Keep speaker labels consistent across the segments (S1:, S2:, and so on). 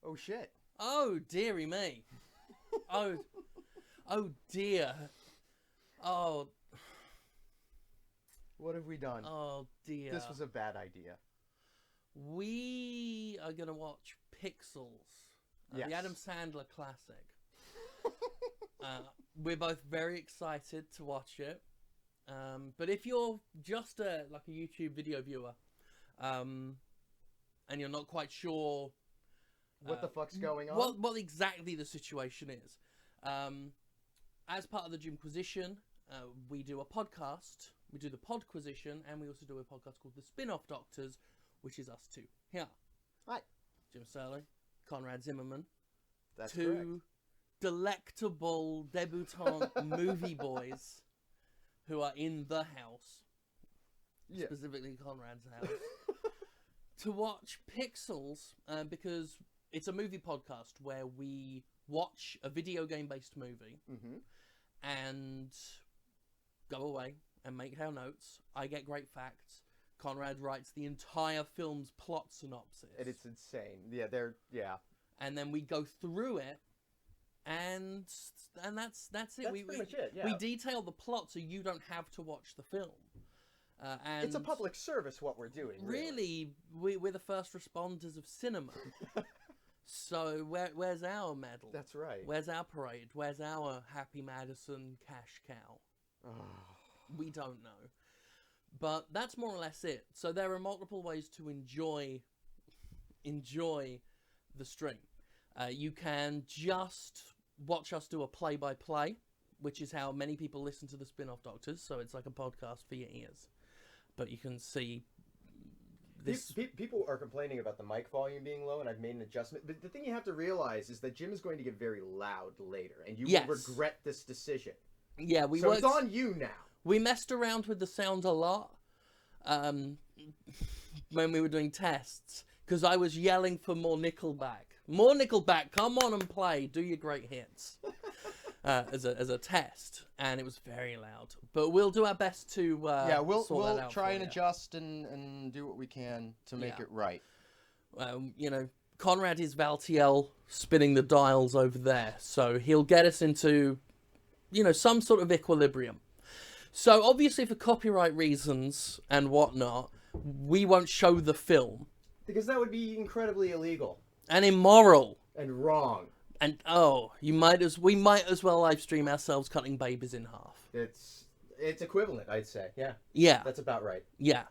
S1: Oh, shit.
S2: Oh, dearie me. Oh dear. Oh.
S1: What have we done?
S2: Oh, dear.
S1: This was a bad idea.
S2: We are going to watch Pixels.
S1: Yes.
S2: The Adam Sandler classic. We're both very excited to watch it. But if you're just a YouTube video viewer, and you're not quite sure
S1: what the fuck's going on?
S2: What exactly the situation is, as part of the Gymquisition, we do a podcast. We do the Podquisition, and we also do a podcast called The Spin-Off Doctors, which is us two. Here.
S1: Hi.
S2: Jim Sterling, Conrad Zimmerman.
S1: That's
S2: two
S1: correct.
S2: Delectable debutante movie boys who are in the house, specifically Conrad's house, to watch Pixels, because it's a movie podcast where we watch a video game-based movie and go away and make our notes. I get great facts. Conrad writes the entire film's plot synopsis.
S1: And it's insane. Yeah,
S2: And then we go through it, and that's it.
S1: That's pretty much it, yeah.
S2: We detail the plot so you don't have to watch the film. And
S1: it's a public service what we're doing.
S2: Really, we're the first responders of cinema. So where's our medal?
S1: That's right.
S2: Where's our parade? Where's our Happy Madison cash cow? We don't know. But that's more or less it. So there are multiple ways to enjoy the stream. You can just watch us do a play-by-play, which is how many people listen to the Spin-Off Doctors. So it's like a podcast for your ears. But you can see this.
S1: People are complaining about the mic volume being low, and I've made an adjustment. But the thing you have to realize is that Jim is going to get very loud later, and you will regret this decision.
S2: Yeah,
S1: it's on you now.
S2: We messed around with the sound a lot when we were doing tests, because I was yelling for more Nickelback. More Nickelback, come on and play, do your great hits, as a test, and it was very loud. But we'll do our best to
S1: we'll
S2: sort that out
S1: try
S2: for
S1: and
S2: you.
S1: adjust and do what we can to make it right.
S2: Conrad is Valtiel spinning the dials over there, so he'll get us into, some sort of equilibrium. So obviously for copyright reasons and whatnot, we won't show the film.
S1: Because that would be incredibly illegal.
S2: And immoral.
S1: And wrong.
S2: And we might as well live stream ourselves cutting babies in half.
S1: It's equivalent, I'd say. Yeah.
S2: Yeah.
S1: That's about right.
S2: Yeah.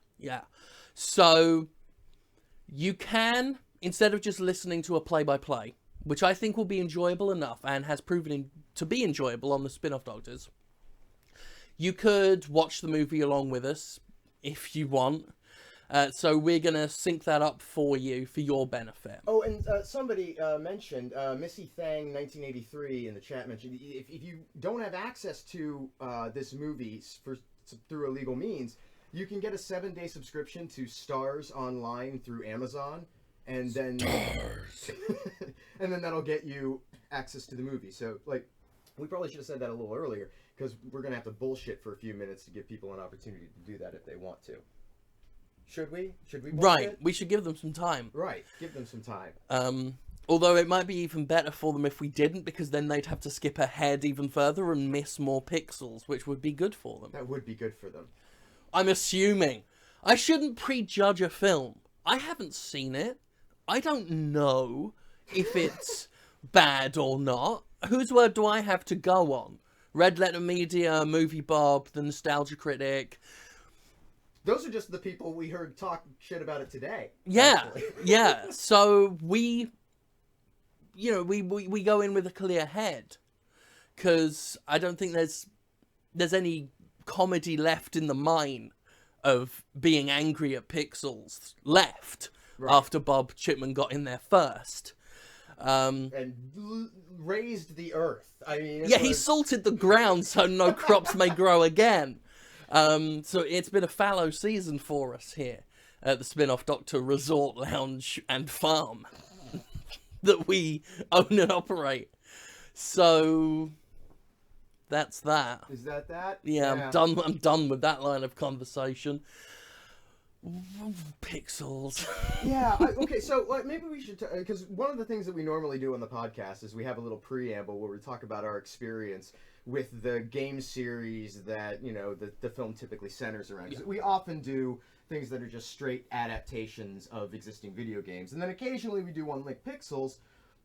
S2: So you can, instead of just listening to a play-by-play, which I think will be enjoyable enough and has proven to be enjoyable on the Spin-Off Doctors, you could watch the movie along with us if you want. So we're going to sync that up for you for your benefit.
S1: Oh, and somebody mentioned, Missy Thang 1983 in the chat mentioned, if you don't have access to this movie through illegal means, you can get a 7-day subscription to Stars Online through Amazon, and then and then that'll get you access to the movie. So, we probably should have said that a little earlier, because we're going to have to bullshit for a few minutes to give people an opportunity to do that if they want to. Should we?
S2: Right, we should give them some time.
S1: Right, give them some time.
S2: Although it might be even better for them if we didn't, because then they'd have to skip ahead even further and miss more Pixels, which would be good for them.
S1: That would be good for them.
S2: I'm assuming. I shouldn't prejudge a film. I haven't seen it. I don't know if it's bad or not. Whose word do I have to go on? Red Letter Media, Movie Bob, The Nostalgia Critic.
S1: Those are just the people we heard talk shit about it today.
S2: Yeah, yeah. So we go in with a clear head, because I don't think there's any comedy left in the mine of being angry at Pixels left after Bob Chipman got in there first.
S1: And raised the earth. I mean,
S2: he salted the ground so no crops may grow again. So it's been a fallow season for us here at the Spin-Off Doctor Resort, Lounge and Farm that we own and operate. So that's that.
S1: Is that?
S2: Yeah, I'm done with that line of conversation. Pixels.
S1: Yeah. Okay. So maybe we should, because one of the things that we normally do on the podcast is we have a little preamble where we talk about our experience with the game series that the film typically centers around. 'Cause we often do things that are just straight adaptations of existing video games, and then occasionally we do one like Pixels,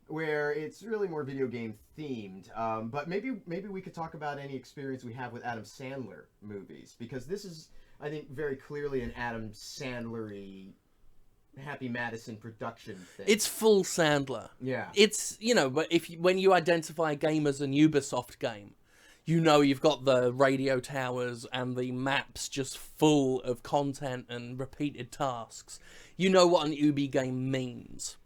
S1: where it's really more video game themed. But maybe we could talk about any experience we have with Adam Sandler movies, because this is, I think, very clearly an Adam Sandler-y Happy Madison production thing.
S2: It's full Sandler.
S1: Yeah.
S2: It's, but when you identify a game as an Ubisoft game, you've got the radio towers and the maps just full of content and repeated tasks. You know what an Ubi game means.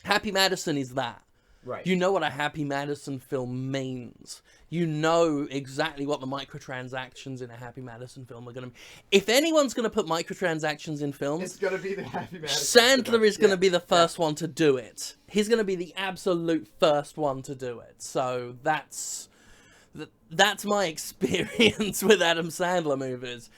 S2: Happy Madison is that.
S1: Right.
S2: You know what a Happy Madison film means. You know exactly what the microtransactions in a Happy Madison film are going to be. If anyone's going to put microtransactions in films,
S1: it's going to be the Happy Madison.
S2: Sandler is going to be the first one to do it. He's going to be the absolute first one to do it. So that's my experience with Adam Sandler movies.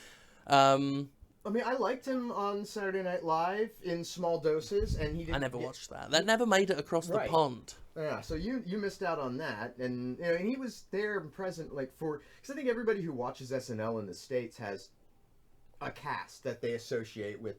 S1: I mean, I liked him on Saturday Night Live in small doses, and he didn't...
S2: I never watched that. That never made it across the pond.
S1: Yeah, so you missed out on that, and and he was there and present, because I think everybody who watches SNL in the States has a cast that they associate with,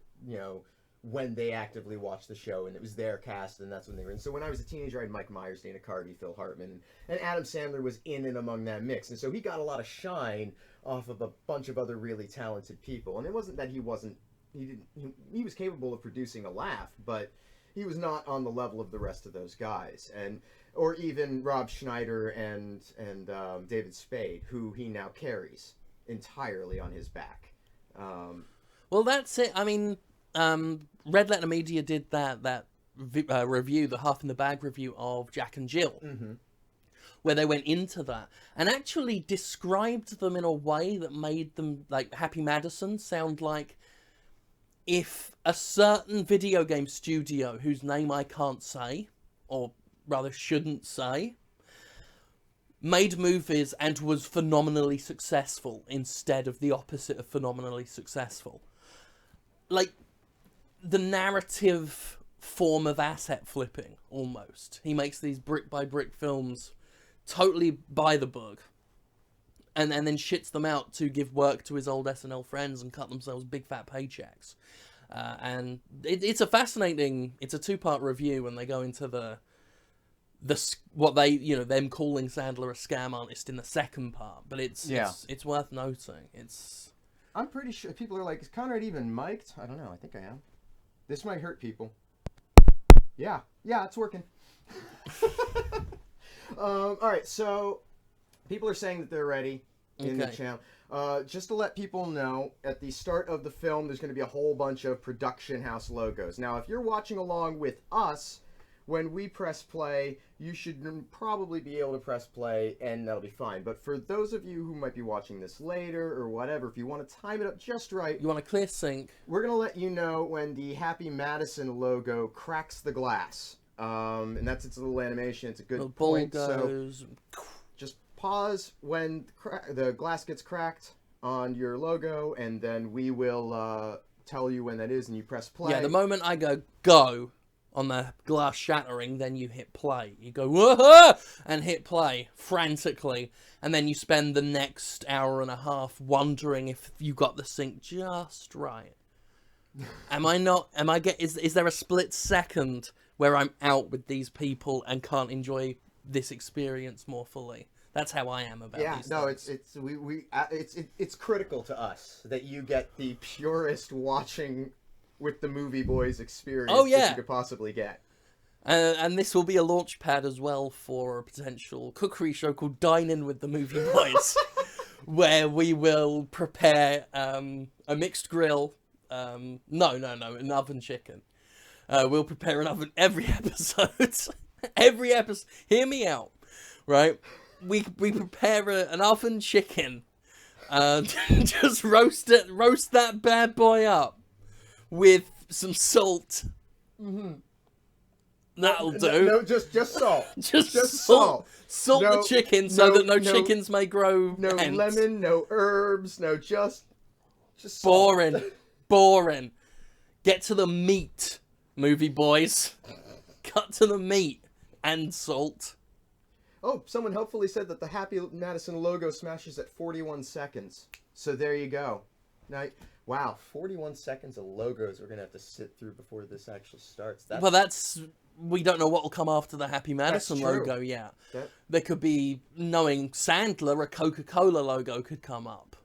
S1: when they actively watch the show, and it was their cast, and that's when they were in. So when I was a teenager, I had Mike Myers, Dana Carvey, Phil Hartman, and Adam Sandler was in and among that mix, and so he got a lot of shine off of a bunch of other really talented people. And it wasn't that he was capable of producing a laugh, but he was not on the level of the rest of those guys, or even Rob Schneider and David Spade, who he now carries entirely on his back.
S2: Well, that's it. I mean, Red Letter Media did that review, the Half in the Bag review of Jack and Jill. Mm-hmm. Where they went into that and actually described them in a way that made them, like Happy Madison, sound like if a certain video game studio, whose name I can't say, or rather shouldn't say, made movies and was phenomenally successful instead of the opposite of phenomenally successful. Like, the narrative form of asset flipping, almost. He makes these brick-by-brick films totally by the book, and then shits them out to give work to his old SNL friends and cut themselves big fat paychecks. And it's a fascinating, it's a 2-part review, and they go into what they, them calling Sandler a scam artist in the second part, but it's worth noting.
S1: I'm pretty sure people are like, is Conrad even mic'd? I don't know, I think I am. This might hurt people. Yeah, it's working. All right, so people are saying that they're ready in the channel. Just to let people know, at the start of the film, there's going to be a whole bunch of production house logos. Now, if you're watching along with us, when we press play, you should probably be able to press play, and that'll be fine. But for those of you who might be watching this later or whatever, if you want to time it up just right...
S2: You want a clear sync.
S1: We're going to let you know when the Happy Madison logo cracks the glass. And that's its little animation. It's a good point.
S2: Goes.
S1: So just pause when the glass gets cracked on your logo, and then we will tell you when that is, and you press play.
S2: Yeah, the moment I go on the glass shattering, then you hit play. You go, whoa, and hit play frantically, and then you spend the next hour and a half wondering if you got the sync just right. Is there a split second where I'm out with these people and can't enjoy this experience more fully? That's how I am about these things.
S1: It's critical to us that you get the purest watching with the movie boys experience that you could possibly get.
S2: And this will be a launch pad as well for a potential cookery show called Dine In with the Movie Boys, where we will prepare a mixed grill. An oven chicken. We'll prepare an oven every episode. Every episode. Hear me out, right? We prepare an oven chicken. Just roast that bad boy up with some salt. Mm-hmm. That'll do.
S1: No, just salt.
S2: just salt. Salt the chicken so that no chickens may grow.
S1: No
S2: hence.
S1: Lemon, no herbs, no just
S2: boring.
S1: Salt.
S2: boring. Get to the meat, movie boys. Cut to the meat and salt.
S1: Oh, someone helpfully said that the Happy Madison logo smashes at 41 seconds. So there you go. Now, wow, 41 seconds of logos we're going to have to sit through before this actually starts.
S2: We don't know what will come after the Happy Madison logo yet. There could be, knowing Sandler, a Coca-Cola logo could come up.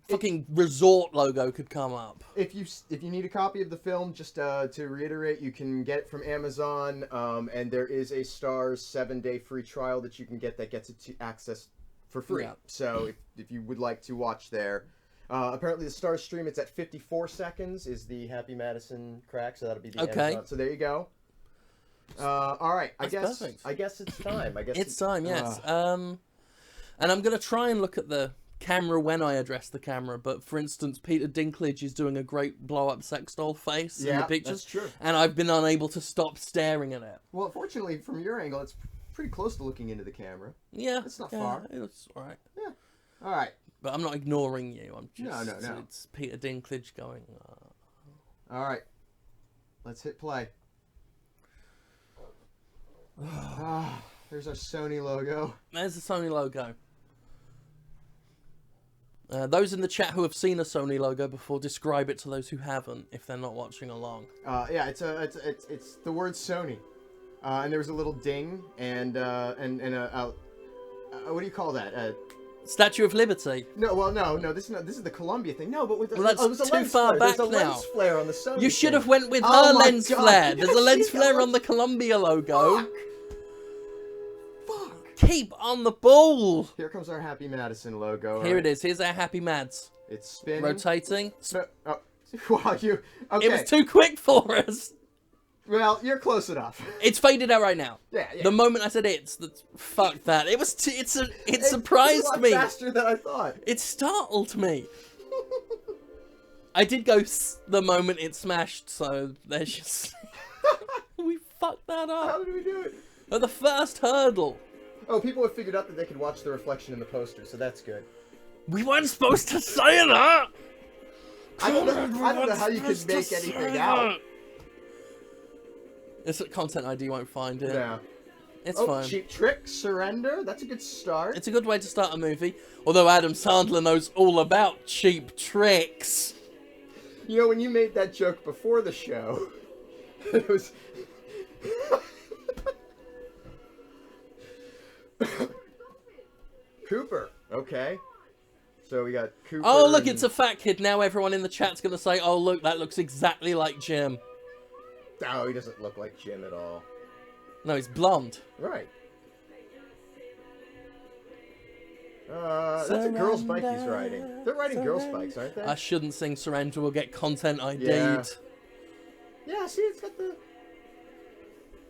S2: Fucking resort logo could come up.
S1: If you need a copy of the film, just to reiterate, you can get it from Amazon, and there is a Starz 7-day free trial that you can get that gets it to access for free. Yeah. So if you would like to watch there, apparently the Starz stream, it's at 54 seconds is the Happy Madison crack, so that'll be the Amazon. So there you go. All right, I guess it's time.
S2: It's time. Yes. And I'm gonna try and look at the camera when I address the camera, but for instance, Peter Dinklage is doing a great blow-up sex doll face in the pictures.
S1: That's true.
S2: And I've been unable to stop staring at it.
S1: Well, fortunately, from your angle, it's pretty close to looking into the camera.
S2: Yeah.
S1: It's not far.
S2: It's all right.
S1: Yeah. All right.
S2: But I'm not ignoring you. I'm just...
S1: No.
S2: It's Peter Dinklage going...
S1: All right. Let's hit play. There's our Sony logo.
S2: There's the Sony logo. Those in the chat who have seen a Sony logo before, describe it to those who haven't, if they're not watching along.
S1: Yeah, it's the word Sony, and there was a little ding and a what do you call that?
S2: Statue of Liberty.
S1: No. This is the Columbia thing. No, but with
S2: that's too far back now.
S1: There's a lens flare on the Sony.
S2: You should have went with her lens flare. There's a lens flare on the Columbia logo. Keep on the ball.
S1: Here comes our Happy Madison logo.
S2: Here it is. Here's our Happy Mads.
S1: It's spinning.
S2: Rotating.
S1: Wow, okay.
S2: It was too quick for us.
S1: Well, you're close enough.
S2: It's faded out right now.
S1: Yeah.
S2: The moment I said fuck that. It was. It surprised me.
S1: Faster than I thought.
S2: It startled me. I did go the moment it smashed. So there's just we fucked that up.
S1: How did we do it?
S2: At the first hurdle.
S1: Oh, people have figured out that they could watch the reflection in the poster, so that's good.
S2: We weren't supposed to say that!
S1: I don't know how you could make anything out.
S2: It's a content ID, you won't find it.
S1: Yeah.
S2: It's fine.
S1: Cheap Trick, Surrender, that's a good start.
S2: It's a good way to start a movie, although Adam Sandler knows all about cheap tricks.
S1: You know, when you made that joke before the show, it was... Cooper. Okay. So we got Cooper.
S2: Oh, look, it's a fat kid. Now everyone in the chat's going to say, oh, look, that looks exactly like Jim.
S1: Oh, he doesn't look like Jim at all.
S2: No, he's blonde.
S1: Right. That's a girl's bike he's riding. They're riding girls' bikes, aren't they?
S2: I shouldn't sing Surrender. We'll get content ID'd.
S1: Yeah, see, it's got the...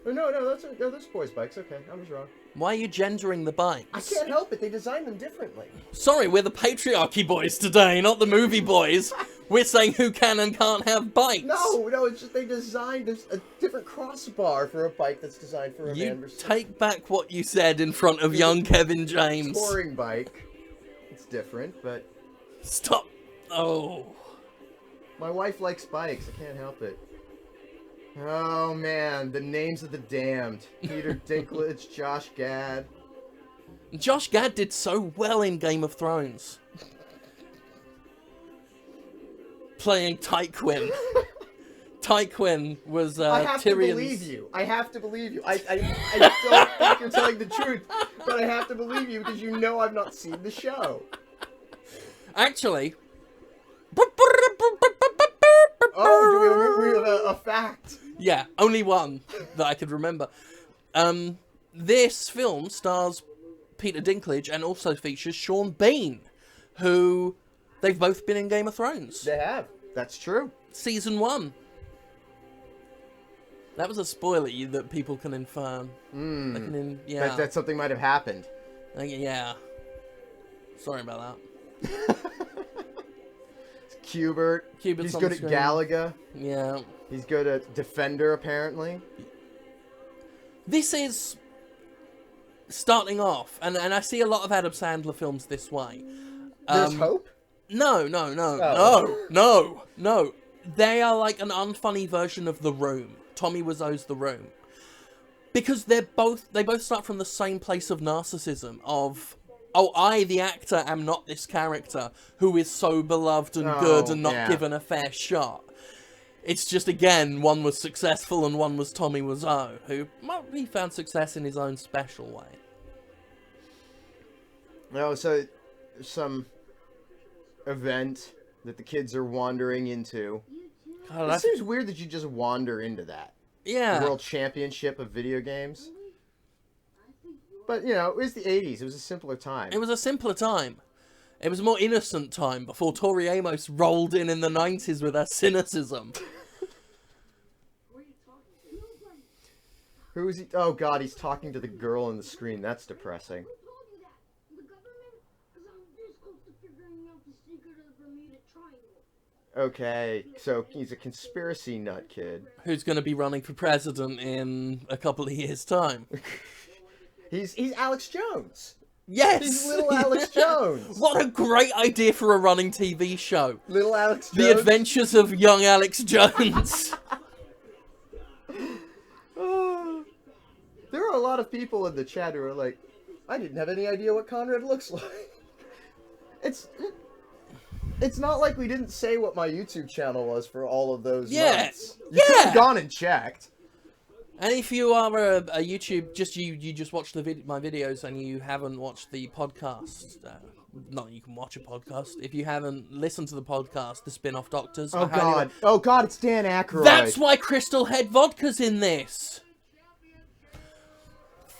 S1: Oh, no, those boys' bikes. Okay, I was wrong.
S2: Why are you gendering the bikes?
S1: I can't help it. They designed them differently.
S2: Sorry, we're the patriarchy boys today, not the movie boys. We're saying who can and can't have bikes.
S1: No, it's just they designed... There's a different crossbar for a bike that's designed for a man.
S2: You take back what you said in front of young Kevin James.
S1: Touring bike. It's different, but...
S2: Stop. Oh.
S1: My wife likes bikes. I can't help it. Oh, man. The names of the damned. Peter Dinklage, Josh Gad.
S2: Josh Gad did so well in Game of Thrones. Playing Tywin. Tywin was Tyrion's...
S1: I have to believe you. I don't think you're telling the truth, but I have to believe you because you know I've not seen the show.
S2: Actually...
S1: Oh, do we have a fact?
S2: Yeah, only one that I could remember. This film stars Peter Dinklage and also features Sean Bean, who they've both been in Game of Thrones.
S1: They have. That's true.
S2: Season 1. That was a spoiler that people can infer. Yeah.
S1: That something might have happened.
S2: Yeah. Sorry about that.
S1: Cubert's he's good at Galaga.
S2: Yeah.
S1: He's good at Defender, apparently.
S2: This is starting off, and I see a lot of Adam Sandler films this way.
S1: There's hope?
S2: No. They are like an unfunny version of The Room. Tommy Wiseau's The Room. Because they both start from the same place of narcissism, of, oh, I, the actor, am not this character who is so beloved and good and not given a fair shot. It's just, again, one was successful and one was Tommy Wiseau, who, well, he found success in his own special way.
S1: No, so some event that the kids are wandering into.
S2: God,
S1: It seems weird that you just wander into that.
S2: Yeah.
S1: The World Championship of video games. But, you know, it was the 80s. It was a simpler time.
S2: It was a simpler time. It was a more innocent time before Tori Amos rolled in the 90s with her cynicism.
S1: Who is he? Oh, God, he's talking to the girl on the screen. That's depressing. Okay, so he's a conspiracy nut kid.
S2: Who's going to be running for president in a couple of years' time.
S1: He's Alex Jones.
S2: Yes!
S1: He's little Alex Jones.
S2: What a great idea for a running TV show.
S1: Little Alex Jones.
S2: The Adventures of Young Alex Jones.
S1: There are a lot of people in the chat who are like, I didn't have any idea what Conrad looks like. It's not like we didn't say what my YouTube channel was for all of those months. You could have gone and checked.
S2: And if you are a YouTube, you just watch my videos and you haven't watched the podcast, not that you can watch a podcast. If you haven't listened to the podcast, The Spin-Off Doctors.
S1: Oh God, it's Dan Aykroyd.
S2: That's why Crystal Head Vodka's in this.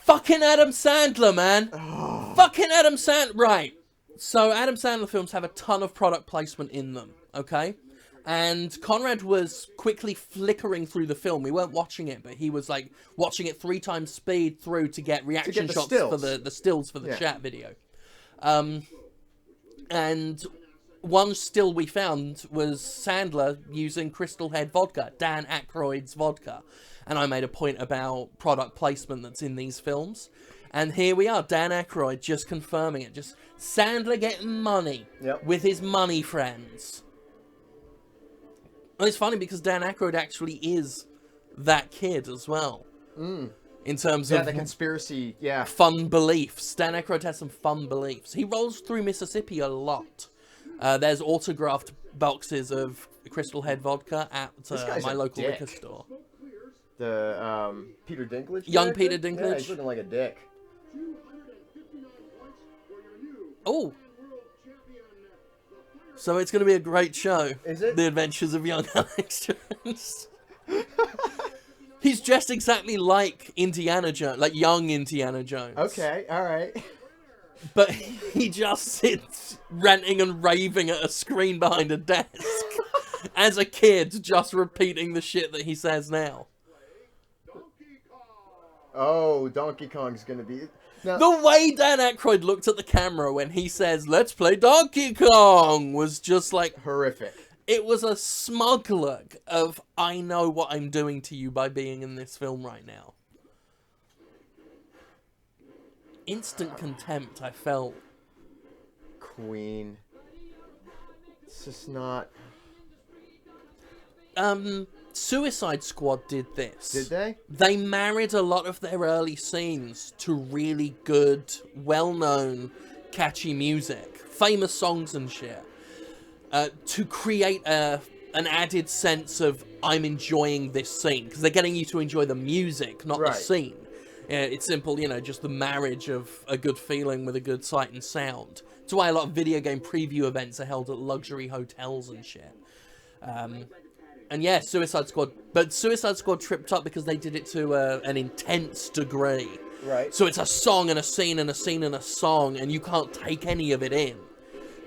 S2: Fucking Adam Sandler, man.
S1: Oh.
S2: Fucking Adam Sandler. Right. So Adam Sandler films have a ton of product placement in them, okay? And Conrad was quickly flickering through the film. We weren't watching it, but he was like watching it 3 times speed through to get reaction shots for the stills for the chat video. And one still we found was Sandler using Crystal Head vodka, Dan Aykroyd's vodka. And I made a point about product placement that's in these films. And here we are, Dan Aykroyd just confirming it. Just Sandler getting money with his money friends. And it's funny because Dan Aykroyd actually is that kid as well. In terms of
S1: the conspiracy,
S2: fun beliefs. Dan Aykroyd has some fun beliefs. He rolls through Mississippi a lot. There's autographed boxes of Crystal Head vodka at my local liquor store.
S1: The Peter Dinklage?
S2: Young
S1: character?
S2: Peter Dinklage?
S1: Yeah, he's looking like a dick.
S2: Oh. So it's going to be a great show.
S1: Is it?
S2: The Adventures of Young Alex Jones. He's dressed exactly like Indiana Jones, like young Indiana Jones.
S1: Okay, alright.
S2: But he just sits ranting and raving at a screen behind a desk. As a kid, just repeating the shit that he says now.
S1: Oh, Donkey Kong's gonna be... Now,
S2: the way Dan Aykroyd looked at the camera when he says, "Let's play Donkey Kong," was just like...
S1: horrific.
S2: It was a smug look of, I know what I'm doing to you by being in this film right now. Instant contempt, I felt.
S1: Queen. It's just not...
S2: Suicide Squad did this.
S1: Did they?
S2: They married a lot of their early scenes to really good, well-known, catchy music. Famous songs and shit. To create an added sense of, I'm enjoying this scene. Because they're getting you to enjoy the music, not the scene. It's simple, you know, just the marriage of a good feeling with a good sight and sound. That's why a lot of video game preview events are held at luxury hotels and shit. And yeah, Suicide Squad. But Suicide Squad tripped up because they did it to an intense degree.
S1: Right.
S2: So it's a song and a scene and a scene and a song, and you can't take any of it in.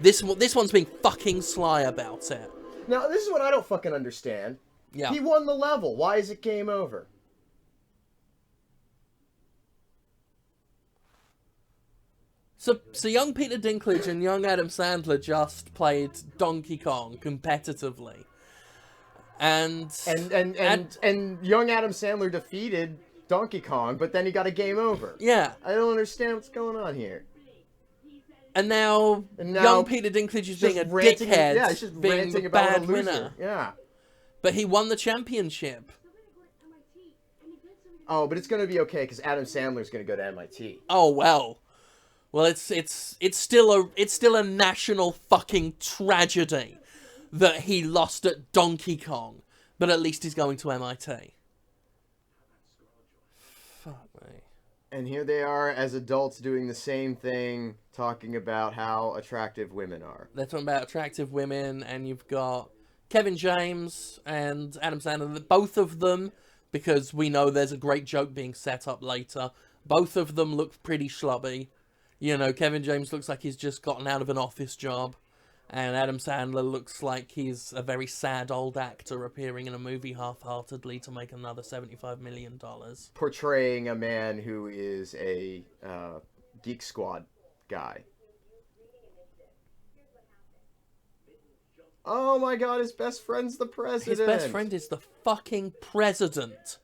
S2: This one's being fucking sly about it.
S1: Now, this is what I don't fucking understand.
S2: Yeah.
S1: He won the level. Why is it game over?
S2: So young Peter Dinklage and young Adam Sandler just played Donkey Kong competitively. And
S1: young Adam Sandler defeated Donkey Kong, but then he got a game over.
S2: Yeah.
S1: I don't understand what's going on here.
S2: And now young Peter Dinklage is being a
S1: ranting,
S2: dickhead.
S1: Yeah, he's just
S2: being
S1: ranting
S2: a
S1: about
S2: bad
S1: a loser.
S2: winner.
S1: Yeah.
S2: But he won the championship.
S1: Oh, but it's gonna be okay because Adam Sandler's gonna go to MIT.
S2: Oh well. Well, it's still a national fucking tragedy that he lost at Donkey Kong, but at least he's going to MIT. Fuck me.
S1: And here they are as adults doing the same thing, talking about how attractive women are.
S2: They're talking about attractive women, and you've got Kevin James and Adam Sandler, both of them, because we know there's a great joke being set up later. Both of them look pretty schlubby. You know, Kevin James looks like he's just gotten out of an office job. And Adam Sandler looks like he's a very sad old actor appearing in a movie half-heartedly to make another $75 million.
S1: Portraying a man who is a Geek Squad guy. Oh my god, his best friend's the president.
S2: His best friend is the fucking president.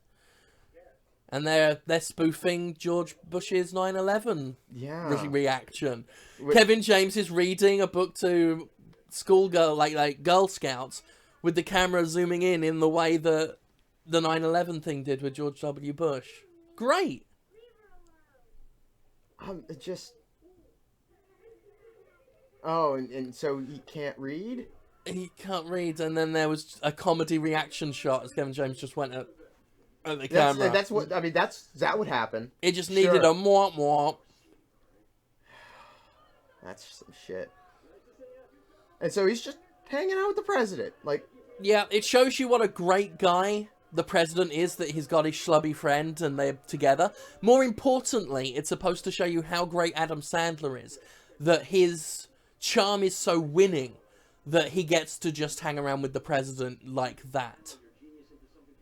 S2: And they're spoofing George Bush's 9/11 reaction. Kevin James is reading a book to schoolgirl, like Girl Scouts, with the camera zooming in the way that the 9/11 thing did with George W. Bush. Great.
S1: Oh, and so he can't read?
S2: He can't read, and then there was a comedy reaction shot as Kevin James just went at the camera.
S1: That's what I mean. That would happen.
S2: It just needed a mwah mwah.
S1: That's some shit. And so he's just hanging out with the president, like.
S2: Yeah, it shows you what a great guy the president is, that he's got his schlubby friend and they're together. More importantly, it's supposed to show you how great Adam Sandler is, that his charm is so winning that he gets to just hang around with the president like that.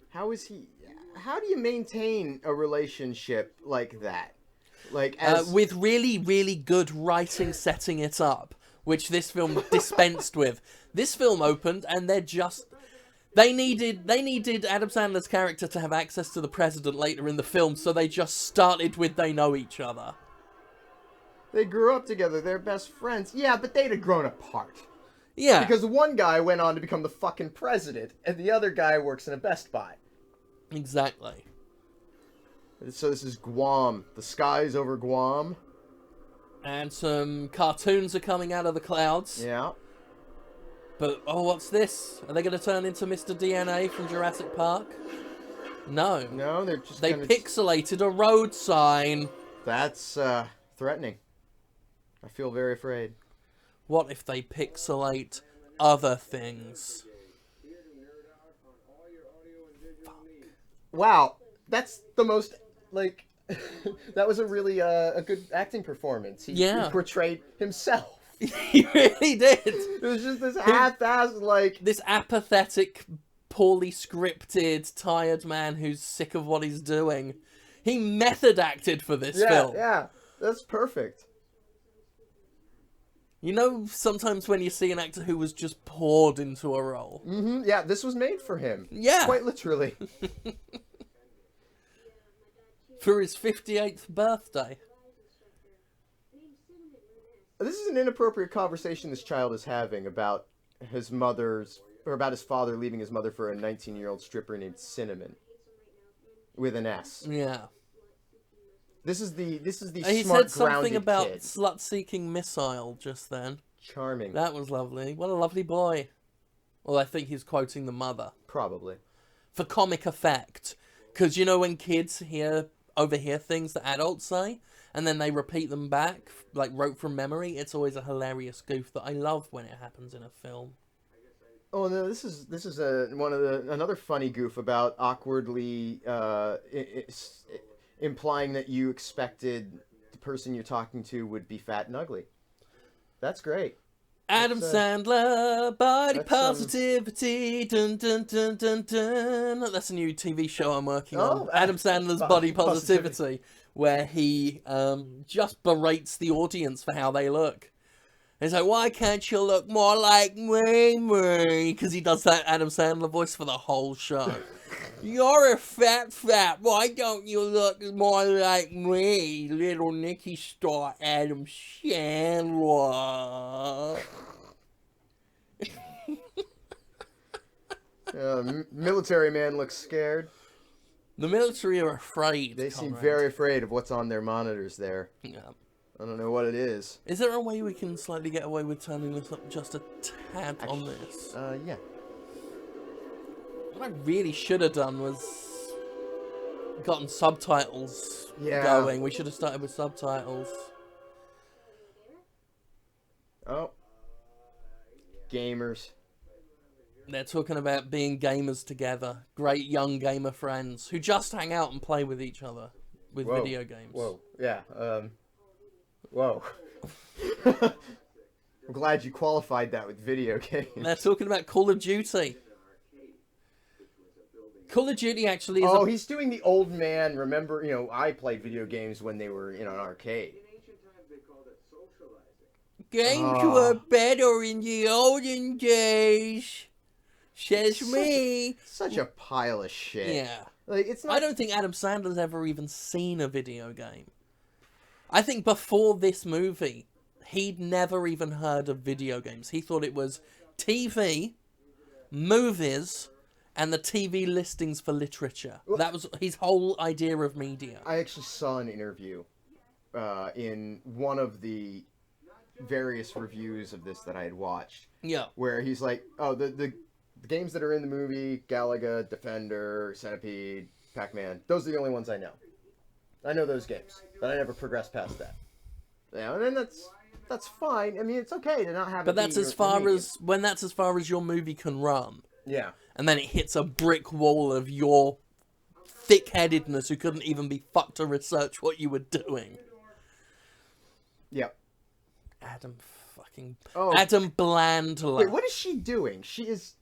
S1: How do you maintain a relationship like that? Like
S2: with really, really good writing setting it up, which this film dispensed with. This film opened and they needed Adam Sandler's character to have access to the president later in the film, so they just started with they know each other.
S1: They grew up together, they're best friends. Yeah, but they'd have grown apart.
S2: Yeah.
S1: Because one guy went on to become the fucking president, and the other guy works in a Best Buy.
S2: Exactly.
S1: So this is Guam. The skies over Guam.
S2: And some cartoons are coming out of the clouds.
S1: Yeah.
S2: But, oh, what's this? Are they going to turn into Mr. DNA from Jurassic Park? No.
S1: No, they're just
S2: They pixelated a road sign.
S1: That's, threatening. I feel very afraid.
S2: What if they pixelate other things? Fuck.
S1: Wow. That's the most, like... that was a really, a good acting performance. He portrayed himself.
S2: He really did.
S1: It was just this half-assed, like...
S2: This apathetic, poorly scripted, tired man who's sick of what he's doing. He method acted for this film.
S1: Yeah, that's perfect.
S2: You know, sometimes when you see an actor who was just poured into a role.
S1: Mm-hmm. Yeah, this was made for him.
S2: Yeah.
S1: Quite literally.
S2: For his 58th birthday.
S1: This is an inappropriate conversation this child is having about his about his father leaving his mother for a 19-year-old stripper named Cinnamon. With an S.
S2: Yeah.
S1: This is the
S2: He
S1: smart,
S2: said something
S1: grounded
S2: about
S1: kid.
S2: slut-seeking missile just then.
S1: Charming.
S2: That was lovely. What a lovely boy. Well, I think he's quoting the mother.
S1: Probably.
S2: For comic effect. Because, you know, when kids overhear things that adults say, and then they repeat them back, like wrote from memory, it's always a hilarious goof that I love when it happens in a film.
S1: Oh no! This is another funny goof about awkwardly implying that you expected the person you're talking to would be fat and ugly. That's great.
S2: Adam Sandler, body positivity, dun dun dun dun dun. That's a new TV show I'm working on. Adam Sandler's Body Positivity, where he just berates the audience for how they look. He's like, why can't you look more like me? Because he does that Adam Sandler voice for the whole show. You're a fat. Why don't you look more like me, little Nicky star Adam Sandler?
S1: Military man looks scared.
S2: The military are afraid.
S1: They seem
S2: Conrad.
S1: very afraid of what's on their monitors there.
S2: Yeah.
S1: I don't know what it is.
S2: Is there a way we can slightly get away with turning this up just a tad on this?
S1: Yeah.
S2: What I really should have done was gotten subtitles going. We should have started with subtitles.
S1: Oh. Gamers.
S2: They're talking about being gamers together. Great young gamer friends who just hang out and play with each other with video games.
S1: Whoa. Yeah. Whoa. I'm glad you qualified that with video games.
S2: They're talking about Call of Duty. Call of Duty actually is
S1: he's doing the old man. Remember, I played video games when they were in an arcade.
S2: Games were better in the olden days. Says me.
S1: Such a pile of shit.
S2: Yeah.
S1: Like, it's not...
S2: I don't think Adam Sandler's ever even seen a video game. I think before this movie, he'd never even heard of video games. He thought it was TV, movies, and the TV listings for literature. That was his whole idea of media.
S1: I actually saw an interview in one of the various reviews of this that I had watched.
S2: Yeah.
S1: Where he's like, the games that are in the movie, Galaga, Defender, Centipede, Pac-Man, those are the only ones I know. I know those games, but I never progressed past that. Yeah, and then that's fine. I mean, it's okay to not have.
S2: But that's as far as your movie can run.
S1: Yeah.
S2: And then it hits a brick wall of your thick-headedness who couldn't even be fucked to research what you were doing.
S1: Yep.
S2: Adam Blandler.
S1: Wait, what is she doing? She is.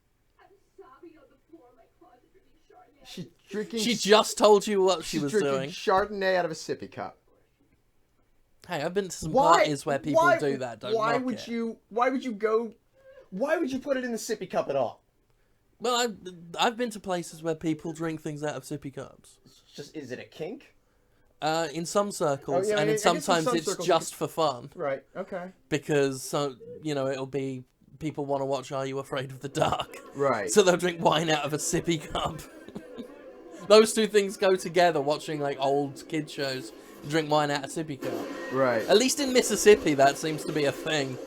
S1: She's drinking.
S2: She just told you what she was
S1: drinking
S2: doing.
S1: Chardonnay out of a sippy cup.
S2: Hey, I've been to some parties where people do that.
S1: Why would you put it in the sippy cup at all?
S2: Well, I've been to places where people drink things out of sippy cups.
S1: Is it a kink?
S2: In some circles, and sometimes it's just for fun.
S1: Right. Okay.
S2: Because it'll be people want to watch Are You Afraid of the Dark?
S1: Right.
S2: So they'll drink wine out of a sippy cup. Those two things go together. Watching like old kid shows, drink wine out of a sippy cup.
S1: Right.
S2: At least in Mississippi, that seems to be a thing.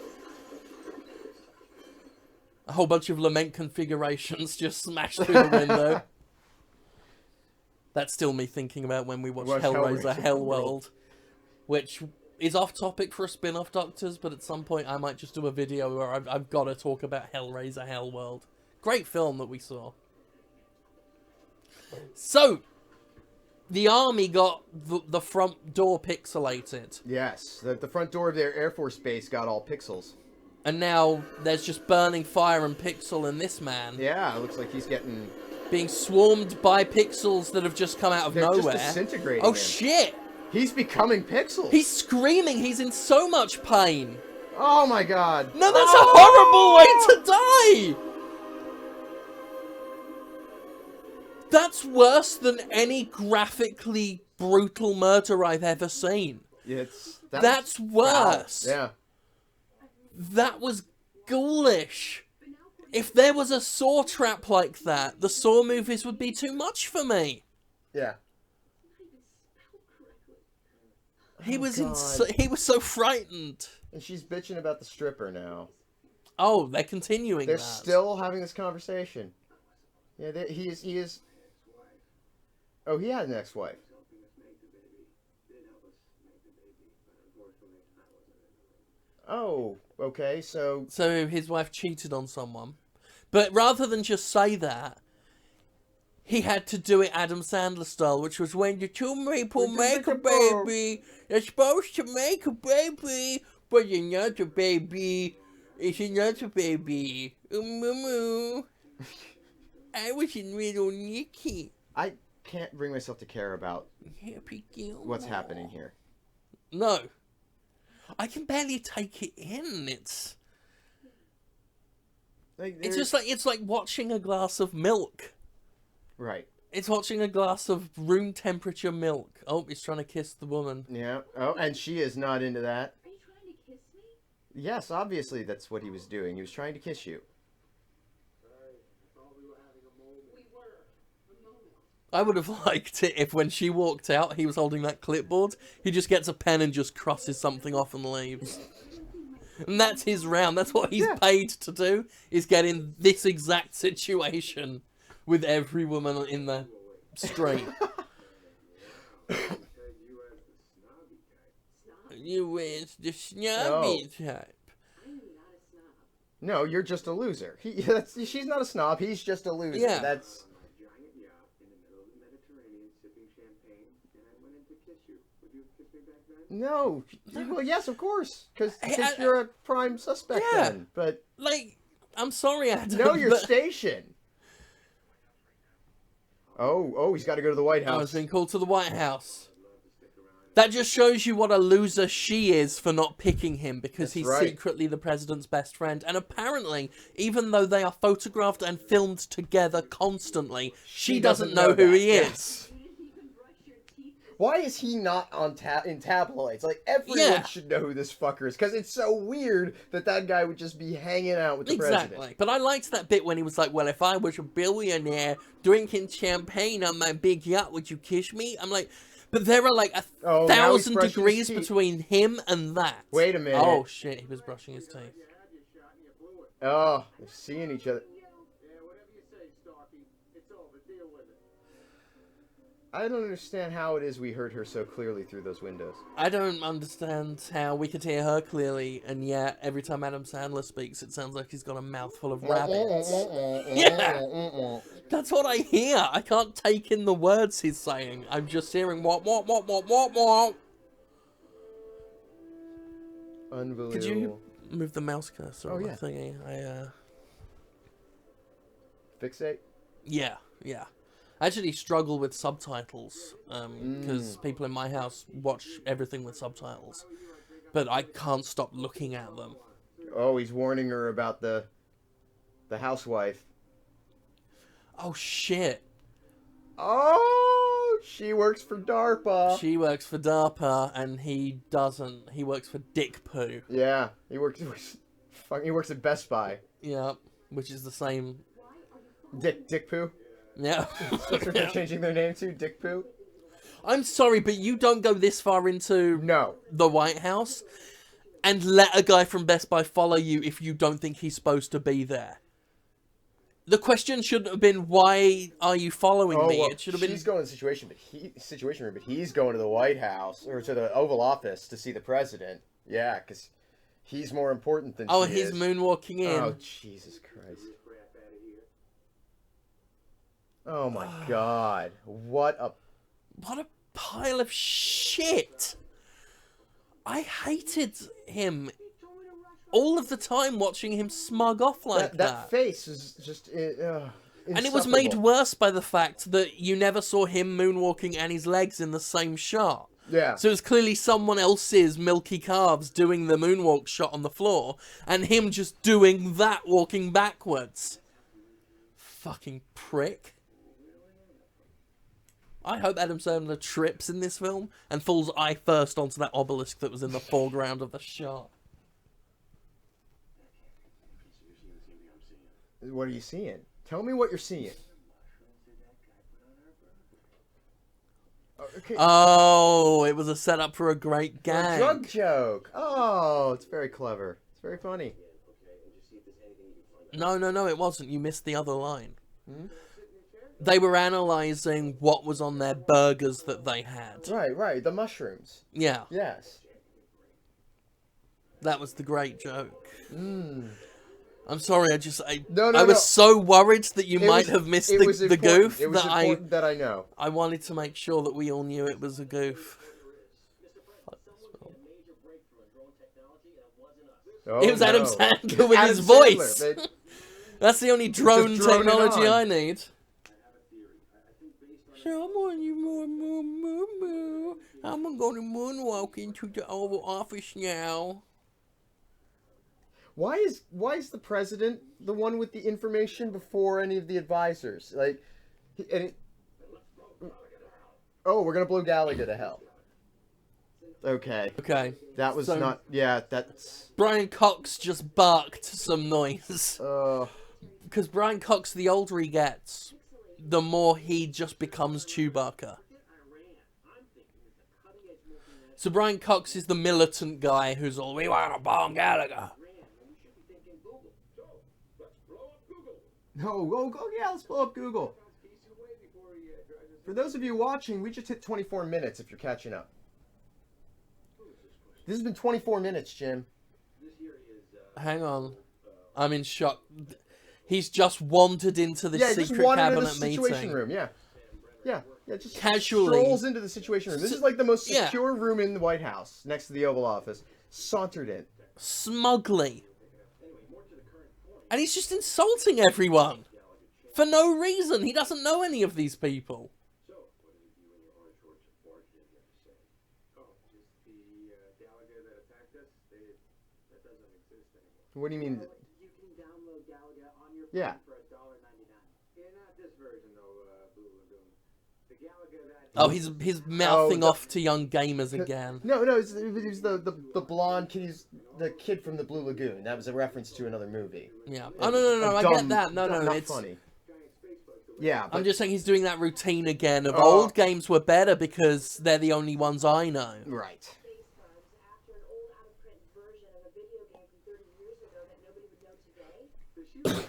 S2: A whole bunch of lament configurations just smashed through the window. That's still me thinking about when we watched Hellraiser Hellworld, which is off topic for a spin-off Doctors, but at some point I might just do a video where I've got to talk about Hellraiser Hellworld. Great film that we saw. So, the army got the front door pixelated.
S1: Yes, the front door of their Air Force base got all pixels.
S2: And now there's just burning fire and pixel in this man.
S1: Yeah, it looks like he's getting...
S2: being swarmed by pixels that have just come out of nowhere.
S1: Just disintegrating
S2: Oh,
S1: him.
S2: shit!
S1: He's becoming pixels.
S2: He's screaming. He's in so much pain.
S1: Oh, my God.
S2: No, that's a horrible way to die! That's worse than any graphically brutal murder I've ever seen. That's worse.
S1: Yeah.
S2: That was ghoulish. If there was a Saw trap like that, the Saw movies would be too much for me.
S1: Yeah.
S2: He was so frightened.
S1: And she's bitching about the stripper now.
S2: Oh, they're continuing
S1: They're
S2: that.
S1: still having this conversation. Yeah, he is... Oh, he had an ex-wife. Oh, okay, so...
S2: So his wife cheated on someone. But rather than just say that, he had to do it Adam Sandler style, which was when the two people make a baby, they're supposed to make a baby, but another baby is another baby. I was in little Nicky.
S1: I can't bring myself to care about what's happening here.
S2: No. I can barely take it in. It's just like, it's like watching a glass of milk.
S1: Right.
S2: It's watching a glass of room temperature milk. Oh, he's trying to kiss the woman.
S1: Yeah. Oh, and she is not into that.
S3: Are you trying to kiss me?
S1: Yes, obviously that's what he was doing. He was trying to kiss you.
S3: We were. A moment.
S2: I would have liked it if when she walked out, he was holding that clipboard. He just gets a pen and just crosses something off and leaves. And that's his round. That's what he's paid to do, is get in this exact situation with every woman in the street. You is the snobby type.
S3: I'm not a snob.
S1: No, you're just a loser. She's not a snob. He's just a loser.
S2: Yeah.
S1: That's.
S4: Giant yacht in the middle of the Mediterranean, sipping champagne, and I went in to kiss you. Would you kiss me back then?
S1: No. Well, yes, of course. Because
S2: Hey,
S1: you're a prime suspect
S2: Yeah.
S1: then. But
S2: Like, I'm sorry, Adam.
S1: know your
S2: but
S1: station. Oh, he's got to go to the White
S2: I was
S1: House.
S2: being called to the White House. That just shows you what a loser she is for not picking him, because
S1: That's
S2: he's
S1: right.
S2: secretly the president's best friend. And apparently, even though they are photographed and filmed together constantly, she doesn't know who
S1: that.
S2: he is.
S3: You didn't even brush your teeth.
S1: Why is he not on in tabloids? Like, everyone
S2: Yeah.
S1: should know who this fucker is. Because it's so weird that guy would just be hanging out with the president.
S2: Exactly. But I liked that bit when he was like, well, if I was a billionaire drinking champagne on my big yacht, would you kiss me? I'm like, but there are like
S1: Oh, now he's
S2: 1,000
S1: brushing his
S2: degrees
S1: teeth.
S2: between him and that.
S1: Wait a minute.
S2: Oh, shit, he was brushing his teeth.
S4: You had your shot and you blew it.
S1: Oh, they're seeing each other.
S4: Yeah, whatever you say, Starkey. It's over. Deal with it.
S1: I don't understand how it is we heard her so clearly through those windows.
S2: I don't understand how we could hear her clearly, and yet every time Adam Sandler speaks, it sounds like he's got a mouthful of rabbits. Yeah. That's what I hear. I can't take in the words he's saying. I'm just hearing what.
S1: Unbelievable.
S2: Could you move the mouse cursor
S1: Oh,
S2: on
S1: yeah.
S2: the thingy?
S1: Fixate?
S2: Yeah. I actually struggle with subtitles, because people in my house watch everything with subtitles. But I can't stop looking at them.
S1: Oh, he's warning her about the housewife.
S2: Oh, shit.
S1: Oh, she works for DARPA.
S2: She works for DARPA, and he doesn't. He works for Dick Poo.
S1: Yeah, he works at Best Buy.
S2: Yeah, which is the same.
S1: Dick Poo.
S2: Yeah.
S1: That's what they're changing their name to, Dick Poo.
S2: I'm sorry, but you don't go this far into
S1: No.
S2: the White House and let a guy from Best Buy follow you if you don't think he's supposed to be there. The question shouldn't have been, why are you following me?
S1: Well,
S2: It should have been...
S1: she's going to the situation room, but he's going to the White House or to the Oval Office to see the president. Yeah, because he's more important than
S2: Oh,
S1: she
S2: he's
S1: is.
S2: moonwalking in.
S1: Oh, Jesus Christ. Oh my God. What a...
S2: What a pile of shit. I hated him all of the time watching him smug off like
S1: that face is just...
S2: And it was made worse by the fact that you never saw him moonwalking and his legs in the same shot.
S1: Yeah.
S2: So it's clearly someone else's milky calves doing the moonwalk shot on the floor, and him just doing that walking backwards. Fucking prick. I hope Adam Sandler trips in this film and falls eye first onto that obelisk that was in the foreground of the shot.
S1: What are you seeing? Tell me what you're seeing. Okay.
S2: Oh, it was a setup for a great
S1: A
S2: gag.
S1: drug joke. Oh, it's very clever. It's very funny.
S2: No, it wasn't. You missed the other line.
S1: Hmm?
S2: They were analysing what was on their burgers that they had.
S1: Right. The mushrooms.
S2: Yeah,
S1: Yes.
S2: that was the great joke.
S1: Mm.
S2: I'm sorry, I
S1: No,
S2: was
S1: no.
S2: so worried that you
S1: It
S2: might
S1: was-
S2: have missed
S1: it was
S2: the
S1: important.
S2: goof
S1: It was
S2: that
S1: important that I know.
S2: I wanted to make sure that we all knew it was a goof.
S1: Oh,
S2: It was Adam
S1: no.
S2: Sandler with
S1: Adam
S2: his voice.
S1: Sandler. They-
S2: That's the only drone
S1: Just drone it
S2: technology
S1: on.
S2: I need. Someone you moo. I'm going to moonwalk into the Oval Office now.
S1: Why is the president the one with the information before any of the advisors? Like, Oh, we're gonna blow Gallagher to hell. Okay.
S2: Okay.
S1: That was
S2: So-
S1: not. Yeah, that's.
S2: Brian Cox just barked some noise.
S1: Uh.
S2: Because Brian Cox, the older he gets, the more he just becomes Chewbacca. So Brian Cox is the militant guy who's all, we want to bomb Gallagher.
S1: No, go, yeah, let's blow up Google. For those of you watching, we just hit 24 minutes if you're catching up. This has been 24 minutes, Jim.
S2: Hang on. I'm in shock. He's just wandered into the
S1: Yeah, just
S2: secret
S1: wandered into
S2: cabinet
S1: the situation
S2: meeting.
S1: room, yeah. Yeah, just
S2: Casually.
S1: strolls into the situation room. This is like the most
S2: Yeah.
S1: secure room in the White House, next to the Oval Office. Sauntered in.
S2: Smugly. And he's just insulting everyone. For no reason. He doesn't know any of these people.
S1: What do you mean?
S4: You can download Galaga on your phone
S1: Yeah.
S4: for $1.99. Yeah, not this version though, Blue Lagoon. The Galaga that.
S2: Oh, he's mouthing
S1: the-
S2: off to young gamers again.
S1: No, it's the blonde kid. He's the kid from the Blue Lagoon. That was a reference to another movie.
S2: Yeah. Oh, no, I get that. No,
S1: not
S2: it's...
S1: funny. Yeah, but,
S2: I'm just saying he's doing that routine again of
S1: Oh.
S2: old games were better because they're the only ones I know.
S1: right.
S3: Face bugs after an old out-of-print version of a video game from 30 years ago that nobody would know today.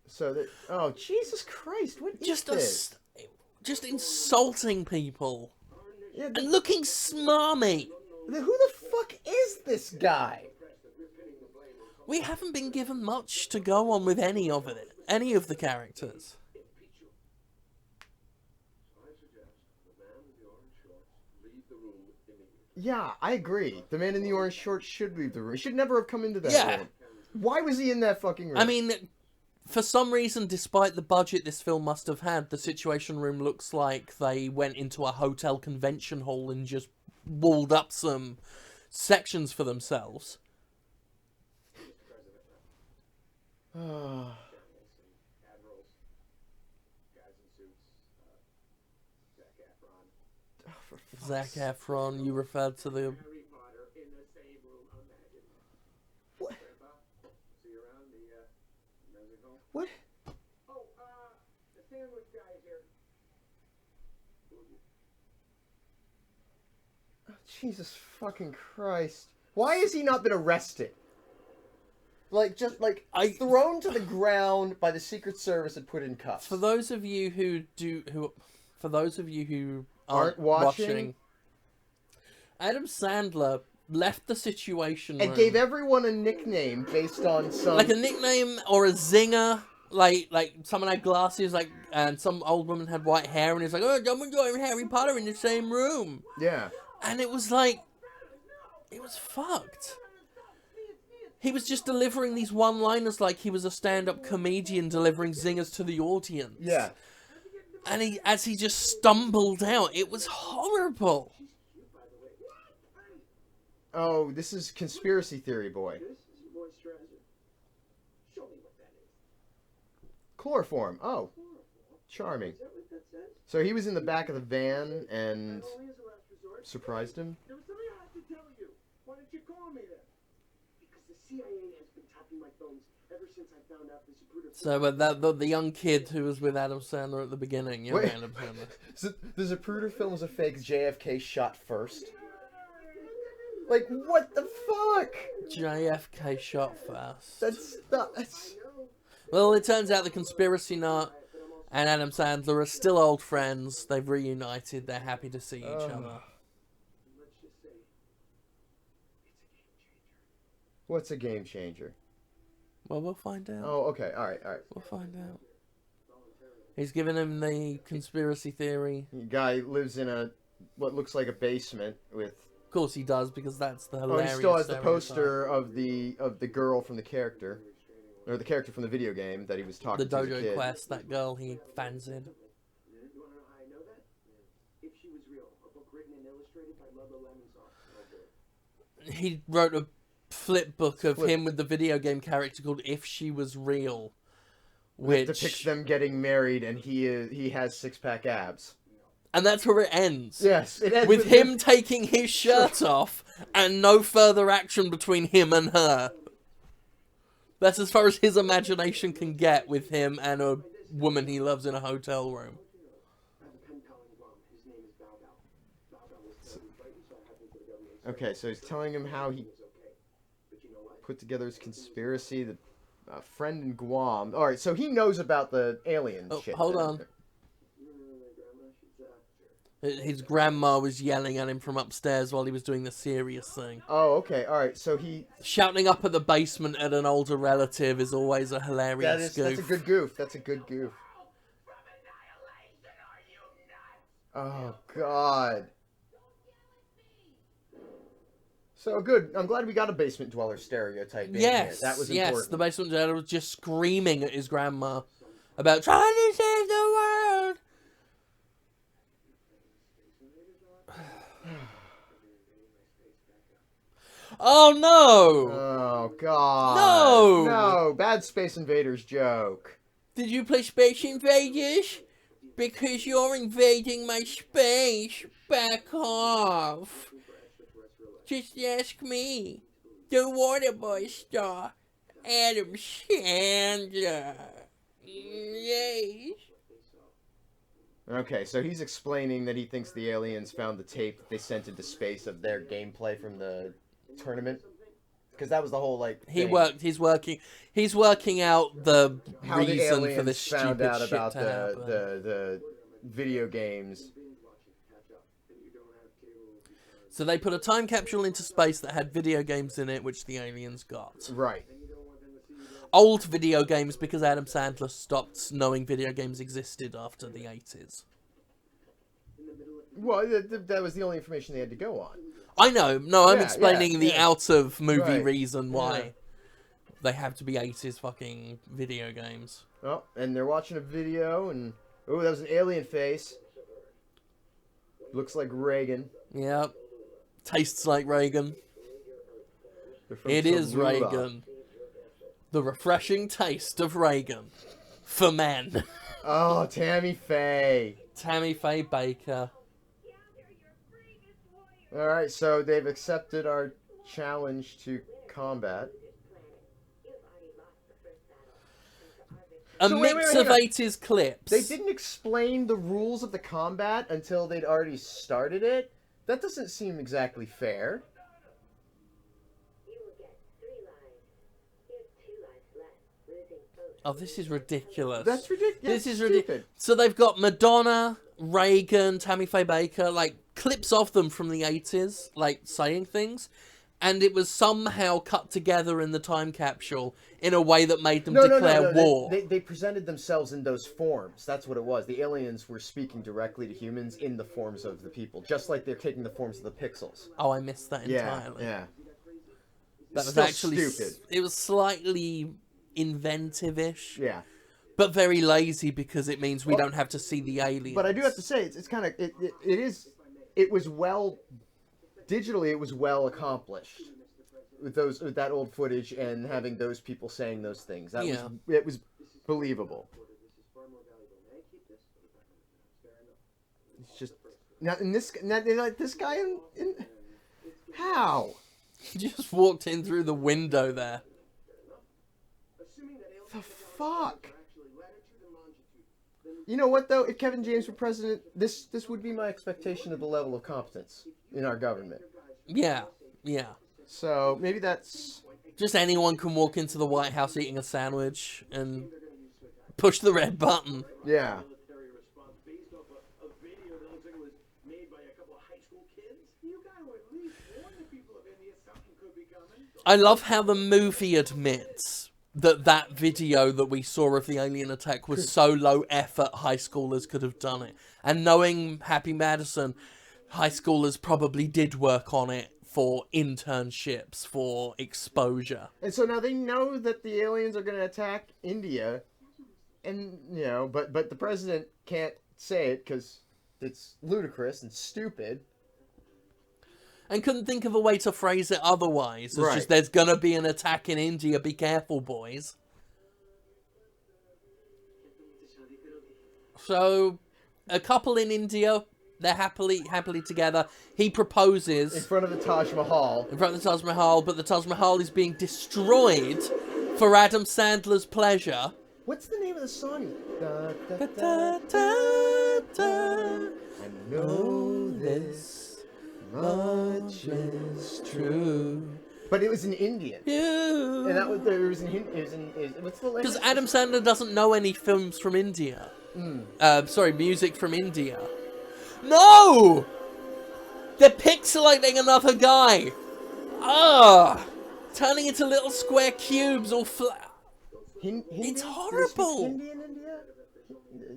S1: So that. Oh, Jesus Christ! What is
S2: Just
S1: this?
S2: just insulting people
S1: Yeah,
S2: and looking smarmy.
S1: who the fuck is this guy?
S2: We haven't been given much to go on with any of the characters.
S1: Yeah, I agree. The man in the orange shorts should leave the room. He should never have come into that
S2: Yeah.
S1: room. Why was he in that fucking room?
S2: I mean, for some reason, despite the budget this film must have had, the Situation Room looks like they went into a hotel convention hall and just walled up some sections for themselves. Zac Efron, you referred to the...
S1: What? What?
S4: Oh, the sandwich guy here.
S1: Oh, Jesus fucking Christ! Why has he not been arrested? Thrown to the ground by the Secret Service and put in cuffs.
S2: For those of you who aren't
S1: Aren't watching?
S2: Adam Sandler left the Situation Room.
S1: And gave everyone a nickname based on some.
S2: like a nickname or a zinger. Like someone had glasses, and some old woman had white hair, and he's like, "Oh, don't we go Harry Potter in the same room?"
S1: Yeah.
S2: And it was like, it was fucked. He was just delivering these one-liners like he was a stand-up comedian delivering zingers to the audience.
S1: Yeah.
S2: And as he just stumbled out, it was horrible.
S1: Oh, this is conspiracy theory, boy.
S4: This is moisturizer. Show me what that is.
S1: Chloroform. Oh, charming.
S4: Is that what that says?
S1: So he was in the back of the van and
S4: Only as a last resort.
S1: surprised him.
S4: There was something I have to tell you. Why didn't you call me then? Because the CIA has been tapping my phones ever since I found out this Zapruder.
S2: So, but the young kid who was with Adam Sandler at the beginning, young
S1: Wait.
S2: Adam Sandler.
S1: So the Zapruder film was a fake JFK shot first. Like, what the fuck?
S2: JFK shot first.
S1: That's not. That's.
S2: Well, it turns out the conspiracy nut and Adam Sandler are still old friends. They've reunited. They're happy to see each other.
S4: Let's just say it's a game changer.
S1: What's a game changer?
S2: Well, we'll find out.
S1: Oh, okay. All right.
S2: We'll find out. He's given him the conspiracy theory.
S1: Guy lives in what looks like a basement with.
S2: Of course he does, because that's the
S1: Oh,
S2: hilarious
S1: he still has the
S2: stereotype.
S1: poster of the girl from the character, or the character from the video game that he was
S2: The
S1: talking to as a
S2: Dojo
S1: kid.
S2: Quest, that girl he fancied.
S4: You want to know how I know that? If She Was Real, a book written and illustrated by Lubba Lemonsoft.
S2: He wrote a flip book of
S1: Flip.
S2: him with the video game character called If She Was Real,
S1: It depicts them getting married, and he has 6-pack abs.
S2: And that's where it ends.
S1: Yes, it ends
S2: With him taking his shirt off, and no further action between him and her. That's as far as his imagination can get with him and a woman he loves in a hotel room.
S1: Okay, so he's telling him how he put together his conspiracy, the friend in Guam. All right, so he knows about the alien shit.
S2: Hold on. His grandma was yelling at him from upstairs while he was doing the serious thing.
S1: Oh, okay, all right. So he
S2: shouting up at the basement at an older relative is always a hilarious goof.
S1: That's a good goof. That's a good goof. Oh God. So good. I'm glad we got a basement dweller stereotype.
S2: Yes,
S1: that was
S2: yes.
S1: important.
S2: The basement dweller was just screaming at his grandma about trying to save the world. Oh no!
S1: Oh God!
S2: No!
S1: Bad Space Invaders joke.
S2: Did you play Space Invaders? Because you're invading my space. Back off. Just ask me. The Water Boy star, Adam Sandler. Yes.
S1: Okay, so he's explaining that he thinks the aliens found the tape that they sent into space of their gameplay from the tournament, because that was the whole like thing.
S2: He's working out the
S1: how
S2: reason
S1: the aliens
S2: for this
S1: found
S2: stupid
S1: out
S2: shit
S1: about
S2: to happen.
S1: the video games.
S2: So they put a time capsule into space that had video games in it, which the aliens got.
S1: Right.
S2: Old video games, because Adam Sandler stopped knowing video games existed after the 80s.
S1: Well, that was the only information they had to go on.
S2: I know. No, I'm
S1: Yeah,
S2: explaining the out-of-movie
S1: Right.
S2: reason why they have to be 80s fucking video games.
S1: Oh, and they're watching a video, and oh, that was an alien face. Looks like Reagan.
S2: Yep. Tastes like Reagan.
S1: They're from
S2: It is
S1: Tallulah.
S2: Reagan. The refreshing taste of Reagan. For men.
S1: Oh, Tammy Faye.
S2: Tammy Faye Baker.
S1: All right, so they've accepted our challenge to combat.
S2: A
S1: So wait,
S2: mix
S1: hang
S2: of
S1: on.
S2: 80s clips.
S1: They didn't explain the rules of the combat until they'd already started it. That doesn't seem exactly fair.
S2: Oh, this is ridiculous.
S1: That's ridiculous.
S2: This is ridiculous. So they've got Madonna, Reagan, Tammy Faye Baker, like clips of them from the 80s, like saying things, and it was somehow cut together in the time capsule in a way that made them declare war.
S1: They presented themselves in those forms. That's what it was. The aliens were speaking directly to humans in the forms of the people, just like they're taking the forms of the pixels.
S2: Oh, I missed that entirely.
S1: Yeah.
S2: That was
S1: Still
S2: actually
S1: stupid.
S2: It was slightly inventive-ish,
S1: Yeah.
S2: but very lazy because it means we don't have to see the aliens.
S1: But I do have to say, it's kind of it was well digitally. It was well accomplished with that old footage and having those people saying those things. It was believable. It's just now in this guy in how
S2: He just walked in through the window there.
S1: the fuck. You know what though? If Kevin James were president, this would be my expectation of the level of competence in our government.
S2: Yeah.
S1: So maybe that's
S2: Just anyone can walk into the White House eating a sandwich and push the red button.
S1: yeah.
S2: I love how the movie admits that video that we saw of the alien attack was so low effort high schoolers could have done it. And knowing Happy Madison, high schoolers probably did work on it for internships, for exposure.
S1: And so now they know that the aliens are going to attack India, and but the president can't say it because it's ludicrous and stupid.
S2: And couldn't think of a way to phrase it otherwise. It's
S1: Right.
S2: just, there's gonna be an attack in India, be careful, boys. So, a couple in India, they're happily together. He proposes
S1: In front of the Taj Mahal.
S2: in front of the Taj Mahal, but the Taj Mahal is being destroyed for Adam Sandler's pleasure.
S1: What's the name of the song? Da, da,
S2: Da,
S1: da,
S2: da, da.
S1: I know this much is true. But it was in Indian. And that was, it was in what's the language?
S2: Because Adam Sandler doesn't know any films from India. Music from India. No! They're pixelating another guy. Turning into little square cubes all flat. It's horrible.
S1: Hindi in India?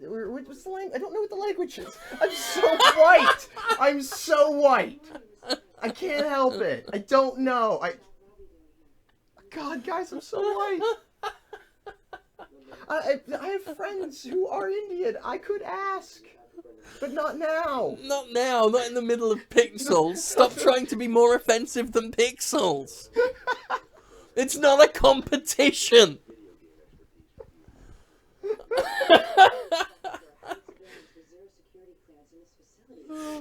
S1: What's the language? I don't know what the language is. I'm so white. I'm so white. I can't help it. I don't know. God, guys, I'm so white. I have friends who are Indian. I could ask, but not now.
S2: Not now. Not in the middle of Pixels. Stop trying to be more offensive than Pixels. It's not a competition.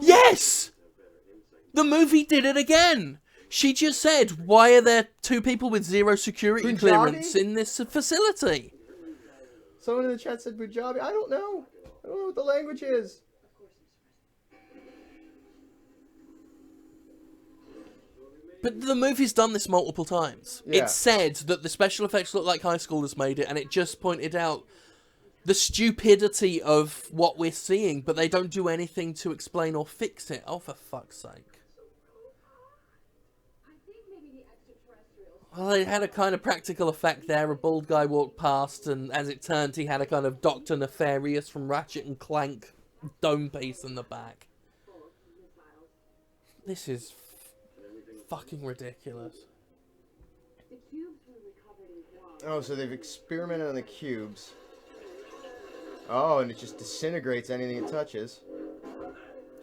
S2: Yes! The movie did it again. She just said, why are there 2 people with 0 security
S1: Punjabi?
S2: clearance in this facility?
S1: Someone in the chat said Punjabi. I don't know. I don't know what the language is.
S2: But the movie's done this multiple times.
S1: Yeah.
S2: It said that the special effects look like high schoolers made it, and it just pointed out the stupidity of what we're seeing, but they don't do anything to explain or fix it. Oh, for fuck's sake. Well, it had a kind of practical effect there. A bald guy walked past, and as it turned, he had a kind of Dr. Nefarious from Ratchet and Clank dome piece in the back. This is fucking ridiculous.
S1: Oh, so they've experimented on the cubes. Oh, and it just disintegrates anything it touches.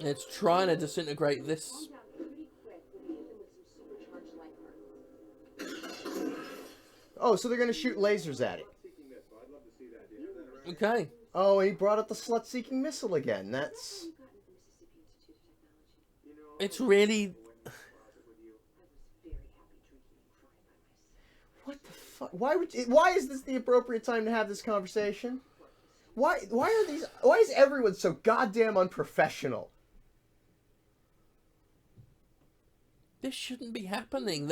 S2: It's trying to disintegrate this.
S1: Oh, so they're gonna shoot lasers at it.
S2: Okay.
S1: Oh, and he brought up the slut-seeking missile again. That's...
S2: It's really...
S1: What the fuck? Why is this the appropriate time to have this conversation? Why is everyone so goddamn unprofessional?
S2: This shouldn't be happening.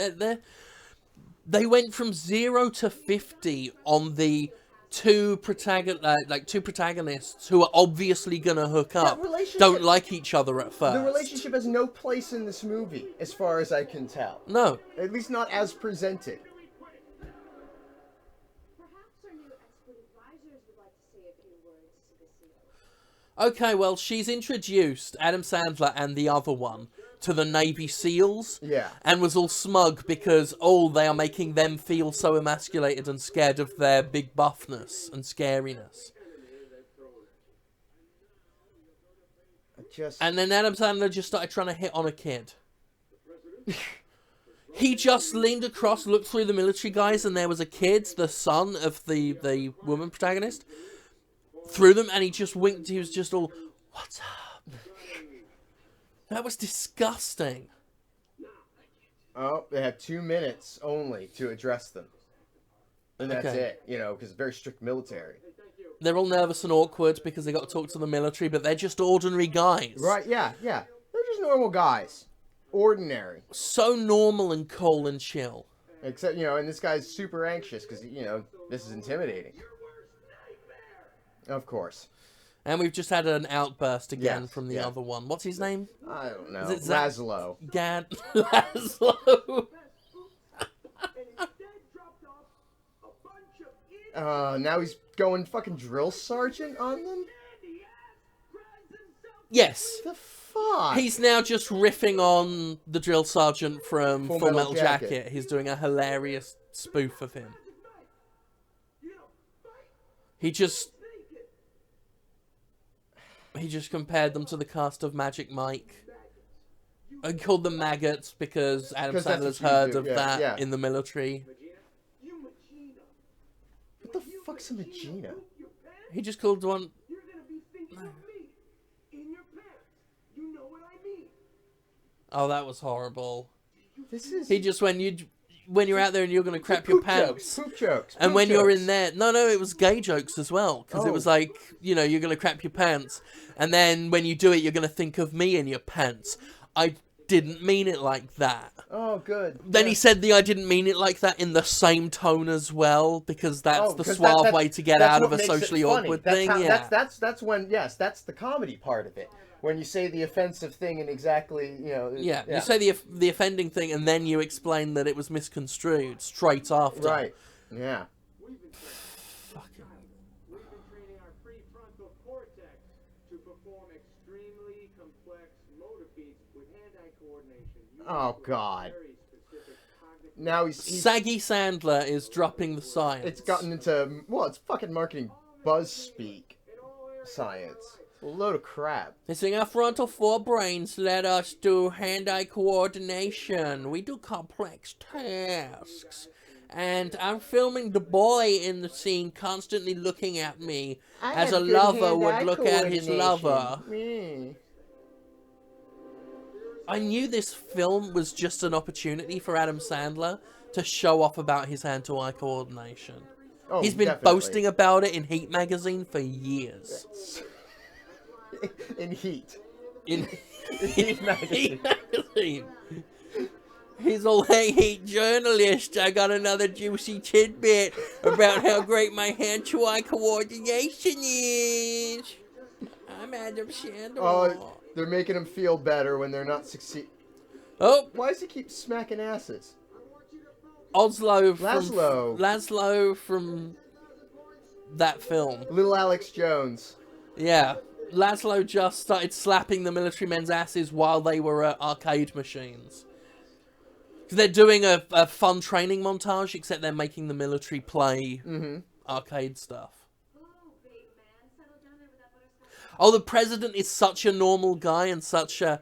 S2: They went from 0 to 50 on the two protagonists who are obviously gonna hook up. Don't like each other at first.
S1: The relationship has no place in this movie, as far as I can tell.
S2: No.
S1: At least not as presented.
S2: Okay, well, she's introduced Adam Sandler and the other one to the Navy SEALs.
S1: Yeah.
S2: And was all smug because, they are making them feel so emasculated and scared of their big buffness and scariness. And then Adam Sandler just started trying to hit on a kid. He just leaned across, looked through the military guys, and there was a kid, the son of the woman protagonist, through them, and he just winked. He was just all, "What's up?" That was disgusting.
S1: Oh, they have 2 minutes only to address them. And that's it, because it's very strict military.
S2: They're all nervous and awkward because they got to talk to the military, but they're just ordinary guys.
S1: Right, yeah. They're just normal guys. Ordinary.
S2: So normal and cool and chill.
S1: Except, and this guy's super anxious because, this is intimidating. Of course.
S2: And we've just had an outburst again from the other one. What's his name?
S1: I don't know.
S2: Is it
S1: Laszlo.
S2: Laszlo.
S1: Now he's going fucking drill sergeant on them?
S2: Yes.
S1: The fuck?
S2: He's now just riffing on the drill sergeant from Full Metal Jacket. He's doing a hilarious spoof of him. He just compared them to the cast of Magic Mike. And called them maggots because Adam Sandler's heard of that in the military.
S1: What the fuck's a Magina?
S2: He just called one... Oh, that was horrible.
S1: This is
S2: He just when you're out there and you're gonna crap your pants.
S1: Poop jokes.
S2: And
S1: poop
S2: when you're
S1: jokes.
S2: in there, no, it was gay jokes as well, because it was
S1: Oh.
S2: like, you're gonna crap your pants, and then when you do it, you're gonna think of me in your pants. I didn't mean it like that.
S1: Oh, good.
S2: Then
S1: Yeah.
S2: he said I didn't mean it like that in the same tone as well, because that's the
S1: 'cause
S2: suave
S1: that's-
S2: way to get
S1: that's
S2: out of
S1: what
S2: a
S1: makes it
S2: socially
S1: funny.
S2: awkward
S1: That's
S2: thing.
S1: how-
S2: Yeah,
S1: That's when that's the comedy part of it. When you say the offensive thing and exactly,
S2: yeah. You say the offending thing, and then you explain that it was misconstrued straight after.
S1: Right. Yeah.
S4: We've been training our prefrontal cortex to perform extremely complex motor feats with hand-eye coordination.
S1: Oh, God.
S4: Very specific cognitive.
S1: Now he's
S2: Saggy Sandler is dropping the science.
S1: it's gotten into it's fucking marketing buzz speak science. A load of crap.
S2: Using our frontal forebrains let us do hand-eye coordination. We do complex tasks. And I'm filming the boy in the scene constantly looking at me as a lover would look at his lover. I knew this film was just an opportunity for Adam Sandler to show off about his hand-to-eye coordination.
S1: Oh,
S2: He's been
S1: definitely.
S2: boasting about it in Heat magazine for years.
S1: In Heat.
S2: In
S1: Heat magazine.
S2: Heat magazine. He's all, hey, Heat journalist, I got another juicy tidbit about how great my hand-to-eye coordination is. I'm Adam Sandler.
S1: Oh, they're making him feel better when they're not succeed.
S2: Oh,
S1: Why does he keep smacking asses?
S2: Laszlo from that film.
S1: Little Alex Jones.
S2: Yeah. Laszlo just started slapping the military men's asses while they were at arcade machines. 'Cause they're doing a fun training montage, except they're making the military play arcade stuff. Oh, the president is such a normal guy and such a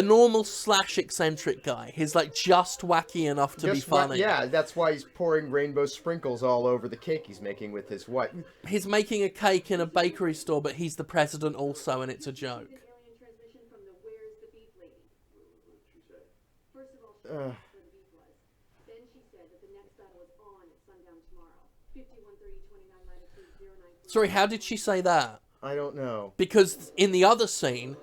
S2: normal / eccentric guy. He's like just wacky enough to be funny.
S1: Yeah, that's why he's pouring rainbow sprinkles all over the cake he's making with his wife.
S2: He's making a cake in a bakery store, but he's the president also, and it's a joke.
S3: Alien transmission from the Where's the Beef lady. First of all, she asked where the beef was. Then she said that the next battle is on at sundown tomorrow. 5130 29 latitude 093.
S2: Sorry, how did she say that?
S1: I don't know.
S2: Because in the other scene,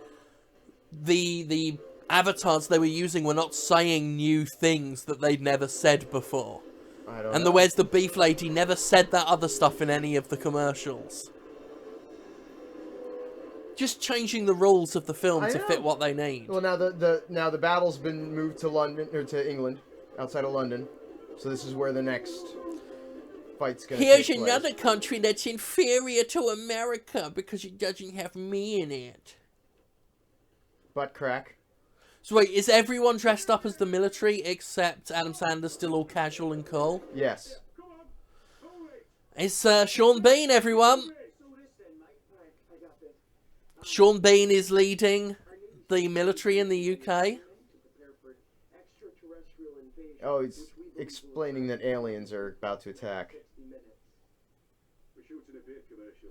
S2: the avatars they were using were not saying new things that they'd never said before.
S1: I don't
S2: And
S1: know.
S2: the Where's the Beef lady never said that other stuff in any of the commercials. Just changing the rules of the film
S1: I
S2: to
S1: know.
S2: fit what they need.
S1: Well, now the battle's been moved to London or to England, outside of London. So this is where the next fight's gonna
S2: Here's
S1: take place.
S2: another country that's inferior to America because it doesn't have me in it.
S1: Butt crack.
S2: So wait, is everyone dressed up as the military except Adam Sandler still all casual and cool?
S1: Yes.
S2: It's Sean Bean, everyone.
S4: So listen, Mike. I got this.
S2: Sean Bean is leading the military in the UK.
S4: To prepare for extraterrestrial invasion.
S1: Oh, he's explaining that aliens are about to attack.
S4: 60 minutes. We're shooting a beer commercial.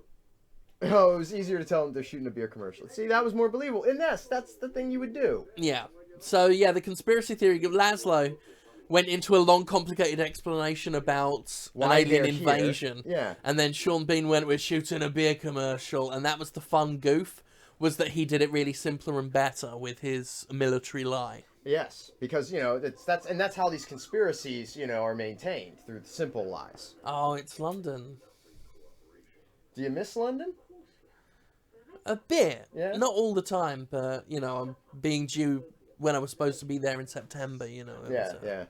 S1: Oh, it was easier to tell them they're shooting a beer commercial. See, that was more believable. And that's the thing you would do.
S2: Yeah. So, yeah, the conspiracy theory of Laszlo went into a long, complicated explanation about
S1: Why
S2: an alien
S1: they're here.
S2: invasion.
S1: Yeah.
S2: And then Sean Bean went with shooting a beer commercial, and that was the fun goof, was that he did it really simpler and better with his military lie.
S1: Yes, because that's how these conspiracies are maintained through simple lies.
S2: Oh, it's London.
S1: Do you miss London?
S2: A bit.
S1: Yeah.
S2: Not all the time, but, I'm being due when I was supposed to be there in September, it
S1: Yeah,
S2: was,
S1: yeah.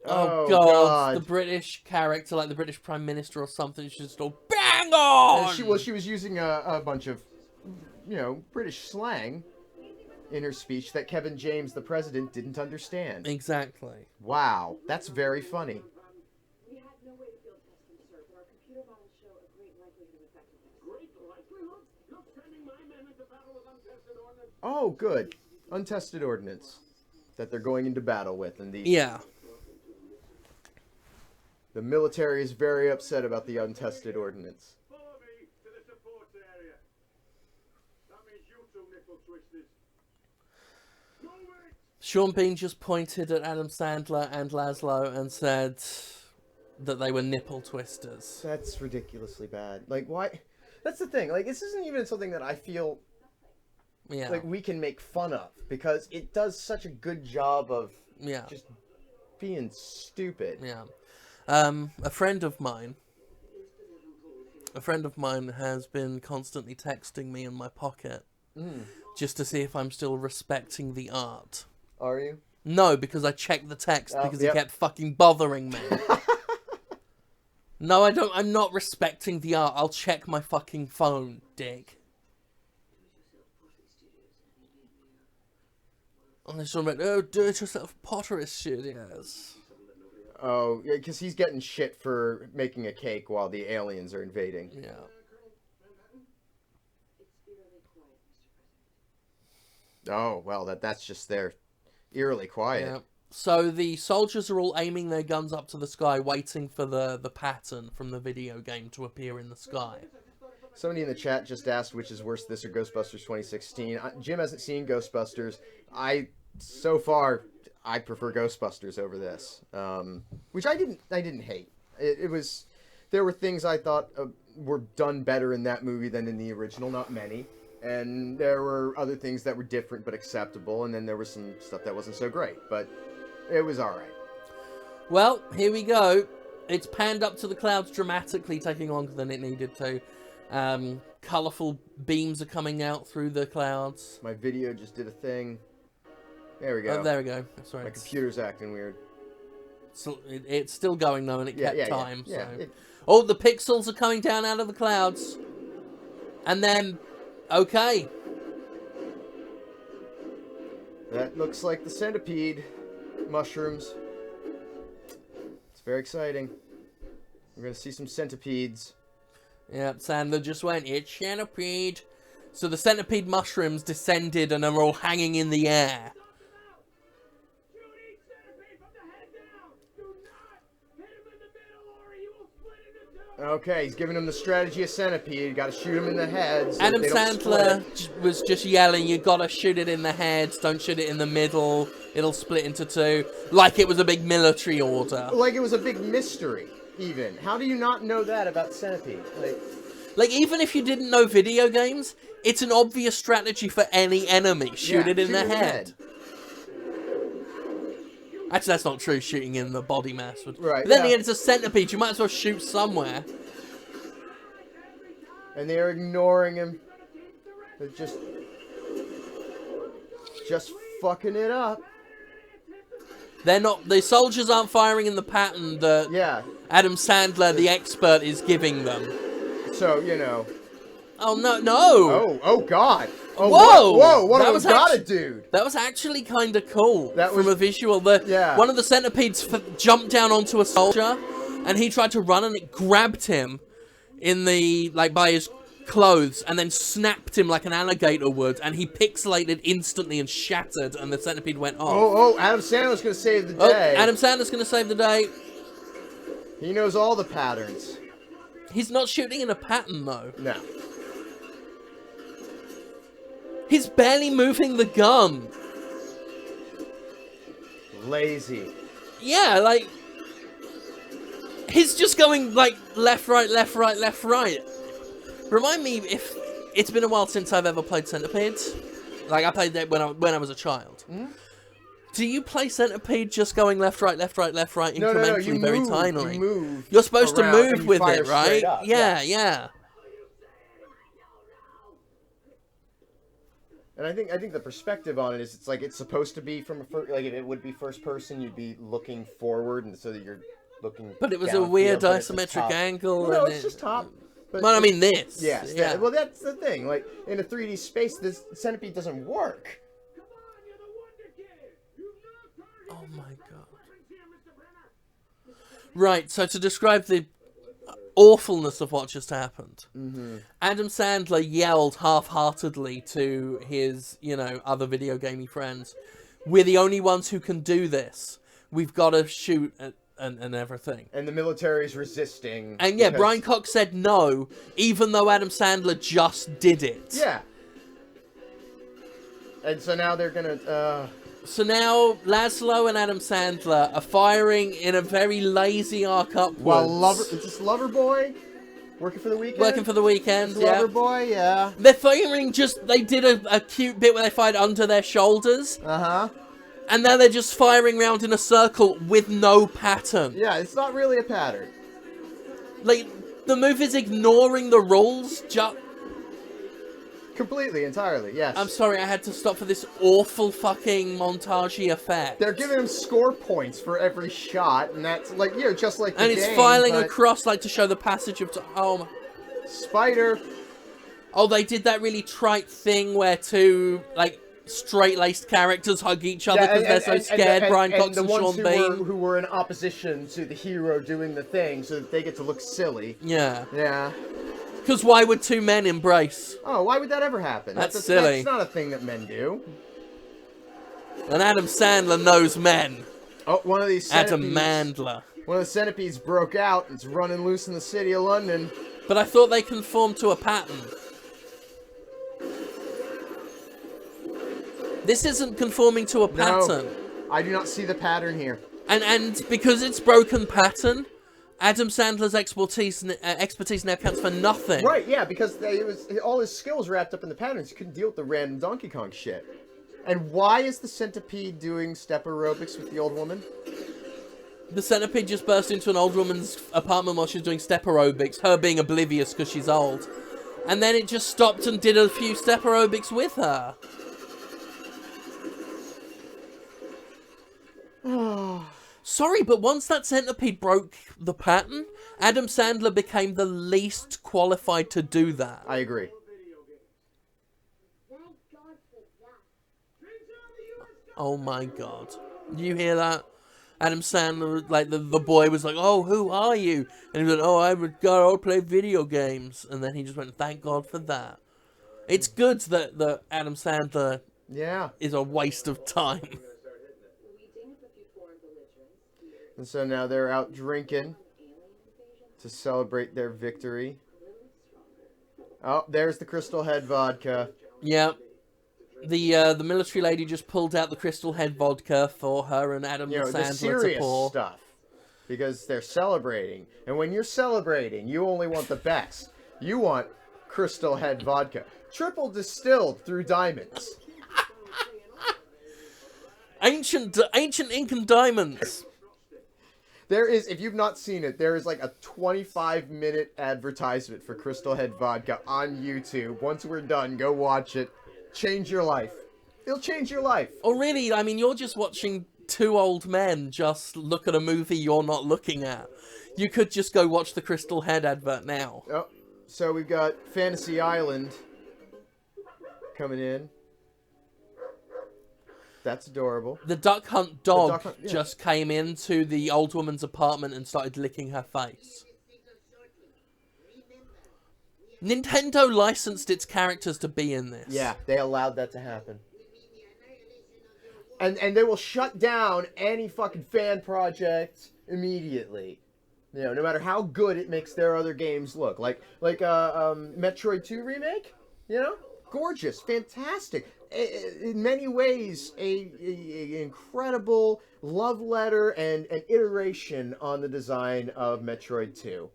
S2: Oh, God. The British character, like the British Prime Minister or something, she's just all, bang on!
S1: And she was using a bunch of, British slang in her speech that Kevin James, the president, didn't understand.
S2: Exactly.
S1: Wow, that's very funny.
S3: We had no way to field test them, sir, but our computer models show a great likelihood of effectiveness.
S4: Great likelihood? You're sending my men into battle with untested ordnance?
S1: Oh, good. Untested ordnance that they're going into battle with. And
S2: Yeah.
S1: the military is very upset about the untested ordnance.
S4: Follow me to the support area.
S2: Sean Bean just pointed at Adam Sandler and Laszlo and said that they were nipple twisters.
S1: That's ridiculously bad. Like, why? That's the thing. Like, this isn't even something that I feel like we can make fun of, because it does such a good job of just being stupid.
S2: Yeah. A friend of mine has been constantly texting me in my pocket just to see if I'm still respecting the art.
S1: Are you?
S2: No, because I checked the text because he kept fucking bothering me. No, I don't. I'm not respecting the art. I'll check my fucking phone, dick. And they're talking about, oh, do-it-yourself pottery studios.
S1: Oh, yeah, because he's getting shit for making a cake while the aliens are invading.
S2: Yeah.
S1: Oh, well, that's just their eerily quiet.
S2: Yeah. So the soldiers are all aiming their guns up to the sky, waiting for the pattern from the video game to appear in the sky.
S1: Somebody in the chat just asked which is worse, this or Ghostbusters 2016. Jim hasn't seen Ghostbusters. So far, I prefer Ghostbusters over this, which I didn't hate. There were things I thought were done better in that movie than in the original, not many. And there were other things that were different but acceptable, and then there was some stuff that wasn't so great, but it was alright.
S2: Well, here we go. It's panned up to the clouds dramatically, taking longer than it needed to. Colourful beams are coming out through the clouds.
S1: My video just did a thing. There we go.
S2: Oh, there we go. Sorry.
S1: My computer's acting weird.
S2: So it's still going though, and it kept time.
S1: Yeah,
S2: so. Oh, the pixels are coming down out of the clouds. And then, okay.
S1: That looks like the centipede mushrooms. It's very exciting. We're going to see some centipedes.
S2: Yeah, Sandler just went, it's centipede. So the centipede mushrooms descended and are all hanging in the air.
S1: Okay, he's giving him the strategy of centipede. Got to shoot him in the head. So
S2: Adam Sandler was just yelling, you gotta shoot it in the heads, don't shoot it in the middle, it'll split into two. Like it was a big military order.
S1: Like it was a big mystery, even. How do you not know that about centipede?
S2: Like even if you didn't know video games, it's an obvious strategy for any enemy. Shoot it in the head. Actually, that's not true. Shooting in the body mass would.
S1: Right.
S2: But then again, it's a centipede. You might as well shoot somewhere.
S1: And they're ignoring him. They're just fucking it up.
S2: They're not. The soldiers aren't firing in the pattern that Adam Sandler, the expert, is giving them.
S1: So you know.
S2: Oh no!
S1: Oh God! Oh,
S2: whoa!
S1: What have we got, dude?
S2: That was actually kind of cool.
S1: That was
S2: from a visual. One of the centipedes jumped down onto a soldier, and he tried to run, and it grabbed him in the by his clothes, and then snapped him like an alligator would, and he pixelated instantly and shattered, and the centipede went off.
S1: Oh! Adam Sandler's gonna save the day.
S2: Adam Sandler's gonna save the day.
S1: He knows all the patterns.
S2: He's not shooting in a pattern though.
S1: No.
S2: He's barely moving the gun.
S1: Lazy.
S2: Yeah, like... He's just going, like, left, right, left, right, left, right. Remind me if... It's been a while since I've ever played Centipede. Like, I played that when I was a child. Mm? Do you play Centipede just going left, right, left, right, left, right, incrementally,
S1: no,
S2: very tinily?
S1: You move.
S2: You're supposed to move with it, right?
S1: Up.
S2: Yeah.
S1: And I think the perspective on it is it's like it's supposed to be from like if it would be first person, you'd be looking forward, and so that you're looking.
S2: But it was a weird isometric angle.
S1: No,
S2: and
S1: it's just top.
S2: But I mean this.
S1: Yes.
S2: Yeah.
S1: Well, that's the thing. Like in a 3D space, this centipede doesn't work.
S2: Oh my god. Right. So to describe the awfulness of what just happened. Mm-hmm. Adam Sandler yelled half-heartedly to his, other video gamey friends, "We're the only ones who can do this. We've got to shoot and everything."
S1: And the military's resisting.
S2: And yeah, Brian Cox said no, even though Adam Sandler just did it.
S1: Yeah. And so now they're gonna.
S2: So now Laszlo and Adam Sandler are firing in a very lazy arc upwards.
S1: Well, is this Loverboy working for the weekend?
S2: Working for the weekend,
S1: This
S2: yeah.
S1: Loverboy, yeah.
S2: They're firing they did a cute bit where they fired under their shoulders.
S1: Uh-huh.
S2: And now they're just firing around in a circle with no pattern.
S1: Yeah, it's not really a pattern.
S2: Like, the movie's ignoring the rules.
S1: Completely, entirely, yes.
S2: I'm sorry, I had to stop for this awful fucking montage effect.
S1: They're giving him score points for every shot, and that's like, you know, just like the
S2: and it's
S1: game,
S2: filing
S1: but...
S2: across, like, to show the passage of time. Oh,
S1: Spider.
S2: Oh, they did that really trite thing where two, like, straight-laced characters hug each other because they're so scared. Brian Cox and Sean Bean.
S1: Who were in opposition to the hero doing the thing, so that they get to look silly.
S2: Yeah.
S1: Yeah.
S2: Because why would two men embrace?
S1: Oh, why would that ever happen?
S2: That's silly.
S1: That's not a thing that men do.
S2: And Adam Sandler knows men.
S1: Oh, one of these centipedes.
S2: Adam Mandler.
S1: One of the centipedes broke out and it's running loose in the city of London.
S2: But I thought they conformed to a pattern. This isn't conforming to a pattern.
S1: No, I do not see the pattern here.
S2: And because it's broken pattern, Adam Sandler's expertise now counts for nothing.
S1: Right, yeah, because all his skills wrapped up in the patterns. He couldn't deal with the random Donkey Kong shit. And why is the centipede doing step aerobics with the old woman?
S2: The centipede just burst into an old woman's apartment while she's doing step aerobics, her being oblivious because she's old. And then it just stopped and did a few step aerobics with her. Sorry, but once that centipede broke the pattern, Adam Sandler became the least qualified to do that.
S1: I agree.
S2: Oh my god. You hear that? Adam Sandler, like, the boy was like, oh, who are you? And he went, oh, I play video games. And then he just went, thank God for that. It's good that Adam Sandler is a waste of time.
S1: And so now they're out drinking to celebrate their victory. Oh, there's the Crystal Head vodka.
S2: Yeah. The military lady just pulled out the Crystal Head vodka for her and Adam Sandler
S1: the serious
S2: to pour.
S1: stuff. Because they're celebrating. And when you're celebrating, you only want the best. You want Crystal Head vodka. Triple distilled through diamonds.
S2: Ancient ink and diamonds.
S1: There is, if you've not seen it, there is like a 25-minute advertisement for Crystal Head vodka on YouTube. Once we're done, go watch it. Change your life. It'll change your life.
S2: Oh, really? I mean, you're just watching two old men just look at a movie you're not looking at. You could just go watch the Crystal Head advert now.
S1: Oh, so we've got Fantasy Island coming in. That's adorable.
S2: The Duck Hunt dog just came into the old woman's apartment and started licking her face. Nintendo licensed its characters to be in this.
S1: Yeah, they allowed that to happen. And they will shut down any fucking fan project immediately. You know, no matter how good it makes their other games look. Like Metroid 2 remake, you know? Gorgeous, fantastic. In many ways, a incredible love letter and an iteration on the design of Metroid 2.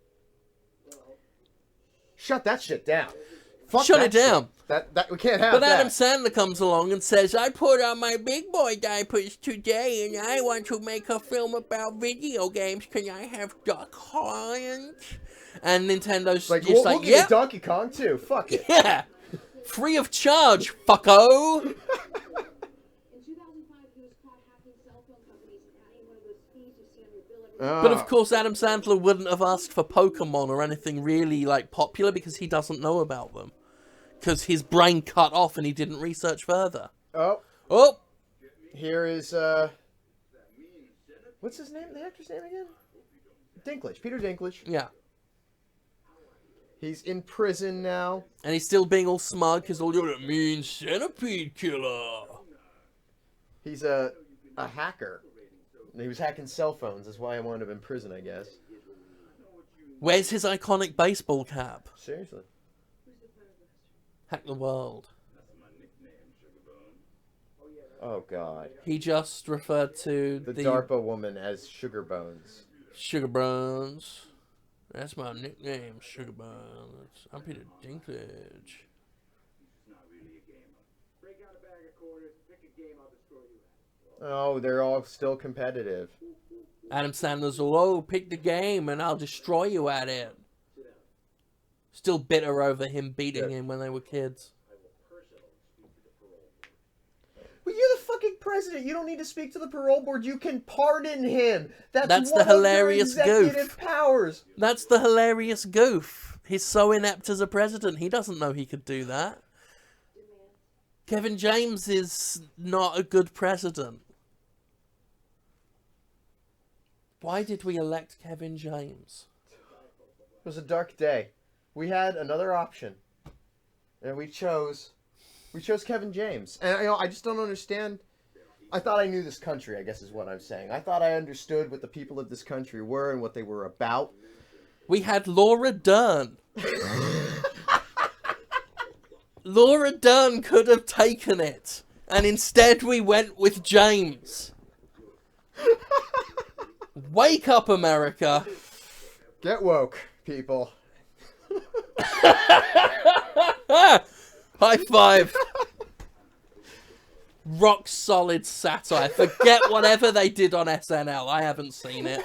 S1: Shut that shit down. Fuck
S2: Shut it down.
S1: That we can't have
S2: But
S1: that.
S2: Adam Sandler comes along and says, I put on my big boy diapers today and I want to make a film about video games. Can I have Duck Hunt? And Nintendo's
S1: like,
S2: just
S1: we'll
S2: like,
S1: give
S2: yeah.
S1: you Donkey Kong too. Fuck it.
S2: Yeah. Free of charge, fucko.
S3: In 2005, he was caught hacking cell phone companies and adding one of those fees you see on your bill every
S2: But of course, Adam Sandler wouldn't have asked for Pokemon or anything really like popular because he doesn't know about them. Because his brain cut off and he didn't research further.
S1: Oh. Here is, what's his name? The actor's name again? Dinklage. Peter Dinklage.
S2: Yeah.
S1: He's in prison now.
S2: And he's still being all smug because all you're a mean centipede killer.
S1: He's a hacker. He was hacking cell phones. That's why I wound up in prison, I guess.
S2: Where's his iconic baseball cap?
S1: Seriously.
S2: Hack the world.
S1: Oh God.
S2: He just referred to
S1: The
S2: the
S1: DARPA woman as Sugar Bones.
S2: Sugar Bones. That's my nickname, Sugar Bones. I'm Peter Dinklage.
S4: Not really a gamer. Break out a bag of quarters, pick a game, I'll destroy you at.
S1: Oh, they're all still competitive.
S2: Adam Sandler's all, oh, pick the game and I'll destroy you at it. Still bitter over him beating him when they were kids.
S1: Well, you're the fucking president. You don't need to speak to the parole board. You can pardon him. That's
S2: the
S1: one
S2: hilarious
S1: of your executive powers.
S2: That's the hilarious goof. He's so inept as a president. He doesn't know he could do that. Kevin James is not a good president. Why did we elect Kevin James?
S1: It was a dark day. We had another option, and we chose Kevin James. And I just don't understand. I thought I knew this country, I guess is what I'm saying. I thought I understood what the people of this country were and what they were about.
S2: We had Laura Dern. Laura Dern could have taken it, and instead we went with James. Wake up, America.
S1: Get woke, people.
S2: High five. Rock solid satire. Forget whatever they did on SNL. I haven't seen it.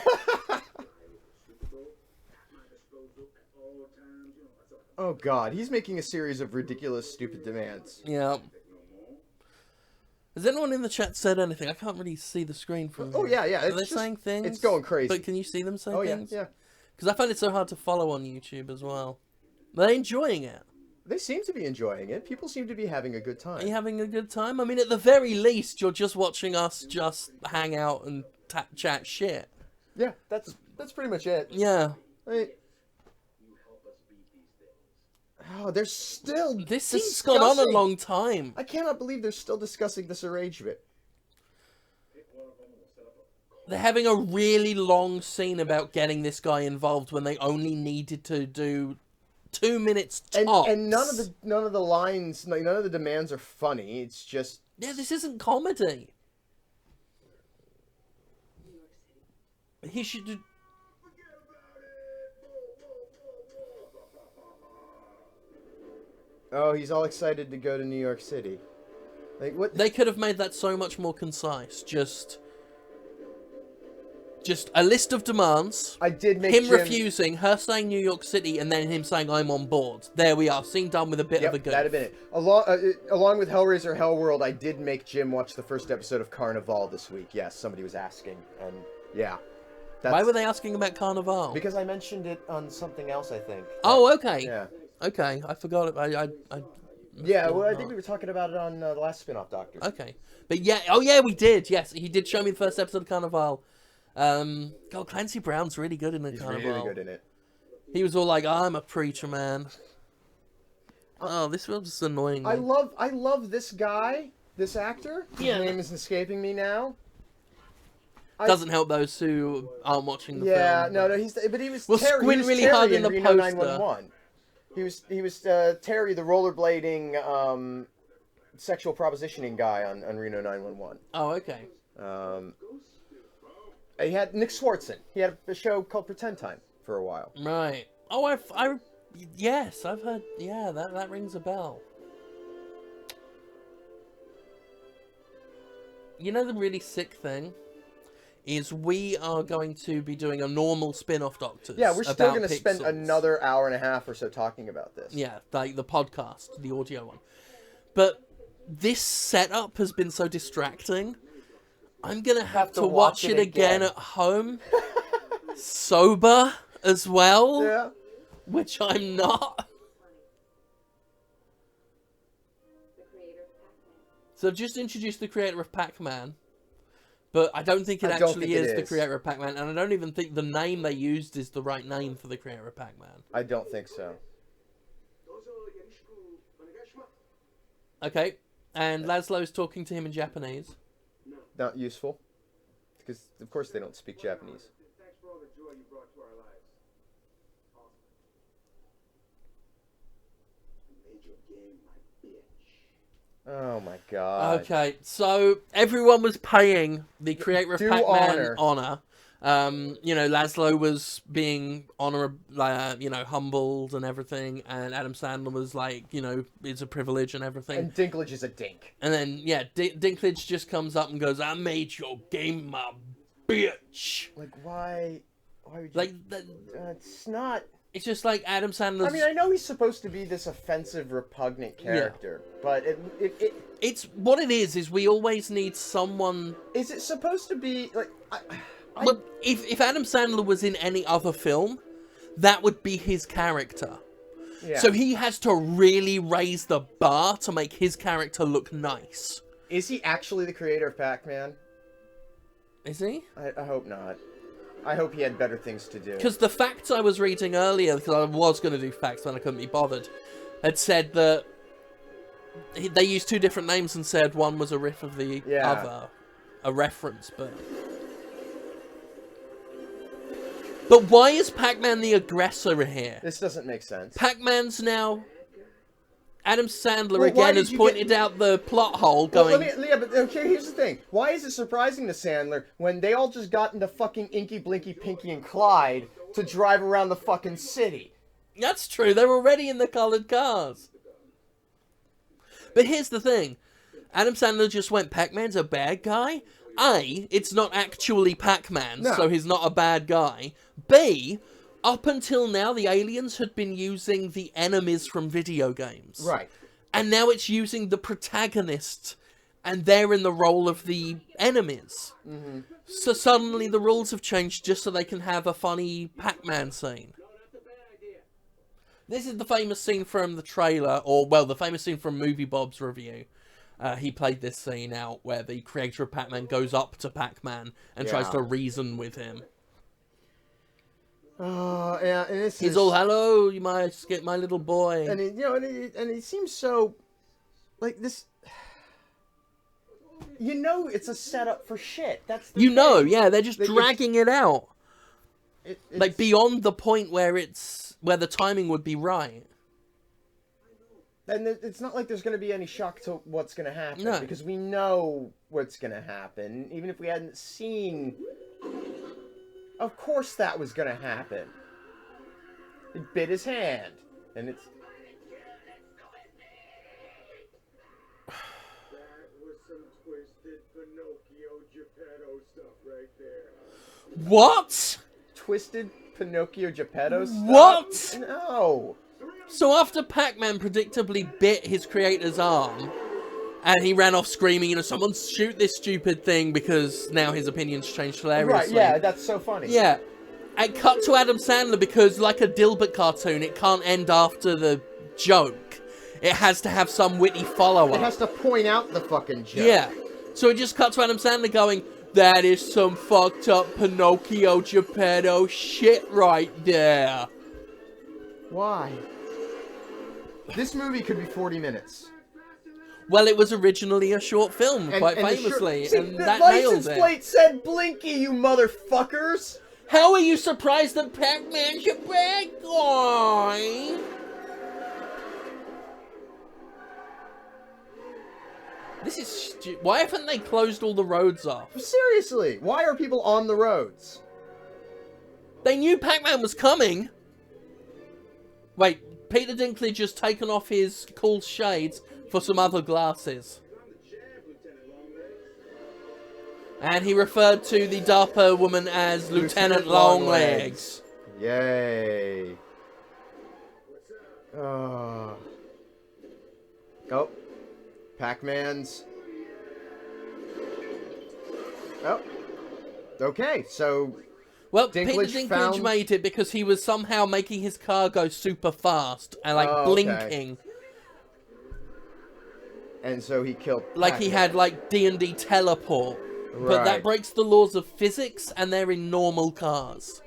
S1: Oh God, he's making a series of ridiculous, stupid demands.
S2: Yeah. Has anyone in the chat said anything? I can't really see the screen from
S1: Oh
S2: here.
S1: yeah.
S2: Are they saying things?
S1: It's going crazy.
S2: But can you see them saying things?
S1: Yeah.
S2: Because I find it so hard to follow on YouTube as well. Are they enjoying it?
S1: They seem to be enjoying it. People seem to be having a good time.
S2: Are you having a good time? I mean, at the very least, you're just watching us just hang out and chat shit.
S1: Yeah, that's pretty much it.
S2: Yeah.
S1: Oh, they're still
S2: This scene's gone on a long time.
S1: I cannot believe they're still discussing this arrangement.
S2: They're having a really long scene about getting this guy involved when they only needed to do 2 minutes tops.
S1: And none of the lines, none of the demands are funny. It's just
S2: this isn't comedy. He should do.
S1: Oh, he's all excited to go to New York City. Like what?
S2: They could have made that so much more concise. Just a list of demands.
S1: I did make
S2: him
S1: Jim...
S2: refusing, her saying New York City, and then him saying I'm on board. There we are. Scene done with a bit of a goof.
S1: That'd have been it. Along with Hellraiser Hellworld, I did make Jim watch the first episode of Carnival this week. Yes, somebody was asking, and yeah.
S2: Why were they asking about Carnival?
S1: Because I mentioned it on something else, I think.
S2: Oh, okay.
S1: Yeah.
S2: Okay, I forgot it. I
S1: I think we were talking about it on the last spin-off Doctor.
S2: Okay. But yeah, oh yeah, we did. Yes, he did show me the first episode of Carnival. God, Clancy Brown's really good in the Carnival.
S1: He's really good in it.
S2: He was all like, I'm a preacher, man. Oh, this was just annoying me.
S1: I love this guy, this actor. His name is escaping me now.
S2: Doesn't help those who aren't watching the film.
S1: Yeah, no, he was
S2: We'll
S1: Terry.
S2: squint really hard in the
S1: Reno
S2: poster.
S1: 911. He was Terry, the rollerblading, sexual propositioning guy on Reno 911.
S2: Oh, okay.
S1: He had Nick Swartzen. He had a show called Pretend Time for a while.
S2: Right. Oh, yes, I've heard. Yeah, that rings a bell. You know the really sick thing is we are going to be doing a normal spin-off Doctors.
S1: Yeah, we're still going to spend
S2: Pixels.
S1: another hour and a half or so talking about this.
S2: Yeah, like the podcast, the audio one. But this setup has been so distracting. I'm going to have to watch it again at home. Sober as well.
S1: Yeah.
S2: Which I'm not. So I've just introduced the creator of Pac-Man. But I don't think it actually is the creator of Pac-Man. And I don't even think the name they used is the right name for the creator of Pac-Man.
S1: I don't think so.
S2: Okay. And Laszlo's talking to him in Japanese.
S1: Not useful. Because, of course, they don't speak Japanese.
S4: Thanks for all the joy you brought to our lives. Awesome. I made your game my bitch.
S1: Oh my god.
S2: Okay, so everyone was paying the creator of
S1: Due
S2: Pac-Man
S1: honor.
S2: honor. Laszlo was being humbled and everything, and Adam Sandler was like, it's a privilege and everything.
S1: And Dinklage is a dink.
S2: And then, Dinklage just comes up and goes, "I made your game, my bitch."
S1: Like, why would you...
S2: Like,
S1: it's not...
S2: it's just like Adam Sandler's...
S1: I mean, I know he's supposed to be this offensive, repugnant character, but
S2: it's what it is we always need someone...
S1: Is it supposed to be, like...
S2: But if Adam Sandler was in any other film, that would be his character.
S1: Yeah.
S2: So he has to really raise the bar to make his character look nice.
S1: Is he actually the creator of Pac-Man?
S2: Is he?
S1: I hope not. I hope he had better things to do.
S2: Because the facts I was reading earlier, because I was going to do facts when I couldn't be bothered, had said that they used two different names and said one was a riff of the other. A reference, but... But why is Pac-Man the aggressor here?
S1: This doesn't make sense.
S2: Pac-Man's now... Adam Sandler again has pointed out the plot hole going...
S1: But okay, here's the thing. Why is it surprising to Sandler when they all just got into fucking Inky, Blinky, Pinky, and Clyde to drive around the fucking city?
S2: That's true. They're already in the coloured cars. But here's the thing. Adam Sandler just went, Pac-Man's a bad guy? A, it's not actually Pac-Man, so he's not a bad guy. B, up until now, the aliens had been using the enemies from video games.
S1: Right.
S2: And now it's using the protagonist, and they're in the role of the enemies. Mm-hmm. So suddenly the rules have changed just so they can have a funny Pac-Man scene. This is the famous scene from the trailer, the famous scene from Movie Bob's review. He played this scene out where the creator of Pac-Man goes up to Pac-Man and tries to reason with him.
S1: Oh, yeah, and
S2: he's all, "Hello, you might get my little boy."
S1: And he seems so, like, this... it's a setup for shit. That's the thing.
S2: They're just dragging it out. Like, beyond the point where the timing would be right.
S1: And it's not like there's going to be any shock to what's going to happen.
S2: No.
S1: Because we know what's going to happen. Even if we hadn't seen... Of course that was going to happen. He bit his hand. And it's...
S4: That was some twisted Pinocchio Geppetto stuff right there.
S2: What?
S1: Twisted Pinocchio Geppetto stuff?
S2: What?
S1: No.
S2: So after Pac-Man predictably bit his creator's arm, and he ran off screaming, someone shoot this stupid thing, because now his opinion's changed hilariously.
S1: Right, yeah, that's so funny.
S2: Yeah. And cut to Adam Sandler, because like a Dilbert cartoon, it can't end after the joke. It has to have some witty follow-up.
S1: It has to point out the fucking joke.
S2: Yeah. So it just cut to Adam Sandler going, "That is some fucked up Pinocchio Geppetto shit right there."
S1: Why? This movie could be 40 minutes.
S2: Well, it was originally a short film, quite famously, and that nailed it.
S1: The license plate said Blinky, you motherfuckers!
S2: How are you surprised that Pac-Man's a bad guy? This is stupid. Why haven't they closed all the roads off?
S1: Seriously, why are people on the roads?
S2: They knew Pac-Man was coming. Wait, Peter Dinklage has taken off his cool shades for some other glasses. And he referred to the dapper woman as Lieutenant Longlegs.
S1: Yay. Oh, Pac-Man's. Oh. Okay, so...
S2: Well, Peter Dinklage made it because he was somehow making his car go super fast and, like, blinking.
S1: And so he killed
S2: Like he had, like, D&D teleport. Right. But that breaks the laws of physics, and they're in normal cars.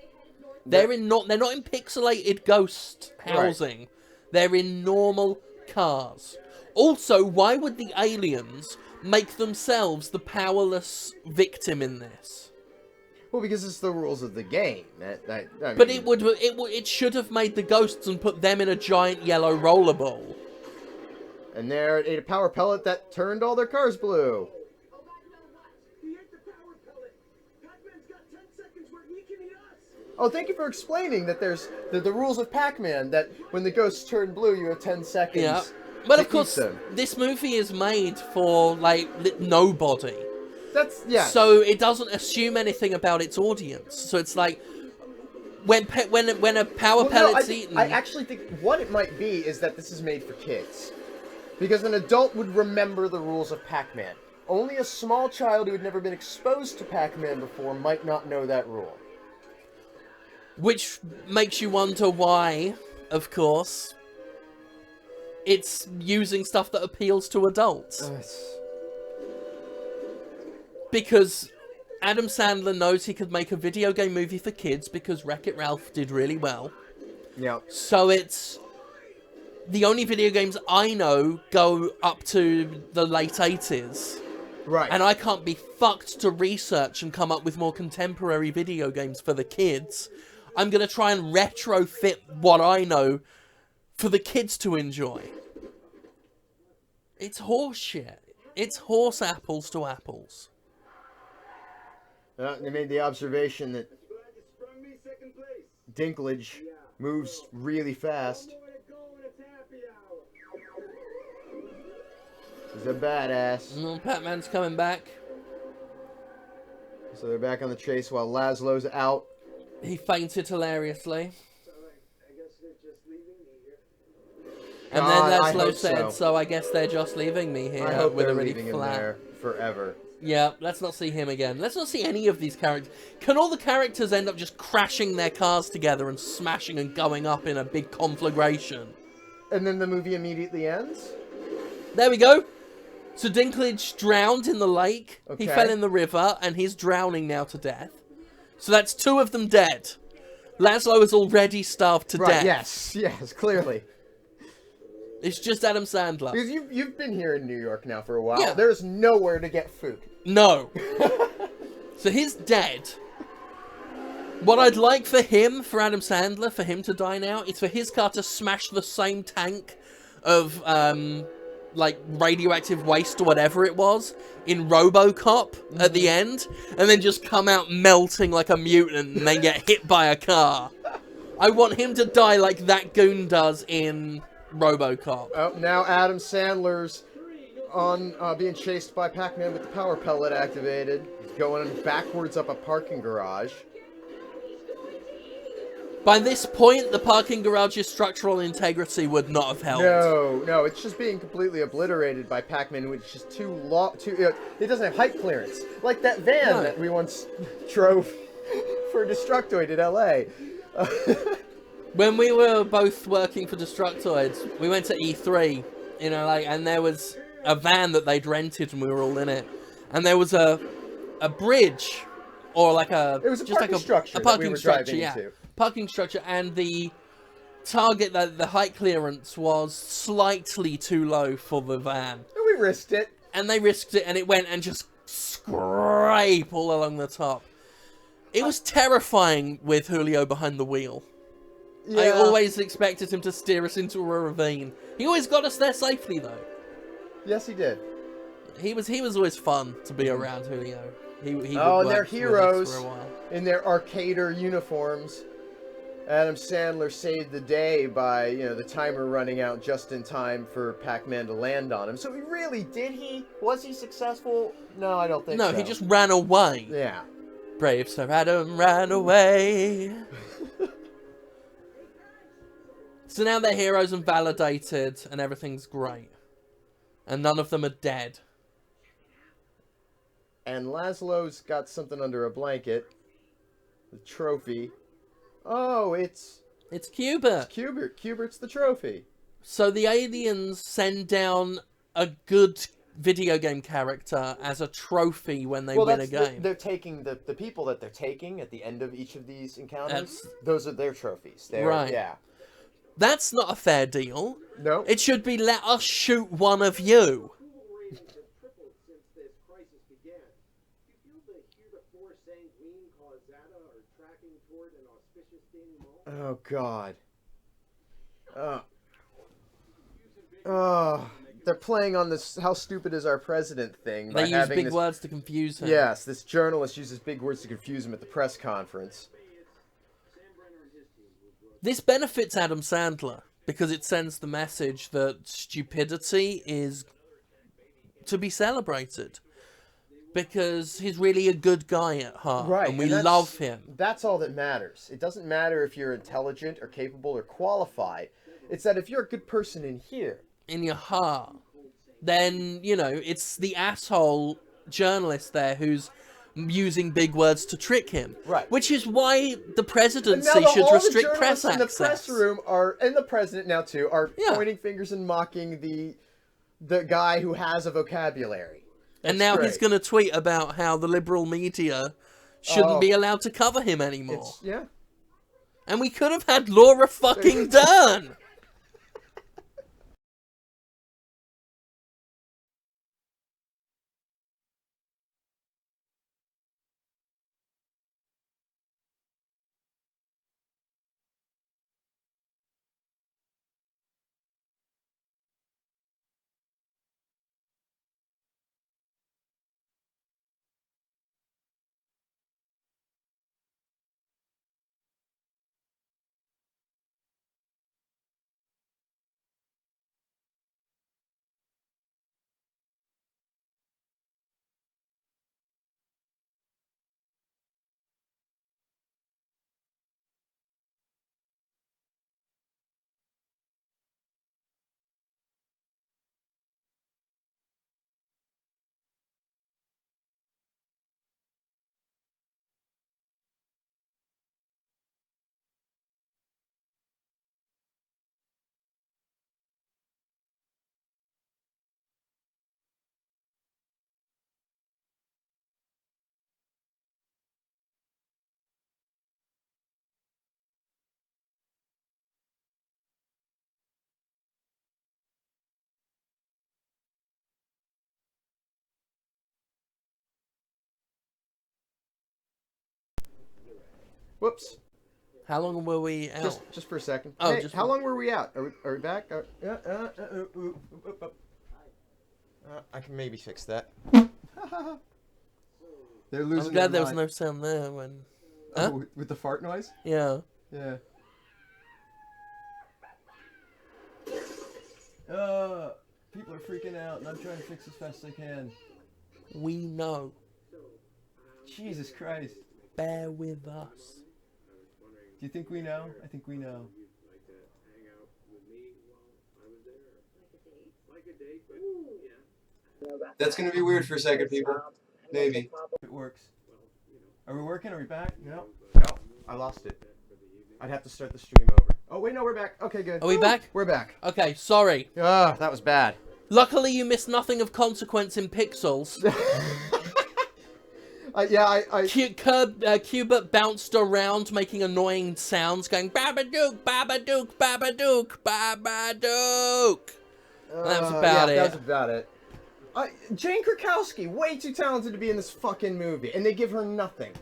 S2: They're not in pixelated ghost housing. Right. They're in normal cars. Also, why would the aliens make themselves the powerless victim in this?
S1: Well, because it's the rules of the game. I mean...
S2: But it should have made the ghosts and put them in a giant yellow rollerball.
S1: And there it ate a power pellet that turned all their cars blue.
S4: He ate the power pellet. Pac-Man's got 10 seconds where he can eat us.
S1: Oh, thank you for explaining that there's the rules of Pac-Man, that when the ghosts turn blue, you have 10 seconds.
S2: Yeah. But
S1: to
S2: of course,
S1: eat them.
S2: this movie is made for, like, nobody.
S1: That's, yeah.
S2: So it doesn't assume anything about its audience. So it's like, when a power pellet's eaten...
S1: I actually think what it might be is that this is made for kids. Because an adult would remember the rules of Pac-Man. Only a small child who had never been exposed to Pac-Man before might not know that rule.
S2: Which makes you wonder why, of course, it's using stuff that appeals to adults. Because Adam Sandler knows he could make a video game movie for kids because Wreck-It Ralph did really well.
S1: Yeah.
S2: So it's... The only video games I know go up to the late 80s.
S1: Right.
S2: And I can't be fucked to research and come up with more contemporary video games for the kids. I'm going to try and retrofit what I know for the kids to enjoy. It's horse shit. It's horse apples to apples.
S1: They made the observation that
S4: Glad you sprung me second place.
S1: Dinklage moves really fast.
S4: More to go and it's happy hour.
S1: He's a badass.
S2: Pac-Man's coming back.
S1: So they're back on the chase while Laszlo's out.
S2: He fainted hilariously.
S4: So I guess they're just leaving me here.
S2: And
S1: God,
S2: then
S1: I
S2: Laszlo
S1: hope
S2: said,
S1: so.
S2: I guess they're just leaving me here
S1: I hope
S2: with
S1: they're
S2: a really
S1: leaving him
S2: flat...
S1: there forever.
S2: Yeah, let's not see him again. Let's not see any of these characters. Can all the characters end up just crashing their cars together and smashing and going up in a big conflagration?
S1: And then the movie immediately ends?
S2: There we go. So Dinklage drowned in the lake. He
S1: Okay.
S2: fell in the river, and he's drowning now to death. So that's 2 of them dead. Laszlo is already starved to death.
S1: Yes, clearly.
S2: It's just Adam Sandler.
S1: Because you've been here in New York now for a while.
S2: Yeah.
S1: There's nowhere to get food.
S2: No. So he's dead. What I'd like for him, for Adam Sandler, for him to die now, is for his car to smash the same tank of, like, radioactive waste or whatever it was in RoboCop at the end, and then just come out melting like a mutant and then get hit by a car. I want him to die like that goon does in RoboCop.
S1: Oh, now Adam Sandler's on being chased by Pac-Man with the power pellet activated. He's going backwards up a parking garage.
S2: By this point, the parking garage's structural integrity would not have held.
S1: No, it's just being completely obliterated by Pac-Man, which is too long. It doesn't have height clearance, like that van that we once drove for Destructoid in LA.
S2: When we were both working for Destructoids, we went to E3, and there was a van that they'd rented and we were all in it. And there was a bridge, or like a...
S1: It was a
S2: just
S1: parking
S2: like
S1: structure
S2: a
S1: that we
S2: parking
S1: were
S2: structure,
S1: driving
S2: yeah.
S1: into.
S2: Parking structure, and the target, the height clearance was slightly too low for the van.
S1: We risked it.
S2: And they risked it, and it went and just scrape all along the top. It was terrifying with Julio behind the wheel.
S1: Yeah.
S2: I always expected him to steer us into a ravine. He always got us there safely, though.
S1: Yes, he did.
S2: He was always fun to be around, Julio. He would
S1: And
S2: work
S1: they're
S2: with us
S1: heroes
S2: for a while.
S1: in their arcader uniforms. Adam Sandler saved the day by, the timer running out just in time for Pac-Man to land on him. So he really did was he successful? No, I don't think so.
S2: No, he just ran away.
S1: Yeah.
S2: Brave Sir Adam ran away. So now they're heroes and validated, and everything's great. And none of them are dead.
S1: And Laszlo's got something under a blanket. The trophy. Oh, it's
S2: Cuba.
S1: Cubert. Cubert's the trophy.
S2: So the aliens send down a good video game character as a trophy when they win a game.
S1: They're taking the people that they're taking at the end of each of these encounters.
S2: That's-
S1: Those are their trophies.
S2: Right.
S1: Yeah.
S2: That's not a fair deal.
S1: No.
S2: It should be, let us shoot one of you.
S4: Approval ratings have tripled since this crisis began. Do you feel the heretofore sanguine causata are tracking toward an auspicious denouement?
S1: Oh God. they're playing on this "how stupid is our president" thing.
S2: They use big words to confuse him.
S1: Yes, this journalist uses big words to confuse him at the press conference.
S2: This benefits Adam Sandler because it sends the message that stupidity is to be celebrated. Because he's really a good guy at heart,
S1: Right,
S2: and we
S1: that's-
S2: love him.
S1: That's all that matters. It doesn't matter if you're intelligent or capable or qualified. It's that if you're a good person in here,
S2: In your heart, then, you know, it's the asshole journalist there who's using big words to trick him.
S1: Right.
S2: Which is why the presidency
S1: And now
S2: should
S1: all
S2: restrict
S1: the
S2: press
S1: journalists in the
S2: access.
S1: press room are, and the president now too, are
S2: Yeah.
S1: pointing fingers and mocking the guy who has a vocabulary.
S2: And
S1: That's
S2: now he's
S1: great.
S2: going to tweet about how the liberal media shouldn't be allowed to cover him anymore.
S1: Yeah.
S2: And we could have had Laura fucking Dern.
S1: Whoops.
S2: How long were we out?
S1: Just for a second.
S2: Oh,
S1: Hey,
S2: just
S1: how
S2: for-
S1: long were we out? Are we back? I can maybe fix that. They're losing.
S2: I'm glad
S1: their
S2: there was
S1: mind.
S2: no sound there when...
S1: Oh,
S2: Huh?
S1: with the fart noise?
S2: Yeah.
S1: Yeah. People are freaking out, and I'm trying to fix as fast as I can.
S2: We know.
S1: Jesus Christ.
S2: Bear with us.
S1: Do you think we know? I think we know.
S4: Like to hang out with me while I was there. Like a date, but yeah.
S1: That's gonna be weird for a second, people. Maybe. If it works. Are we working? Are we back? No. No. I lost it. I'd have to start the stream over. Oh, wait, no, we're back. Okay, good.
S2: Are we back?
S1: We're back.
S2: Okay, sorry.
S1: Ah, that was bad.
S2: Luckily, you missed nothing of consequence in Pixels. Cubert bounced around, making annoying sounds, going Babadook, Babadook, Babadook, Babadook. And that was about it.
S1: That was about it. Jane Krakowski, way too talented to be in this fucking movie, and they give her nothing.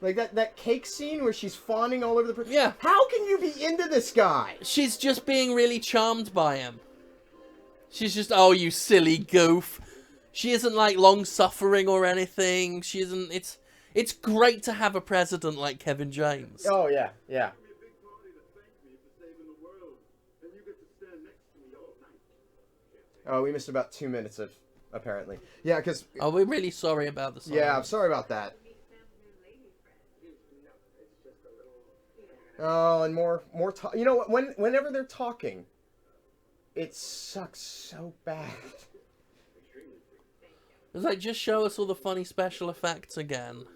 S1: Like that cake scene where she's fawning all over the place.
S2: Yeah.
S1: How can you be into this guy?
S2: She's just being really charmed by him. She's just, oh, you silly goof. She isn't, like, long-suffering or anything. She isn't... It's great to have a president like Kevin James.
S1: Oh, yeah, yeah. Oh, we missed about 2 minutes of, apparently. Yeah, because...
S2: Oh, we're really sorry about the song.
S1: Yeah, I'm sorry about that. Oh, and more talk. You know what? Whenever they're talking, it sucks so bad.
S2: It's like, just show us all the funny special effects again.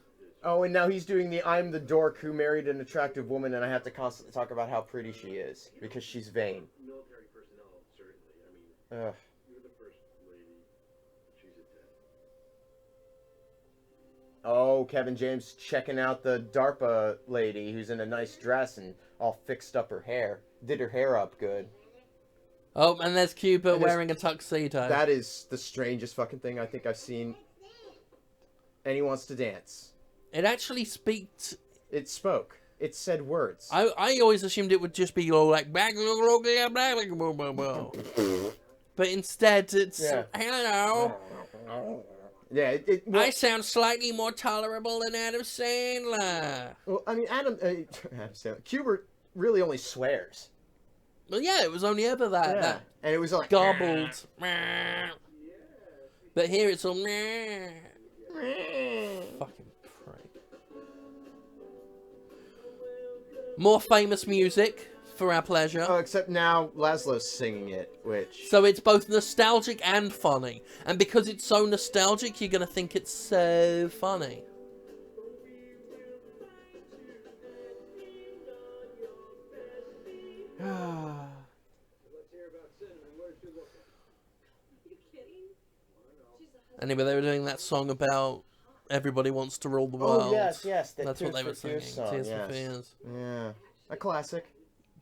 S1: Oh, and now he's doing the I'm the dork who married an attractive woman and I have to constantly talk about how pretty she is because she's vain.
S4: Military personnel, certainly. I mean,
S1: Ugh.
S4: you're the first lady. She's a 10.
S1: Oh, Kevin James checking out the DARPA lady who's in a nice dress and all fixed up her hair. Did her hair up good.
S2: Oh, and there's Cuba
S1: And there's-
S2: wearing a tuxedo.
S1: That is the strangest fucking thing I think I've seen. And he wants to dance.
S2: It actually speaks...
S1: It spoke. It said words.
S2: I always assumed it would just be all like... But but instead it's
S1: Yeah.
S2: hello.
S1: Yeah,
S2: I sound slightly more tolerable than Adam Sandler.
S1: well, I mean, Adam Sandler, Kubert really only swears.
S2: Well, yeah, it was only ever that
S1: Yeah,
S2: that
S1: and it was like
S2: garbled. But here it's all fucking prick. More famous music for our pleasure.
S1: Oh, except now Laszlo's singing it, which
S2: So it's both nostalgic and funny. And because it's so nostalgic, you're going to think it's so funny.
S4: Let's hear about Cinnamon. What did she look like?
S3: You kidding?
S2: Anyway, they were doing that song about everybody wants to rule the world.
S1: oh yes,
S2: That's what they were singing.
S1: Song,
S2: Tears
S1: yes.
S2: for Fears.
S1: Yeah, a classic.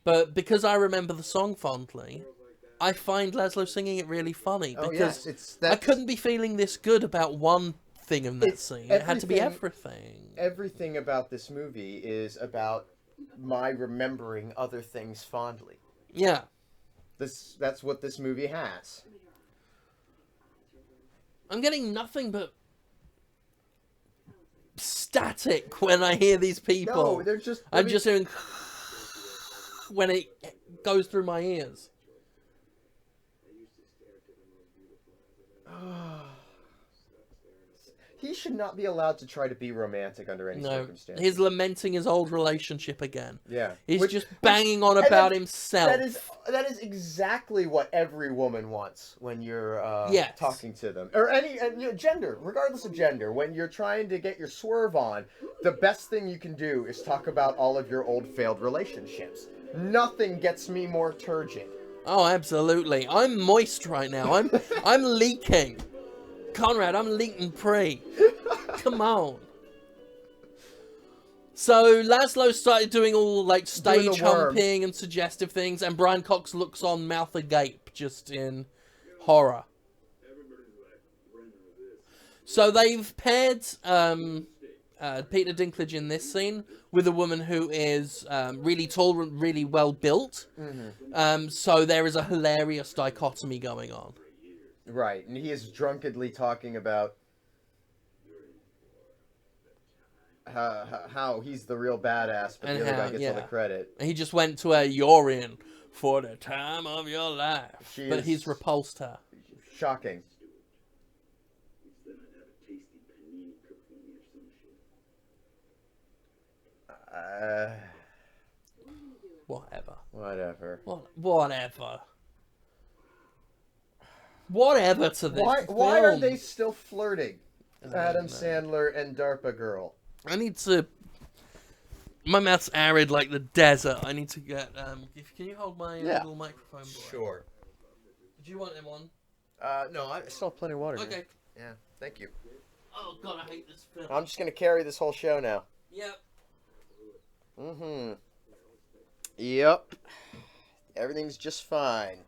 S2: But because I remember the song fondly, I find Laszlo singing it really funny.
S1: Oh
S2: Because
S1: yes,
S2: I couldn't be feeling this good about one thing in that
S1: It's
S2: scene. It had to be
S1: everything-
S2: everything.
S1: Everything about this movie is about my remembering other things fondly.
S2: Yeah.
S1: That's what this movie has.
S2: I'm getting nothing but static when I hear these people.
S1: No, they're just.
S2: I'm just hearing when it goes through my ears.
S1: He should not be allowed to try to be romantic under any
S2: No,
S1: circumstances.
S2: he's lamenting his old relationship again.
S1: Yeah,
S2: He's
S1: Which-
S2: just banging on
S1: and
S2: about
S1: that-
S2: himself.
S1: That is exactly what every woman wants when you're
S2: Yes.
S1: talking to them, or any gender, regardless of gender. When you're trying to get your swerve on, the best thing you can do is talk about all of your old failed relationships. Nothing gets me more turgid.
S2: Oh, absolutely. I'm moist right now. I'm leaking. Conrad, I'm leaking pre. Come on. So Laszlo started doing all like
S1: Doing
S2: stage
S1: the worm.
S2: humping and suggestive things, and Brian Cox looks on mouth agape, just in horror. So they've paired Peter Dinklage in this scene with a woman who is really tall, really well built. So there is a hilarious dichotomy going on.
S1: Right, and he is drunkenly talking about how he's the real badass, but
S2: And
S1: the other
S2: how-
S1: guy gets all the
S2: yeah.
S1: credit.
S2: And he just went to her, you're in for the time of your life.
S1: She
S2: But
S1: is-
S2: he's repulsed her.
S1: Shocking.
S2: Whatever.
S1: Whatever.
S2: Whatever. Whatever to this
S1: Why are
S2: film.
S1: they still flirting? Adam
S2: know.
S1: Sandler and DARPA girl.
S2: I need to... My mouth's arid like the desert. I need to get... Can you hold my
S1: Yeah.
S2: little microphone? Boy?
S1: Sure.
S2: Do you want him on?
S1: No, I still have plenty of water. here.
S2: Okay.
S1: Yeah, thank you.
S2: Oh god, I hate this film.
S1: I'm just gonna carry this whole show now.
S2: Yep.
S1: Mm-hmm. Yep. Everything's just fine.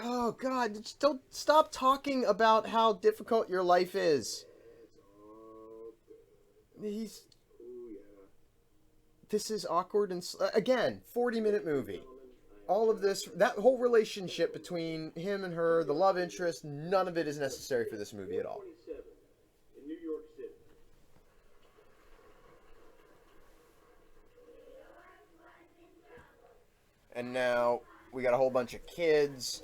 S1: Oh God! Just don't stop talking about how difficult your life is. This is awkward and again, 40-minute movie. All of this, that whole relationship between him and her, the love interest, none of it is necessary for this movie at all.
S4: In New York City.
S1: And now we got a whole bunch of kids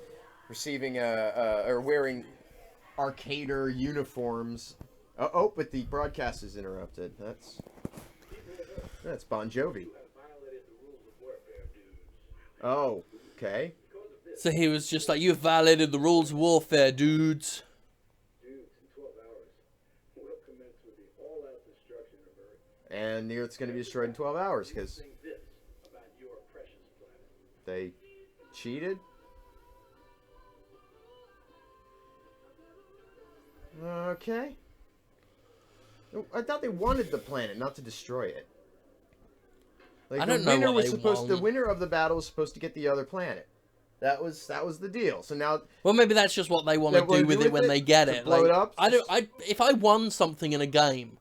S1: receiving or wearing arcader uniforms. Oh, but the broadcast is interrupted. That's Bon Jovi. Oh, okay.
S2: So he was just like, you violated the rules of warfare, dudes.
S4: Dudes, in 12 hours, we'll commence with the all-out destruction of Earth.
S1: And the Earth's going to be destroyed in 12 hours because
S4: Think this about your precious planet.
S1: they cheated. Okay. I thought they wanted the planet, not to destroy it. Like
S2: I don't know what they
S1: the
S2: want.
S1: winner of the battle was supposed to get the other planet. That was the deal. So now
S2: Well, maybe that's just what they want
S1: They
S2: to
S1: wanna
S2: do with
S1: do
S2: it
S1: with
S2: when
S1: it?
S2: they get
S1: To
S2: it.
S1: blow
S2: Like,
S1: it up?
S2: if I won something in a game,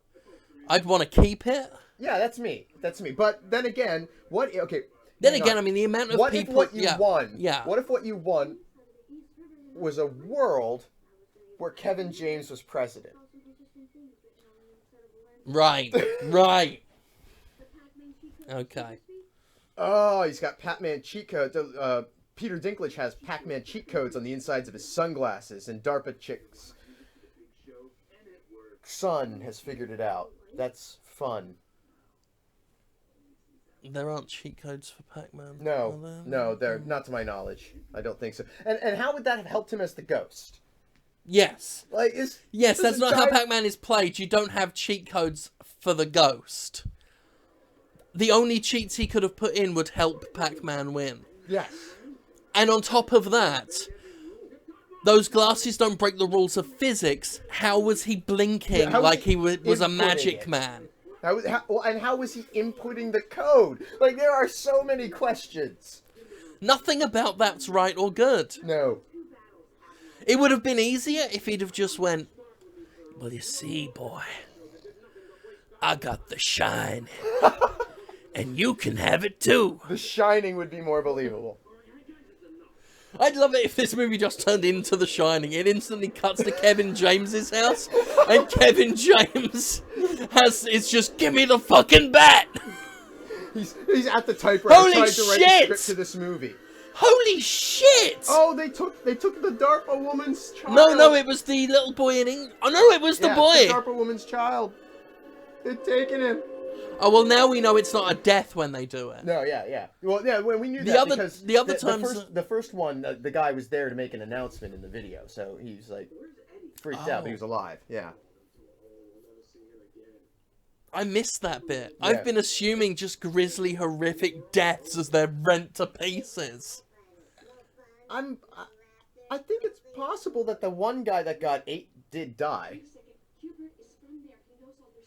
S2: I'd want to keep it.
S1: Yeah, that's me. That's me. But then again, what? Okay.
S2: Then
S1: hang
S2: again,
S1: on.
S2: I mean, the amount of
S1: What
S2: people.
S1: if what you
S2: yeah.
S1: won?
S2: Yeah.
S1: What if what you won was a world where Kevin James was president?
S2: Right. Right. Okay.
S1: Oh, he's got Pac-Man cheat codes. Peter Dinklage has Pac-Man cheat codes on the insides of his sunglasses, and DARPA chick's son has figured it out. That's fun.
S2: There aren't cheat codes for Pac-Man.
S1: No, they're not to my knowledge. I don't think so. And how would that have helped him as the ghost?
S2: Yes.
S1: Like,
S2: Yes, that's not how
S1: guy...
S2: Pac-Man is played. You don't have cheat codes for the ghost. The only cheats he could have put in would help Pac-Man win.
S1: Yes.
S2: And on top of that, those glasses don't break the rules of physics. How was he blinking like he was a magic man?
S1: And how was he inputting the code? Like, there are so many questions.
S2: Nothing about that's right or good.
S1: No.
S2: It would have been easier if he'd have just went, well, you see, boy, I got the shine, and you can have it too.
S1: The Shining would be more believable.
S2: I'd love it if this movie just turned into The Shining. It instantly cuts to Kevin James's house, and Kevin James is just, give me the fucking bat!
S1: He's at the typewriter
S2: Holy
S1: trying to write
S2: shit!
S1: a script to this movie.
S2: Holy shit!
S1: Oh, they took the DARPA woman's child.
S2: No, it was the little boy in England. Oh no, it was the boy!
S1: The DARPA woman's child. They're taking him.
S2: Oh, well, now we know it's not a death when they do it.
S1: No, yeah. Well, yeah, we knew because
S2: the other times...
S1: The first one, the guy was there to make an announcement in the video, so he's, like, freaked out, but he was alive. Yeah.
S2: I missed that bit.
S1: Yeah.
S2: I've been assuming just grisly, horrific deaths as they're rent to pieces.
S1: I think it's possible that the one guy that got 8 did die.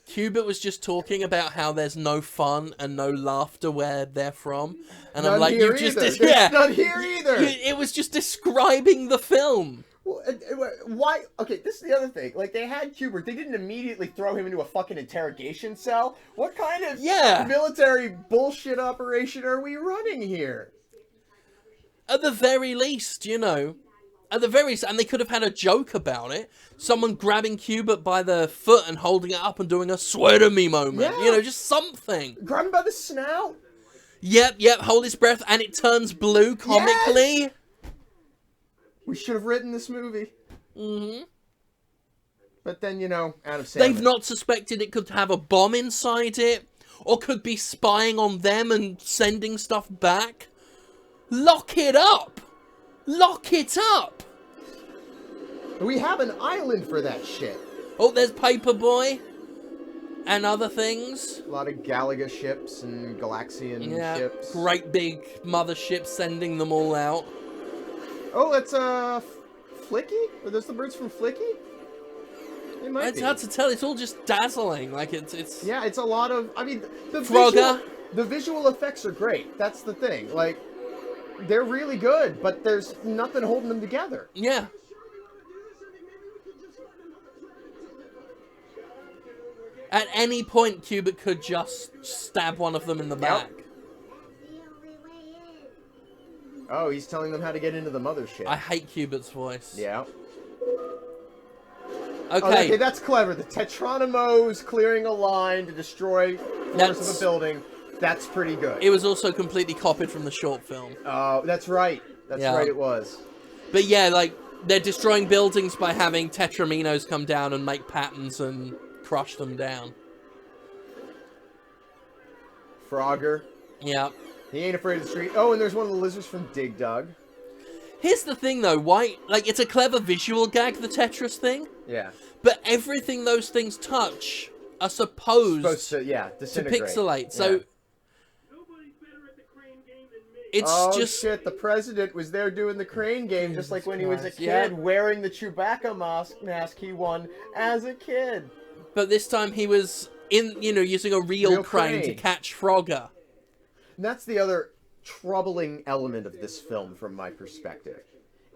S2: Hubert was just talking about how there's no fun and no laughter where they're from, and
S1: None
S2: I'm like,
S1: here
S2: you just
S1: either. There's none here either.
S2: It was just describing the film.
S1: Well, why? Okay, this is the other thing. Like, they had Hubert. They didn't immediately throw him into a fucking interrogation cell. What kind of military bullshit operation are we running here?
S2: At the very least, you know. At the very least, and they could have had a joke about it. Someone grabbing Hubert by the foot and holding it up and doing a swear to me moment.
S1: Yeah.
S2: You know, just something.
S1: Grab him by the snout.
S2: Yep, hold his breath, and it turns blue comically.
S1: Yes! We should have written this movie.
S2: Mm-hmm.
S1: But then, you know, out of Sandler.
S2: They've not suspected it could have a bomb inside it, or could be spying on them and sending stuff back. Lock it up! Lock it up!
S1: We have an island for that shit.
S2: Oh, there's Paperboy. And other things.
S1: A lot of Galaga ships and Galaxian ships.
S2: Great big mothership sending them all out.
S1: Oh, that's Flicky? Are those the birds from Flicky? It might
S2: It's
S1: be.
S2: hard to tell. It's all just dazzling. Like it's.
S1: Yeah, it's a lot of. I mean,
S2: Frogger.
S1: The visual effects are great. That's the thing. Like, they're really good, but there's nothing holding them together.
S2: Yeah. At any point, Hubert could just stab one of them in the back.
S1: Oh, he's telling them how to get into the mothership.
S2: I hate Hubert's voice.
S1: Yeah.
S2: Okay.
S1: Okay, that's clever. The Tetronimos clearing a line to destroy floors of a building. That's pretty good.
S2: It was also completely copied from the short film.
S1: Oh, that's right. That's right, it was.
S2: But yeah, like, they're destroying buildings by having Tetraminos come down and make patterns and crush them down.
S1: Frogger.
S2: Yeah.
S1: He ain't afraid of the street. Oh, and there's one of the lizards from Dig Dug.
S2: Here's the thing, though. Why? Like, it's a clever visual gag, the Tetris thing.
S1: Yeah.
S2: But everything those things touch are supposed
S1: to disintegrate.
S2: Pixelate. So it's just
S1: shit. The president was there doing the crane game, just like when he was a kid, wearing the Chewbacca mask he won as a kid.
S2: But this time he was using a real crane to catch Frogger.
S1: And that's the other troubling element of this film, from my perspective,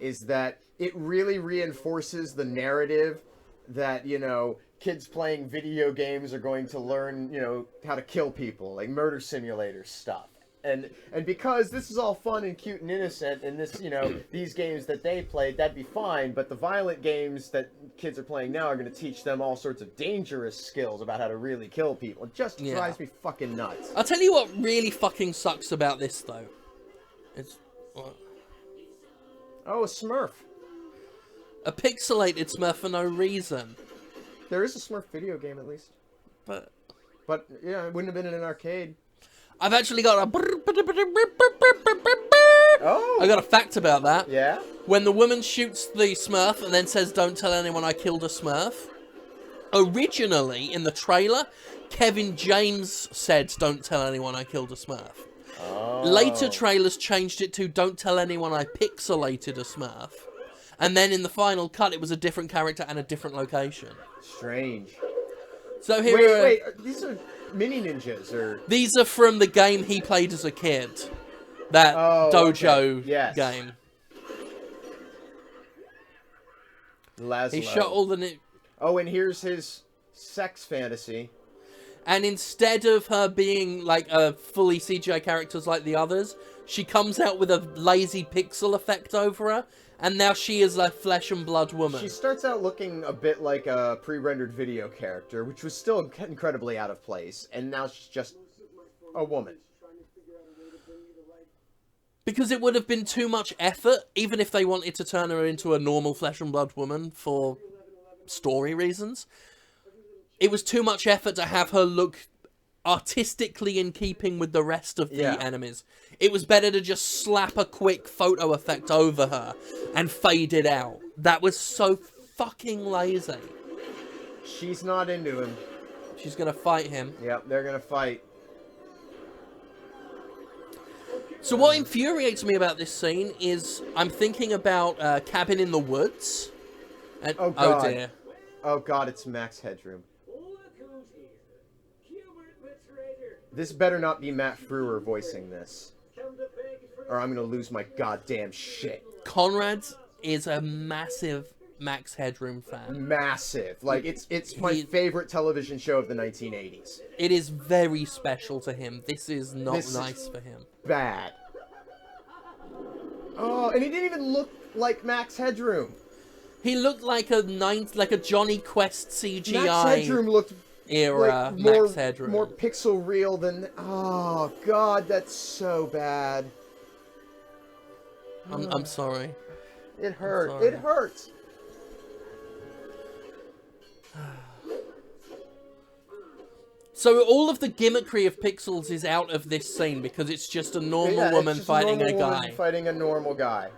S1: is that it really reinforces the narrative that, you know, kids playing video games are going to learn, you know, how to kill people, like murder simulator stuff. And because this is all fun and cute and innocent, and this, you know, these games that they played, that'd be fine. But the violent games that kids are playing now are going to teach them all sorts of dangerous skills about how to really kill people. It just drives me fucking nuts.
S2: I'll tell you what really fucking sucks about this, though. It's... What?
S1: Oh, a Smurf.
S2: A pixelated Smurf for no reason.
S1: There is a Smurf video game, at least.
S2: But
S1: yeah, it wouldn't have been in an arcade.
S2: I've actually got a...
S1: Oh!
S2: I got a fact about that.
S1: Yeah?
S2: When the woman shoots the Smurf and then says, "Don't tell anyone I killed a Smurf," originally, in the trailer, Kevin James said, "Don't tell anyone I killed a Smurf."
S1: Oh.
S2: Later trailers changed it to, "Don't tell anyone I pixelated a Smurf." And then in the final cut, it was a different character and a different location.
S1: Strange.
S2: So here
S1: Wait, these are mini ninjas, or...
S2: These are from the game he played as a kid. That dojo game.
S1: Laszlo.
S2: He shot all the...
S1: Oh, and here's his sex fantasy.
S2: And instead of her being like a fully CGI characters like the others, she comes out with a lazy pixel effect over her. And now she is a flesh and blood woman.
S1: She starts out looking a bit like a pre-rendered video character, which was still incredibly out of place. And now she's just a woman.
S2: Because it would have been too much effort, even if they wanted to turn her into a normal flesh and blood woman for story reasons. It was too much effort to have her look artistically in keeping with the rest of the enemies. It was better to just slap a quick photo effect over her and fade it out. That was so fucking lazy.
S1: She's not into him.
S2: She's gonna fight him.
S1: Yep, they're gonna fight.
S2: So what infuriates me about this scene is I'm thinking about Cabin in the Woods. And,
S1: Oh, God.
S2: oh dear.
S1: Oh god, it's Max Headroom. This better not be Matt Frewer voicing this. Or I'm gonna lose my goddamn shit.
S2: Conrad is a massive Max Headroom fan.
S1: Massive. Like, it's my favorite television show of the 1980s.
S2: It is very special to him. This is not nice for him.
S1: Bad. Oh, and he didn't even look like Max Headroom.
S2: He looked like a Johnny Quest CGI
S1: Max Headroom looked
S2: era
S1: like more,
S2: Max Headroom.
S1: more pixel real than... Oh, God, that's so bad.
S2: I'm sorry.
S1: It hurt.
S2: sorry.
S1: It hurts.
S2: So all of the gimmickry of pixels is out of this scene because it's just a normal woman fighting a guy.
S1: Fighting a normal guy.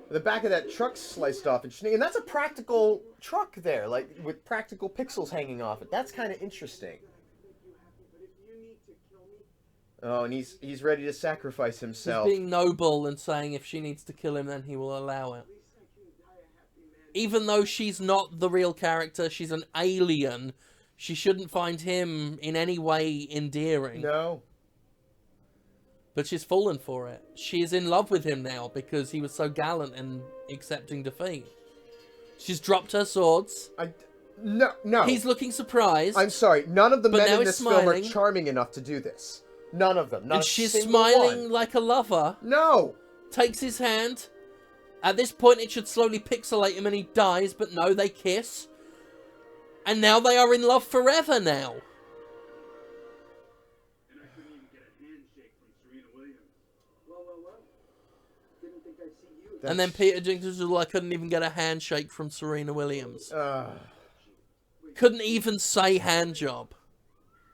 S1: The back of that truck's sliced off, and that's a practical truck there, like with practical pixels hanging off it. That's kind of interesting. Oh, and he's ready to sacrifice himself.
S2: He's being noble and saying if she needs to kill him, then he will allow it. Even though she's not the real character, she's an alien. She shouldn't find him in any way endearing.
S1: No.
S2: But she's fallen for it. She is in love with him now because he was so gallant in accepting defeat. She's dropped her swords.
S1: No.
S2: He's looking surprised.
S1: I'm sorry. None of the men in this film are
S2: smiling.
S1: charming enough to do this. None of them. Not
S2: And
S1: a
S2: she's
S1: single
S2: smiling
S1: one.
S2: like a lover.
S1: No.
S2: Takes his hand. At this point, it should slowly pixelate him and he dies, but no, they kiss. And now they are in love forever now.
S4: And I couldn't even get a handshake from Serena Williams. Well. Didn't think I'd see you.
S2: And then Peter Dinklage was like, couldn't even get a handshake from Serena Williams. Couldn't even say hand job.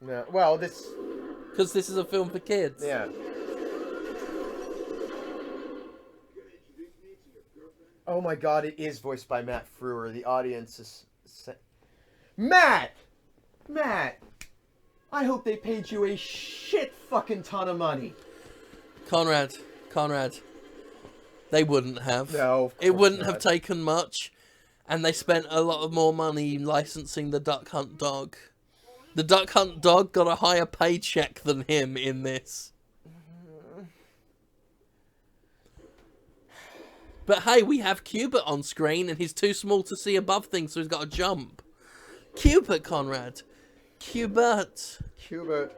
S1: No. Well, this...
S2: Because this is a film for kids.
S1: Yeah. Oh my god, it is voiced by Matt Frewer. The audience is... Matt! I hope they paid you a shit fucking ton of money.
S2: Conrad. They wouldn't have.
S1: No, of
S2: it
S1: course
S2: wouldn't
S1: not.
S2: have taken much. And they spent a lot of more money licensing the Duck Hunt dog. The Duck Hunt dog got a higher paycheck than him in this. But hey, we have Cubert on screen, and he's too small to see above things, so he's got to jump. Cubert, Conrad. Cubert.
S1: Cubert.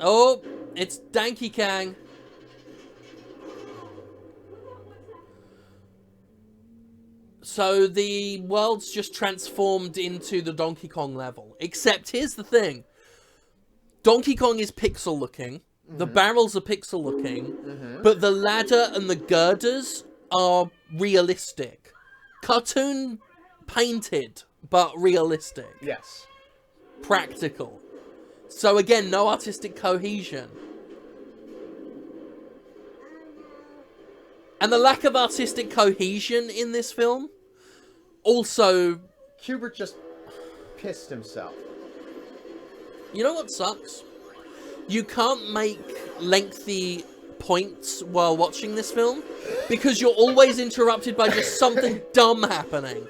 S2: Oh, it's Donkey Kong. So the world's just transformed into the Donkey Kong level. Except, here's the thing. Donkey Kong is pixel looking. The barrels are pixel looking. But the ladder and the girders are realistic. Cartoon painted, but realistic.
S1: Yes.
S2: Practical. So again, no artistic cohesion. And the lack of artistic cohesion in this film also...
S1: Cubert just pissed himself.
S2: You know what sucks? You can't make lengthy points while watching this film because you're always interrupted by just something dumb happening.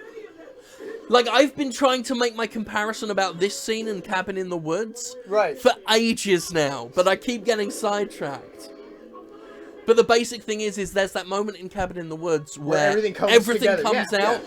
S2: Like, I've been trying to make my comparison about this scene in Cabin in the Woods for ages now, but I keep getting sidetracked. But the basic thing is there's that moment in Cabin in the Woods where everything comes out,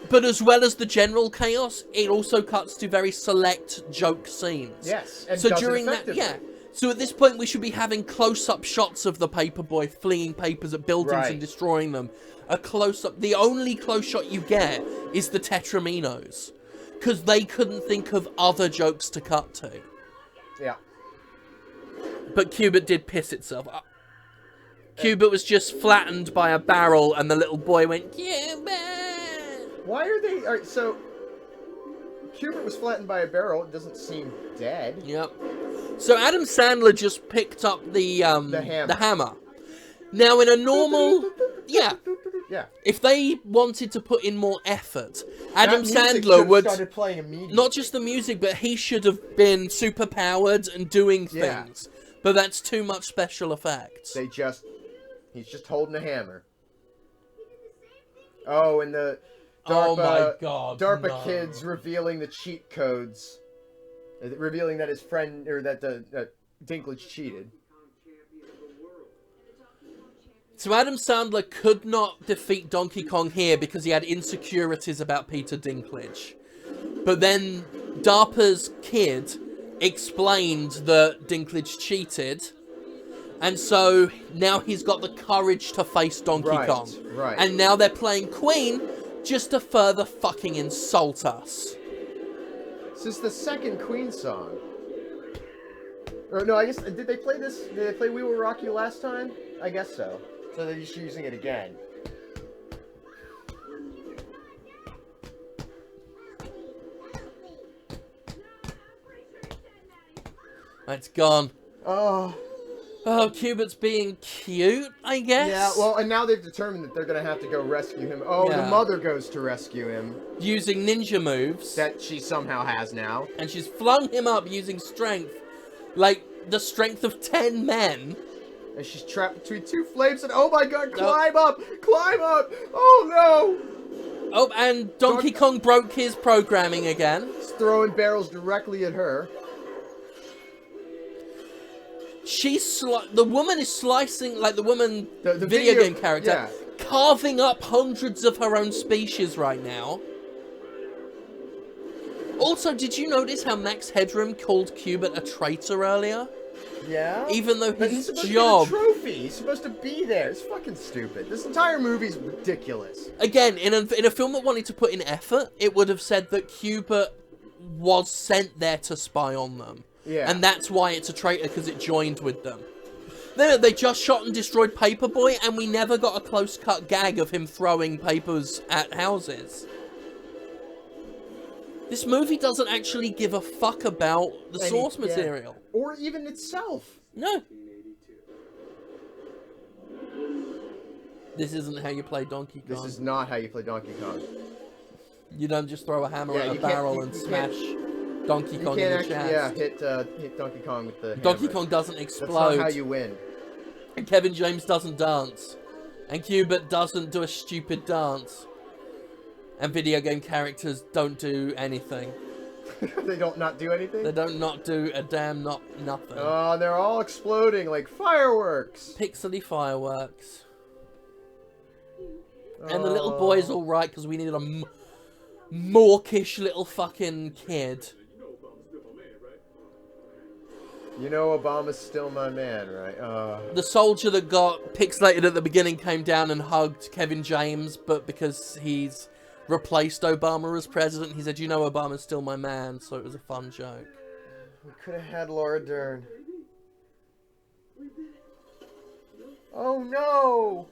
S2: but as well as the general chaos, it also cuts to very select joke scenes.
S1: Yes, and
S2: so
S1: does it
S2: during that,
S1: effectively.
S2: So at this point, we should be having close-up shots of the paperboy flinging papers at buildings and destroying them. A close-up. The only close shot you get is the Tetraminos, because they couldn't think of other jokes to cut to.
S1: Yeah.
S2: But Cubert did piss itself. Cubert was just flattened by a barrel, and the little boy went, Cubert!
S1: Why are they... Alright, so... Cubert was flattened by a barrel. It doesn't seem dead.
S2: Yep. So Adam Sandler just picked up the hammer. Now, in a normal... Yeah. If they wanted to put in more effort, Adam Sandler would...
S1: started playing immediately.
S2: Not just the music, but he should have been superpowered and doing things. But that's too much special effects.
S1: He's just holding a hammer. Oh, and the DARPA,
S2: oh my God,
S1: DARPA kids revealing the cheat codes. Revealing that his friend, or that Dinklage cheated.
S2: So Adam Sandler could not defeat Donkey Kong here because he had insecurities about Peter Dinklage. But then DARPA's kid explained that Dinklage cheated, and so now he's got the courage to face Donkey Kong.
S1: Right.
S2: And now they're playing Queen just to further fucking insult us.
S1: This is the second Queen song. Or no, I guess, did they play this? Did they play We Will Rock You last time? I guess so. So they're just using it again.
S2: It's gone.
S1: Oh.
S2: Oh, Cubert's being cute, I guess?
S1: Yeah, well, and now they've determined that they're going to have to go rescue him. Oh, the mother goes to rescue him.
S2: Using ninja moves.
S1: That she somehow has now.
S2: And she's flung him up using strength. Like, the strength of 10 men.
S1: And she's trapped between two flames and, oh my God, climb up! Climb up! Oh no!
S2: Oh, and Donkey Kong broke his programming again.
S1: He's throwing barrels directly at her.
S2: The woman is slicing, like the woman, the video game character, carving up hundreds of her own species right now. Also, did you notice how Max Headroom called Cubert a traitor earlier?
S1: Yeah?
S2: Even though
S1: but
S2: his
S1: he's
S2: job...
S1: To get a trophy. He's supposed to be there. It's fucking stupid. This entire movie's ridiculous.
S2: Again, in a film that wanted to put in effort, it would have said that Cubert was sent there to spy on them.
S1: Yeah.
S2: And that's why it's a traitor, because it joined with them. They just shot and destroyed Paperboy, and we never got a close-cut gag of him throwing papers at houses. This movie doesn't actually give a fuck about the source material.
S1: Or even itself.
S2: No. This isn't how you play Donkey Kong.
S1: This is not how you play Donkey Kong.
S2: You don't just throw a hammer at a barrel and smash Donkey Kong in the chest.
S1: Yeah, hit Donkey Kong with the hammer.
S2: Donkey Kong doesn't explode.
S1: That's not how you win.
S2: And Kevin James doesn't dance. And Cubert doesn't do a stupid dance. And video game characters don't do anything.
S1: They don't not do anything?
S2: They don't not do a damn nothing.
S1: Oh, they're all exploding like fireworks.
S2: Pixely fireworks. And the little boy's all right because we need a mawkish little fucking kid.
S1: You know Obama's still my man, right?
S2: The soldier that got pixelated at the beginning came down and hugged Kevin James, but because he's replaced Obama as president, he said, you know Obama's still my man, so it was a fun joke.
S1: We could have had Laura Dern. Oh no!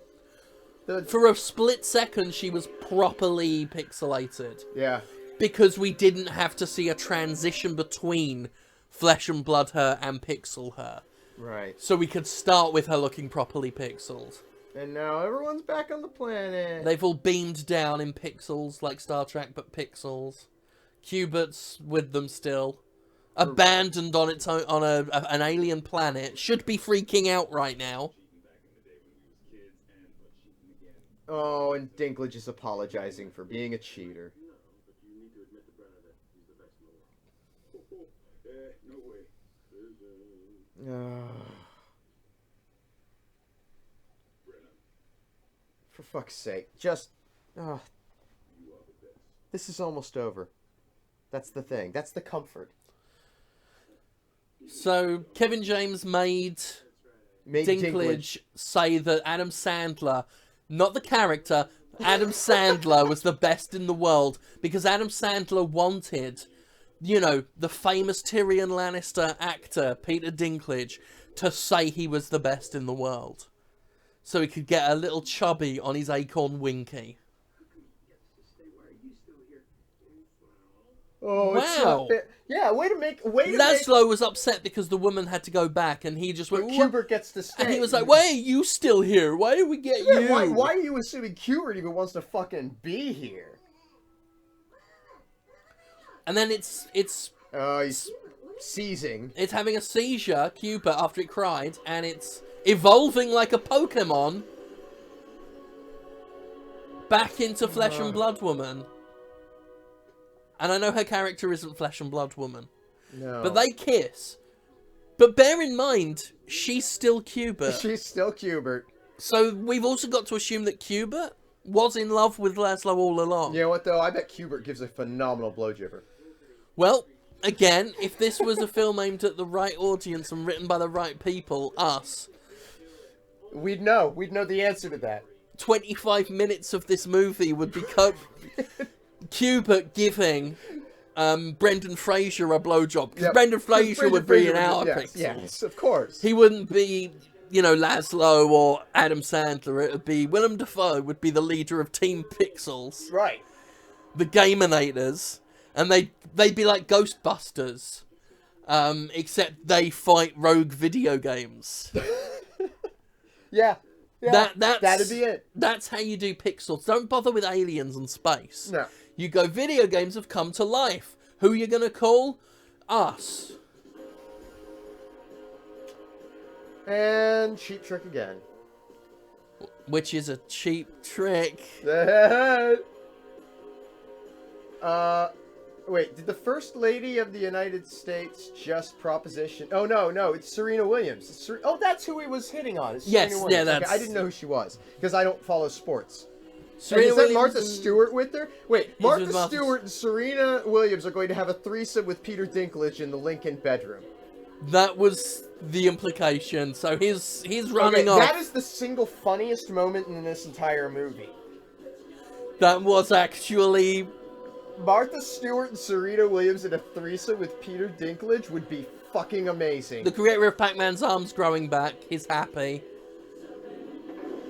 S2: For a split second, she was properly pixelated.
S1: Yeah.
S2: Because we didn't have to see a transition between Flesh and Blood her and Pixel her.
S1: Right.
S2: So we could start with her looking properly pixeled.
S1: And now everyone's back on the planet.
S2: They've all beamed down in pixels, like Star Trek, but pixels. Cubert's with them still. Abandoned on its own, on an alien planet. Should be freaking out right now.
S1: Oh, and Dinklage is apologizing for being a cheater. For fuck's sake, just... this is almost over. That's the thing. That's the comfort.
S2: So, Kevin James made Dinklage say that Adam Sandler, not the character, Adam Sandler was the best in the world because Adam Sandler wanted, you know, the famous Tyrion Lannister actor, Peter Dinklage, to say he was the best in the world. So he could get a little chubby on his acorn winky.
S1: Oh,
S2: wow.
S1: Yeah, way to make...
S2: Laszlo was upset because the woman had to go back, and he just went...
S1: Kubert gets to stay.
S2: And he was like, why are you still here? Why did we get you?
S1: Why are you assuming Kubert even wants to fucking be here?
S2: And then it's
S1: he's seizing.
S2: It's having a seizure, Kubert, after it cried, and it's evolving like a Pokemon back into Flesh and Blood Woman. And I know her character isn't Flesh and Blood Woman.
S1: No.
S2: But they kiss. But bear in mind, she's still Kubert.
S1: She's still Kubert.
S2: So we've also got to assume that Kubert was in love with Laszlo all along.
S1: You know what, though? I bet Kubert gives a phenomenal blowjibber.
S2: Well, again, if this was a film aimed at the right audience and written by the right people, us...
S1: We'd know. We'd know the answer to that.
S2: 25 minutes of this movie would be Kubert giving Brendan Fraser a blowjob. Because Brendan Fraser would be in our pixels.
S1: Yes, of course.
S2: He wouldn't be, you know, Laszlo or Adam Sandler. It would be Willem Dafoe would be the leader of Team Pixels.
S1: Right.
S2: The Gaminators. And they'd be like Ghostbusters. Except they fight rogue video games.
S1: Yeah.
S2: That'd
S1: be it.
S2: That's how you do pixels. Don't bother with aliens and space.
S1: No.
S2: You go, video games have come to life. Who are you going to call? Us.
S1: And cheap trick again.
S2: Which is a cheap trick.
S1: Wait, did the First Lady of the United States just proposition... Oh, no, it's Serena Williams. Oh, that's who he was hitting on. It's
S2: yes,
S1: Serena
S2: yeah,
S1: Williams.
S2: that's...
S1: Okay, I didn't know who she was, because I don't follow sports.
S2: Serena
S1: is that Martha Stewart with her? Wait, Martha
S2: with
S1: Stewart and Serena Williams are going to have a threesome with Peter Dinklage in the Lincoln bedroom.
S2: That was the implication. So he's running off.
S1: That is the single funniest moment in this entire movie.
S2: That was actually...
S1: Martha Stewart and Serena Williams in a threesome with Peter Dinklage would be fucking amazing.
S2: The creator of Pac-Man's arm's growing back. He's happy.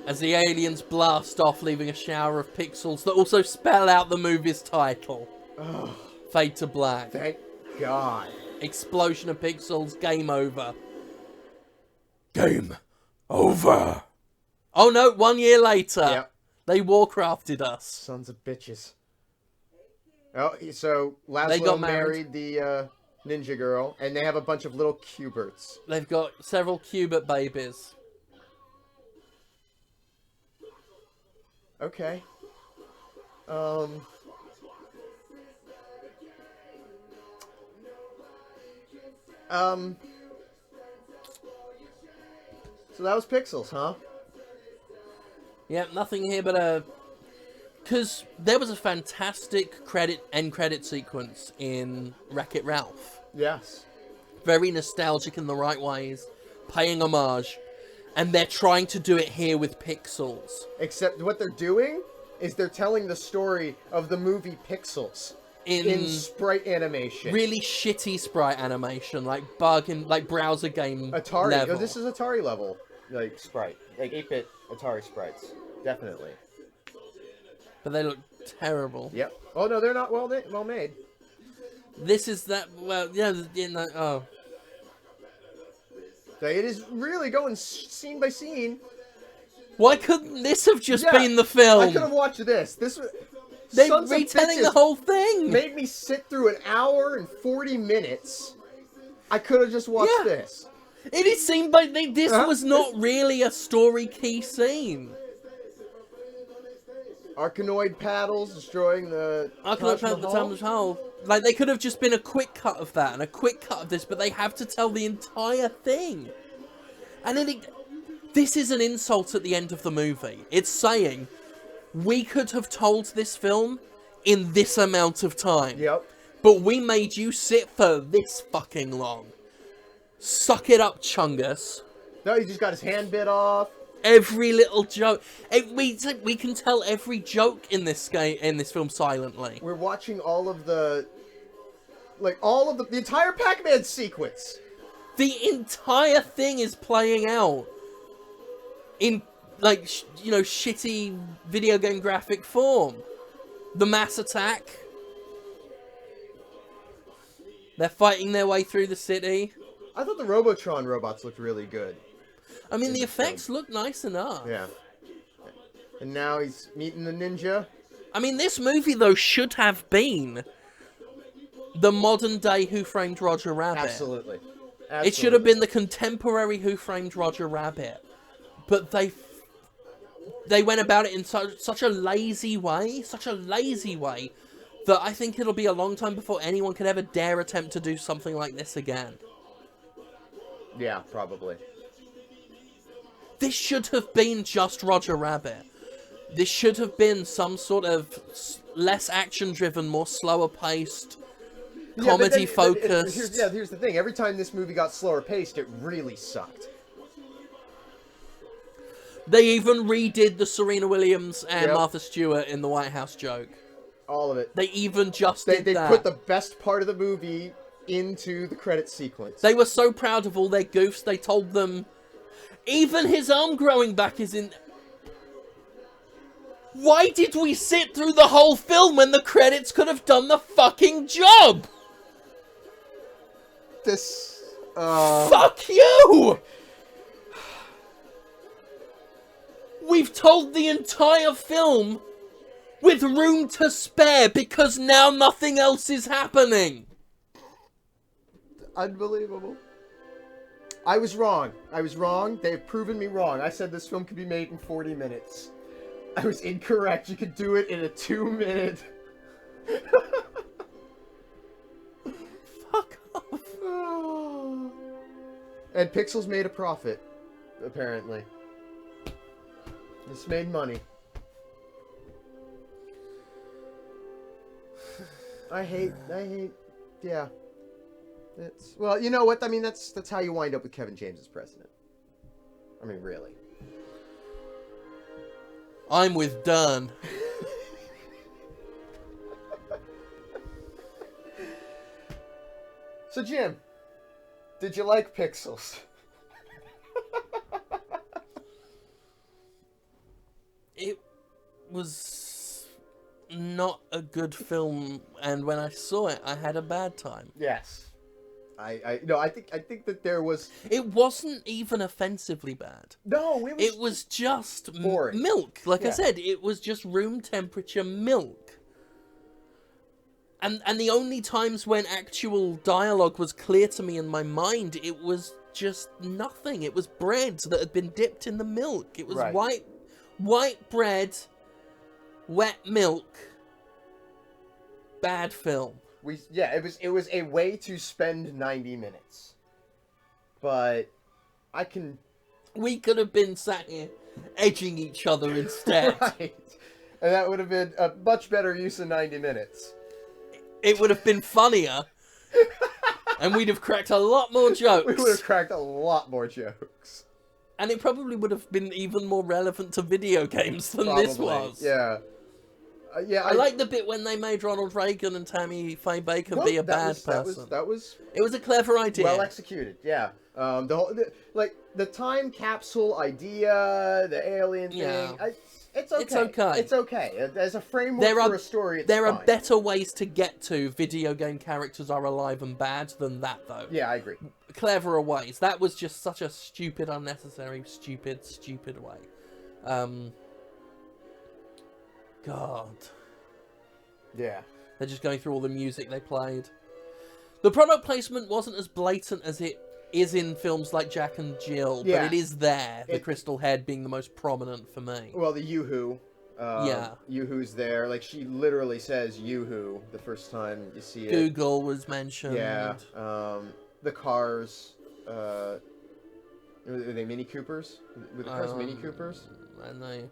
S2: As the aliens blast off, leaving a shower of pixels that also spell out the movie's title.
S1: Oh,
S2: Fade to black.
S1: thank God.
S2: Explosion of pixels. Game over. Game over. Oh no, 1 year later.
S1: Yep.
S2: They Warcrafted us.
S1: Sons of bitches. Oh, so
S2: They
S1: Laszlo
S2: got
S1: married the ninja girl, and they have a bunch of little Kuberts.
S2: They've got several Kubert babies.
S1: Okay. So that was Pixels, huh?
S2: Yep, nothing here but a Because there was a fantastic end credit sequence in Wreck-It Ralph.
S1: Yes.
S2: Very nostalgic in the right ways, paying homage, and they're trying to do it here with Pixels.
S1: Except what they're doing is they're telling the story of the movie Pixels in sprite animation.
S2: Really shitty sprite animation, like bug and like browser game
S1: Atari.
S2: level.
S1: Oh, this is Atari level, like sprite, like 8-bit Atari sprites, definitely.
S2: But they look terrible.
S1: Yep. Oh no, they're not well made.
S2: This is that. Well, yeah. Oh.
S1: So it is really going scene by scene.
S2: Why couldn't this have just been the film?
S1: I could have watched this. This was.
S2: They're
S1: Sons of
S2: retelling
S1: Bitches
S2: the whole thing.
S1: Made me sit through an hour and 40 minutes. I could have just watched this.
S2: It is seen by this was not really a story key scene.
S1: Arkanoid paddles destroying the
S2: Arkanoid paddles the Taj Mahal. Like they could have just been a quick cut of that and a quick cut of this, but they have to tell the entire thing. And then this is an insult at the end of the movie. It's saying, we could have told this film in this amount of time.
S1: Yep.
S2: But we made you sit for this fucking long. Suck it up, Chungus.
S1: No, he just got his hand bit off.
S2: Every little joke. We can tell every joke in this film silently.
S1: We're watching all of the... the entire Pac-Man sequence.
S2: The entire thing is playing out in, shitty video game graphic form. The mass attack. They're fighting their way through the city.
S1: I thought the Robotron robots looked really good.
S2: I mean, the effects look nice enough.
S1: Yeah. And now he's meeting the ninja.
S2: I mean, this movie, though, should have been the modern-day Who Framed Roger Rabbit.
S1: Absolutely.
S2: It should have been the contemporary Who Framed Roger Rabbit. But they went about it in such a lazy way, that I think it'll be a long time before anyone could ever dare attempt to do something like this again.
S1: Yeah, probably.
S2: This should have been just Roger Rabbit. This should have been some sort of less action-driven, more slower-paced, comedy-focused...
S1: Here's the thing. Every time this movie got slower-paced, it really sucked.
S2: They even redid the Serena Williams and Martha Stewart in the White House joke.
S1: All of it.
S2: They even just did that.
S1: They put the best part of the movie into the credit sequence.
S2: They were so proud of all their goofs, they told them... Even his arm growing back is in... Why did we sit through the whole film when the credits could have done the fucking job?
S1: This...
S2: Fuck you! We've told the entire film with room to spare because now nothing else is happening.
S1: Unbelievable. I was wrong. They've proven me wrong. I said this film could be made in 40 minutes. I was incorrect. You could do it in a 2-minute.
S2: Fuck off.
S1: And Pixels made a profit, apparently. This made money. I hate, yeah. Well, you know what? I mean, that's how you wind up with Kevin James as president. I mean, really.
S2: I'm with Dunn.
S1: So, Jim, did you like Pixels?
S2: It was not a good film, and when I saw it, I had a bad time.
S1: Yes. I think that there was...
S2: It wasn't even offensively bad.
S1: No,
S2: it was just
S1: boring.
S2: Milk. Like I said, it was just room temperature milk. And the only times when actual dialogue was clear to me in my mind, it was just nothing. It was bread that had been dipped in the milk. It was white bread, wet milk. Bad film.
S1: It was a way to spend 90 minutes. But we
S2: could have been sat here edging each other instead.
S1: Right. And that would have been a much better use of 90 minutes.
S2: It would have been funnier. And we'd have cracked a lot more jokes.
S1: We would have cracked a lot more jokes.
S2: And it probably would have been even more relevant to video games than this was.
S1: Yeah. Yeah,
S2: I like the bit when they made Ronald Reagan and Tammy Faye Baker be a bad person.
S1: That was
S2: It was a clever idea.
S1: well executed. Yeah. The time capsule idea, the alien thing.
S2: Yeah.
S1: It's okay.
S2: It's okay.
S1: It's okay. As a framework for a story, it's
S2: There are
S1: fine.
S2: better ways to get to video game characters are alive and bad than that, though.
S1: Yeah, I agree.
S2: Cleverer ways. That was just such a stupid, unnecessary, stupid way. God.
S1: Yeah.
S2: They're just going through all the music they played. The product placement wasn't as blatant as it is in films like Jack and Jill,
S1: Yeah.
S2: but it is there. The crystal head being the most prominent for me.
S1: Well, the Yoo-Hoo.
S2: Yeah.
S1: Yoo-Hoo's there. Like, she literally says Yoo-Hoo the first time you see it.
S2: Google was mentioned.
S1: Yeah. The cars. Are they Mini Coopers? Were the cars Mini Coopers?
S2: I know.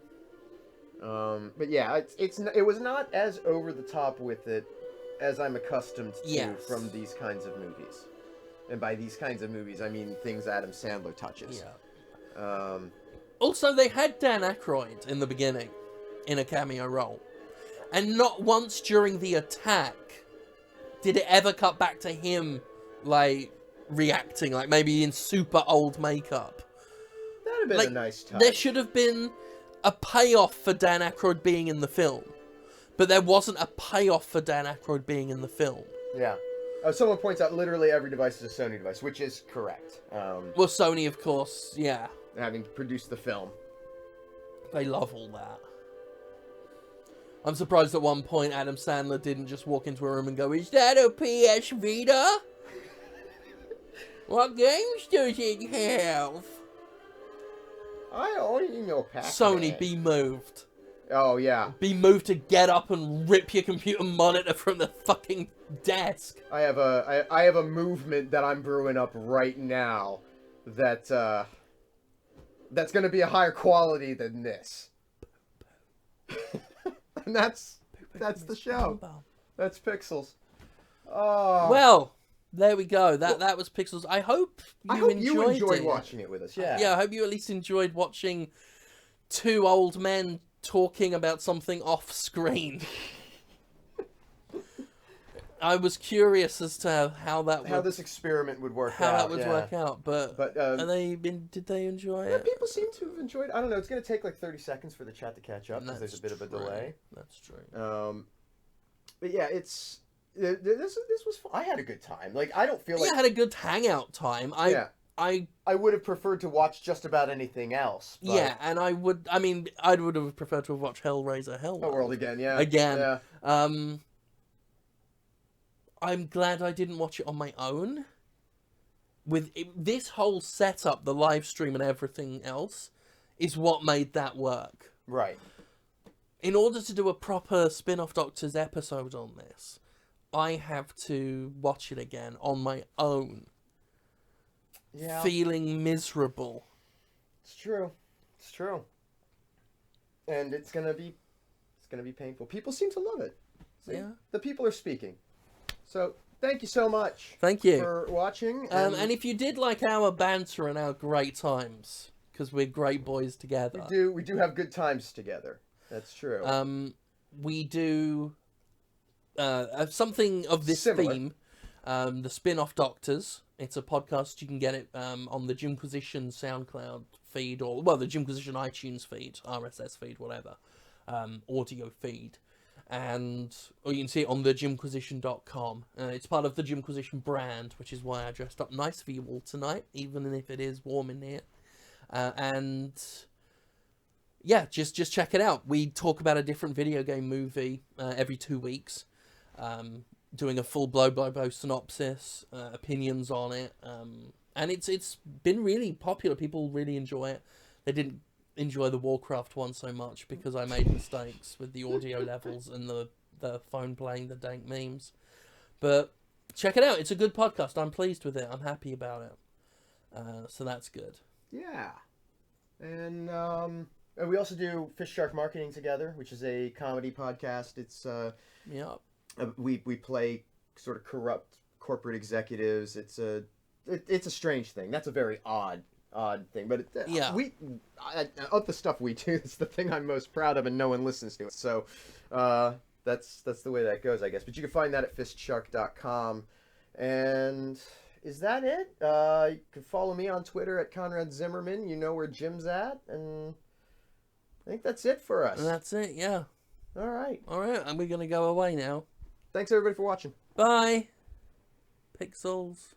S1: But yeah, it was not as over the top with it as I'm accustomed to
S2: Yes.
S1: from these kinds of movies. And by these kinds of movies, I mean things Adam Sandler touches.
S2: Yeah. Also, they had Dan Aykroyd in the beginning in a cameo role. And not once during the attack did it ever cut back to him, like, reacting, like maybe in super old makeup.
S1: That'd have been a nice touch.
S2: There should have been a payoff for Dan Aykroyd being in the film. But there wasn't a payoff for Dan Aykroyd being in the film.
S1: Yeah. Someone points out literally every device is a Sony device, which is correct.
S2: Well, Sony, of course, yeah.
S1: Having produced the film.
S2: They love all that. I'm surprised at one point Adam Sandler didn't just walk into a room and go, "Is that a PS Vita? What games does it have?"
S1: I only know Pac-Man.
S2: Sony, be moved.
S1: Oh, yeah.
S2: Be moved to get up and rip your computer monitor from the fucking desk.
S1: I have a movement that I'm brewing up right now that's going to be a higher quality than this. And that's the show. That's Pixels. Oh.
S2: Well, there we go. That was Pixels. I hope you
S1: enjoyed
S2: it.
S1: watching it with us. Yeah.
S2: Yeah, I hope you at least enjoyed watching two old men talking about something off screen. I was curious as to how
S1: this experiment would work
S2: how
S1: out.
S2: that would work out, but did they enjoy it?
S1: People seem to have enjoyed it. I don't know. It's going to take like 30 seconds for the chat to catch up because there's a bit of a delay.
S2: That's true.
S1: But yeah, this was fun. I had a good time. Like, I don't feel like
S2: I had a good hangout time. I
S1: would have preferred to watch just about anything else. But...
S2: Yeah, and I would have preferred to have watched Hellraiser
S1: Hellworld again, yeah.
S2: Again.
S1: Yeah.
S2: I'm glad I didn't watch it on my own. With this whole setup, the live stream and everything else, is what made that work.
S1: Right.
S2: In order to do a proper Spin-off Doctors episode on this, I have to watch it again on my own.
S1: Yeah.
S2: Feeling miserable.
S1: It's true. It's true. And it's gonna be painful. People seem to love it. See?
S2: Yeah.
S1: The people are speaking. So thank you so much.
S2: Thank you
S1: for watching.
S2: And if you did like our banter and our great times, because we're great boys together.
S1: We do have good times together. That's true.
S2: We do something of this
S1: Similar.
S2: theme. The Spin-off Doctors. It's a podcast. You can get it on the Jimquisition SoundCloud feed, or the Jimquisition iTunes feed, RSS feed, whatever, audio feed, or you can see it on the Jimquisition.com. It's part of the Jimquisition brand, which is why I dressed up nice for you all tonight, even if it is warm in here. And yeah, just check it out. We talk about a different video game movie every 2 weeks. Doing a full blow-by-blow synopsis, opinions on it, and it's been really popular. People really enjoy it. They didn't enjoy the Warcraft one so much because I made mistakes with the audio levels and the phone playing the dank memes. But check it out. It's a good podcast. I'm pleased with it. I'm happy about it. So that's good.
S1: Yeah. And And we also do Fish Shark Marketing Together, which is a comedy podcast. It's
S2: Yeah.
S1: we play sort of corrupt corporate executives. It's a strange thing. That's a very odd thing. But
S2: Yeah.
S1: Of the stuff we do, it's the thing I'm most proud of, and no one listens to it. So that's the way that goes, I guess. But you can find that at fistshark.com. And is that it? You can follow me on Twitter at Conrad Zimmerman. You know where Jim's at, and I think that's it for us.
S2: And that's it, yeah.
S1: All right.
S2: All right, and we're going to go away now.
S1: Thanks, everybody, for watching.
S2: Bye. Pixels.